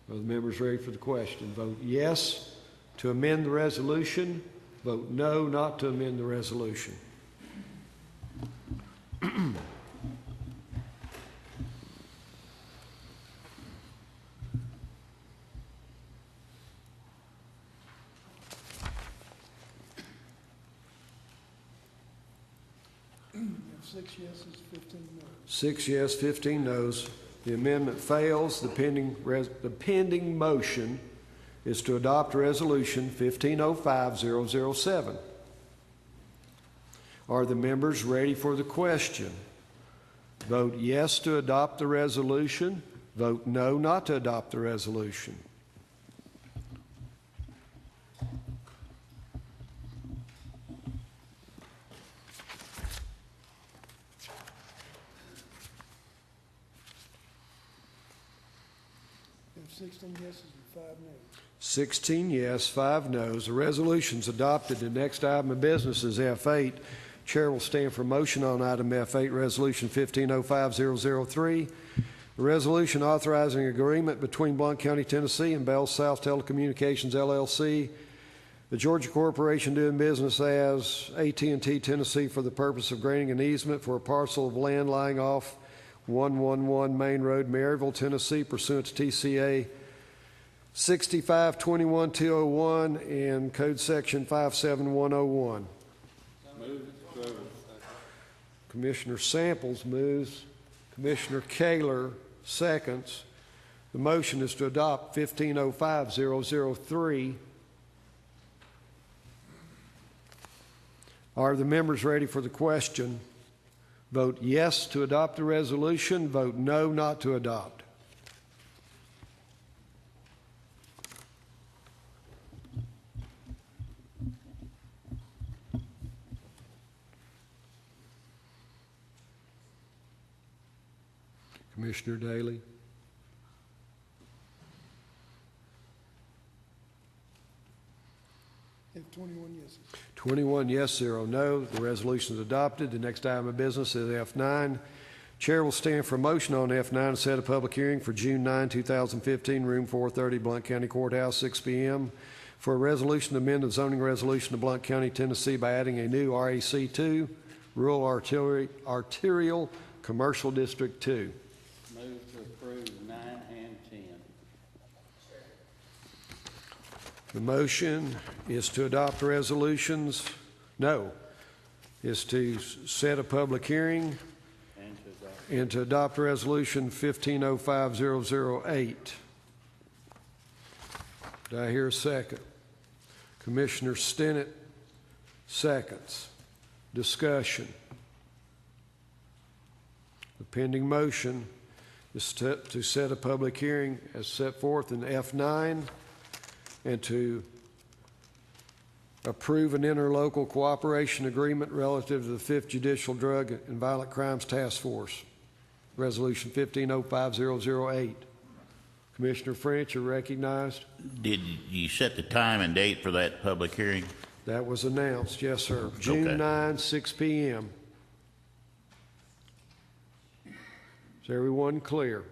Are the members ready for the question? Vote yes to amend the resolution. Vote no not to amend the resolution. Six yeses, 15 no. 6 yes, 15 noes. The amendment fails. The pending motion is to adopt Resolution 1505007. Are the members ready for the question? Vote yes to adopt the resolution. Vote no not to adopt the resolution. We have 16 yeses and 5 noes. 16 yes, 5 noes. The resolution's adopted. The next item of business is F8. Chair will stand for motion on item F8, Resolution 1505003. A resolution authorizing agreement between Blount County, Tennessee and Bell South Telecommunications, LLC, the Georgia Corporation doing business as AT&T Tennessee, for the purpose of granting an easement for a parcel of land lying off 111 Main Road, Maryville, Tennessee, pursuant to TCA 6521201 and Code Section 57101. Commissioner Samples moves. Commissioner Kaler seconds. The motion is to adopt 1505003. Are the members ready for the question? Vote yes to adopt the resolution. Vote no not to adopt. Commissioner Daly. We have 21 yeses. 21 yes, 0 no. The resolution is adopted. The next item of business is F9. Chair will stand for a motion on F9 and set a public hearing for June 9, 2015, room 430, Blount County Courthouse, 6 p.m. for a resolution to amend the zoning resolution of Blount County, Tennessee by adding a new RAC2, Rural Arterial Commercial District 2. Move to approve 9 and 10. The motion is to adopt resolutions. No, is to set a public hearing and to adopt resolution 1505008. Do I hear a second? Commissioner Stinnett seconds. Discussion. The pending motion is to set a public hearing as set forth in F9 and to approve an interlocal cooperation agreement relative to the 5th Judicial Drug and Violent Crimes Task Force, Resolution 1505008. Commissioner French, you're recognized. Did you set the time and date for that public hearing? That was announced, yes, sir. June 9, 6 p.m. Is everyone clear?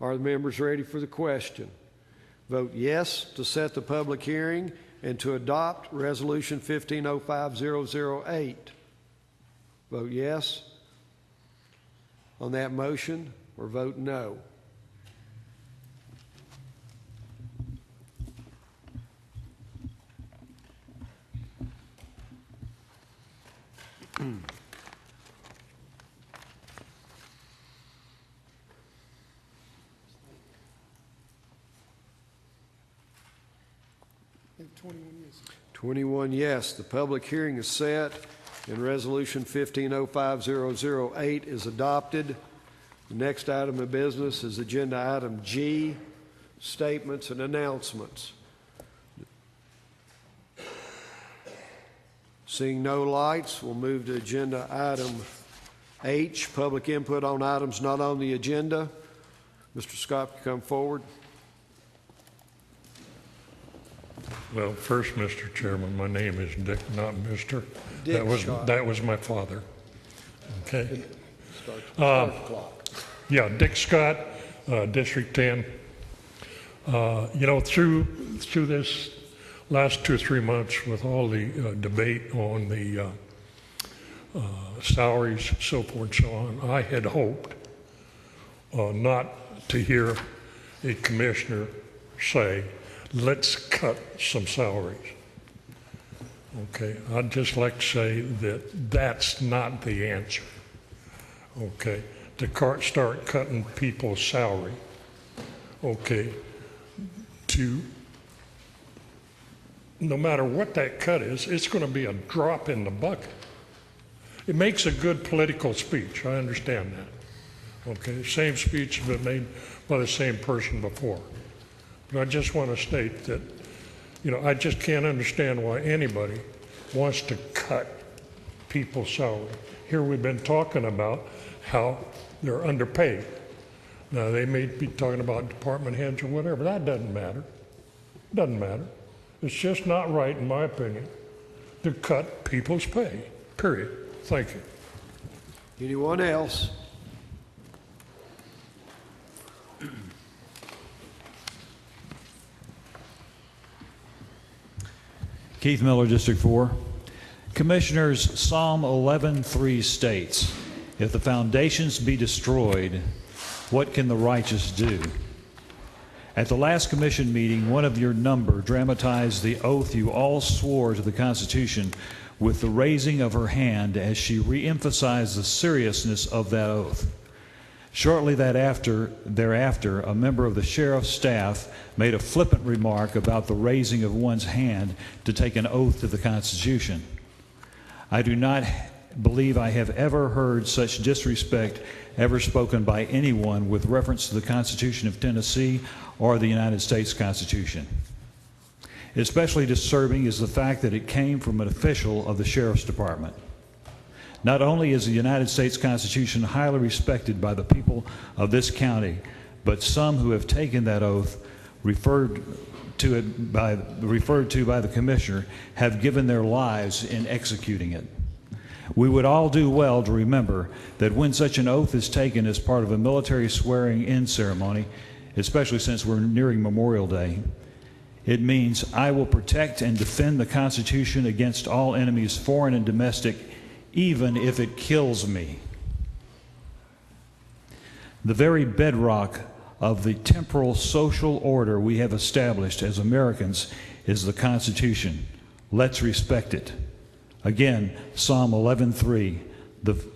Are the members ready for the question? Vote yes to set the public hearing and to adopt Resolution 1505008. Vote yes on that motion or vote no. We have 21 yeses. 21 yes. The public hearing is set and Resolution 1505008 is adopted. The next item of business is Agenda Item G, Statements and Announcements. Seeing no lights, we'll move to Agenda Item H, Public Input on Items Not on the Agenda. Mr. Scott, come forward. Well, first, Mr. Chairman, my name is Dick, not Mr. Dick Scott. That was my father. Okay. Start the clock. Yeah, Dick Scott, District 10. You know, through this last 2 or 3 months with all the debate on the salaries, so forth and so on, I had hoped not to hear a commissioner say, let's cut some salaries. Okay, I'd just like to say that that's not the answer. Okay, to start cutting people's salary. Okay, no matter what that cut is, it's going to be a drop in the bucket. It makes a good political speech, I understand that. Okay, same speech has been made by the same person before. But I just want to state that, you know, I just can't understand why anybody wants to cut people's salary. Here we've been talking about how they're underpaid. Now, they may be talking about department heads or whatever. That doesn't matter. Doesn't matter. It's just not right, in my opinion, to cut people's pay, period. Thank you. Anyone else? Keith Miller, District 4. Commissioners, Psalm 11:3 states, "If the foundations be destroyed, what can the righteous do?" At the last commission meeting, one of your number dramatized the oath you all swore to the Constitution with the raising of her hand as she re-emphasized the seriousness of that oath. Shortly thereafter, a member of the sheriff's staff made a flippant remark about the raising of one's hand to take an oath to the Constitution. I do not believe I have ever heard such disrespect ever spoken by anyone with reference to the Constitution of Tennessee or the United States Constitution. Especially disturbing is the fact that it came from an official of the Sheriff's Department. Not only is the United States Constitution highly respected by the people of this county, but some who have taken that oath, referred to by the Commissioner, have given their lives in executing it. We would all do well to remember that when such an oath is taken as part of a military swearing-in ceremony, especially since we're nearing Memorial Day, it means I will protect and defend the Constitution against all enemies, foreign and domestic, even if it kills me. The very bedrock of the temporal social order we have established as Americans is the Constitution. Let's respect it. Again, Psalm 11:3,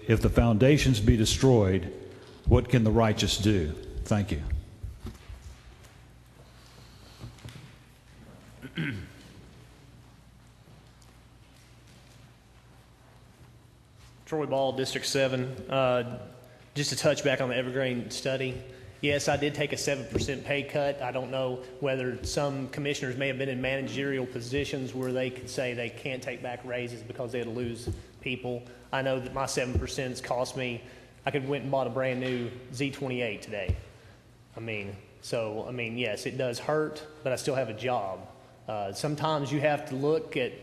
if the foundations be destroyed, what can the righteous do? Thank you. Troy Ball, District 7. Just to touch back on the Evergreen study, yes, I did take a 7% pay cut. I don't know whether some commissioners may have been in managerial positions where they could say they can't take back raises because they'd lose people. I know that my 7%'s cost me, I could went and bought a brand new Z28 today. Yes, it does hurt, but I still have a job. Sometimes you have to look at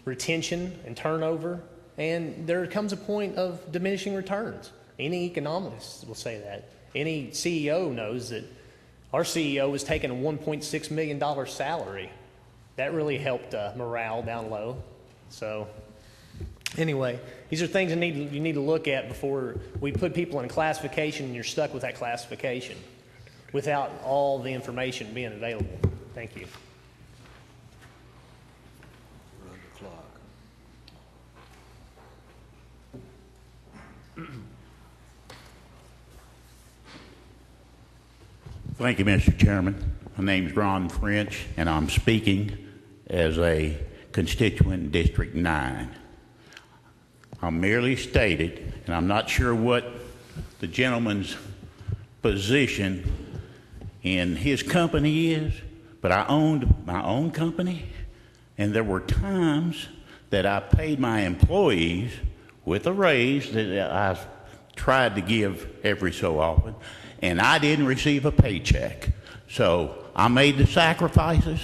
retention and turnover, and there comes a point of diminishing returns. Any economist will say that. Any CEO knows that our CEO was taking a $1.6 million salary. That really helped morale down low. So anyway, these are things you need to look at before we put people in a classification and you're stuck with that classification without all the information being available. Thank you. Thank you, Mr. Chairman. My name is Ron French, and I'm speaking as a constituent in District 9. I merely stated, and I'm not sure what the gentleman's position in his company is, but I owned my own company, and there were times that I paid my employees with a raise that I tried to give every so often, and I didn't receive a paycheck. So I made the sacrifices.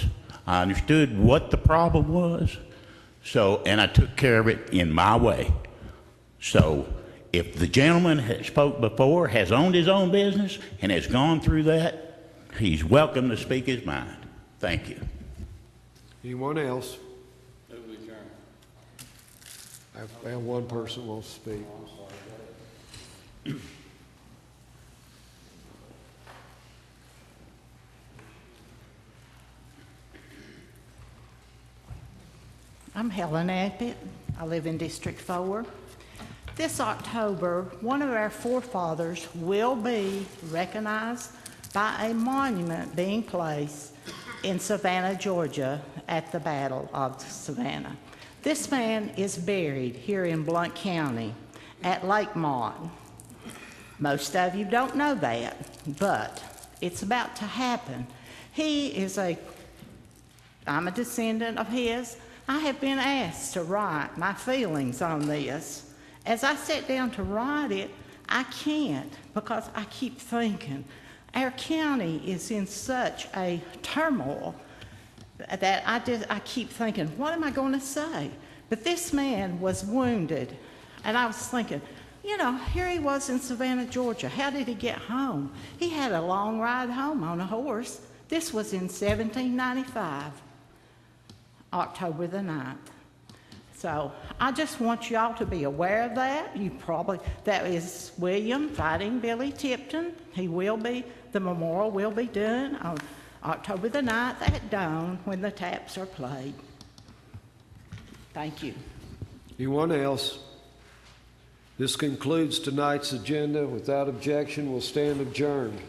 I understood what the problem was, and I took care of it in my way. So if the gentleman that spoke before has owned his own business and has gone through that, he's welcome to speak his mind. Thank you. Anyone else? I have one person wants to speak. I'm Helen Abbott. I live in District 4. This October, one of our forefathers will be recognized by a monument being placed in Savannah, Georgia, at the Battle of Savannah. This man is buried here in Blount County at Lakemont. Most of you don't know that, but it's about to happen. I'm a descendant of his. I have been asked to write my feelings on this. As I sat down to write it, I can't, because I keep thinking our county is in such a turmoil that I keep thinking, what am I going to say? But this man was wounded, and I was thinking, you know, here he was in Savannah, Georgia. How did he get home? He had a long ride home on a horse. This was in 1795. October the 9th. So I just want y'all to be aware of that. That is William fighting Billy Tipton. The memorial will be done on October the 9th at dawn when the taps are played. Thank you. Anyone else? This concludes tonight's agenda. Without objection, we'll stand adjourned.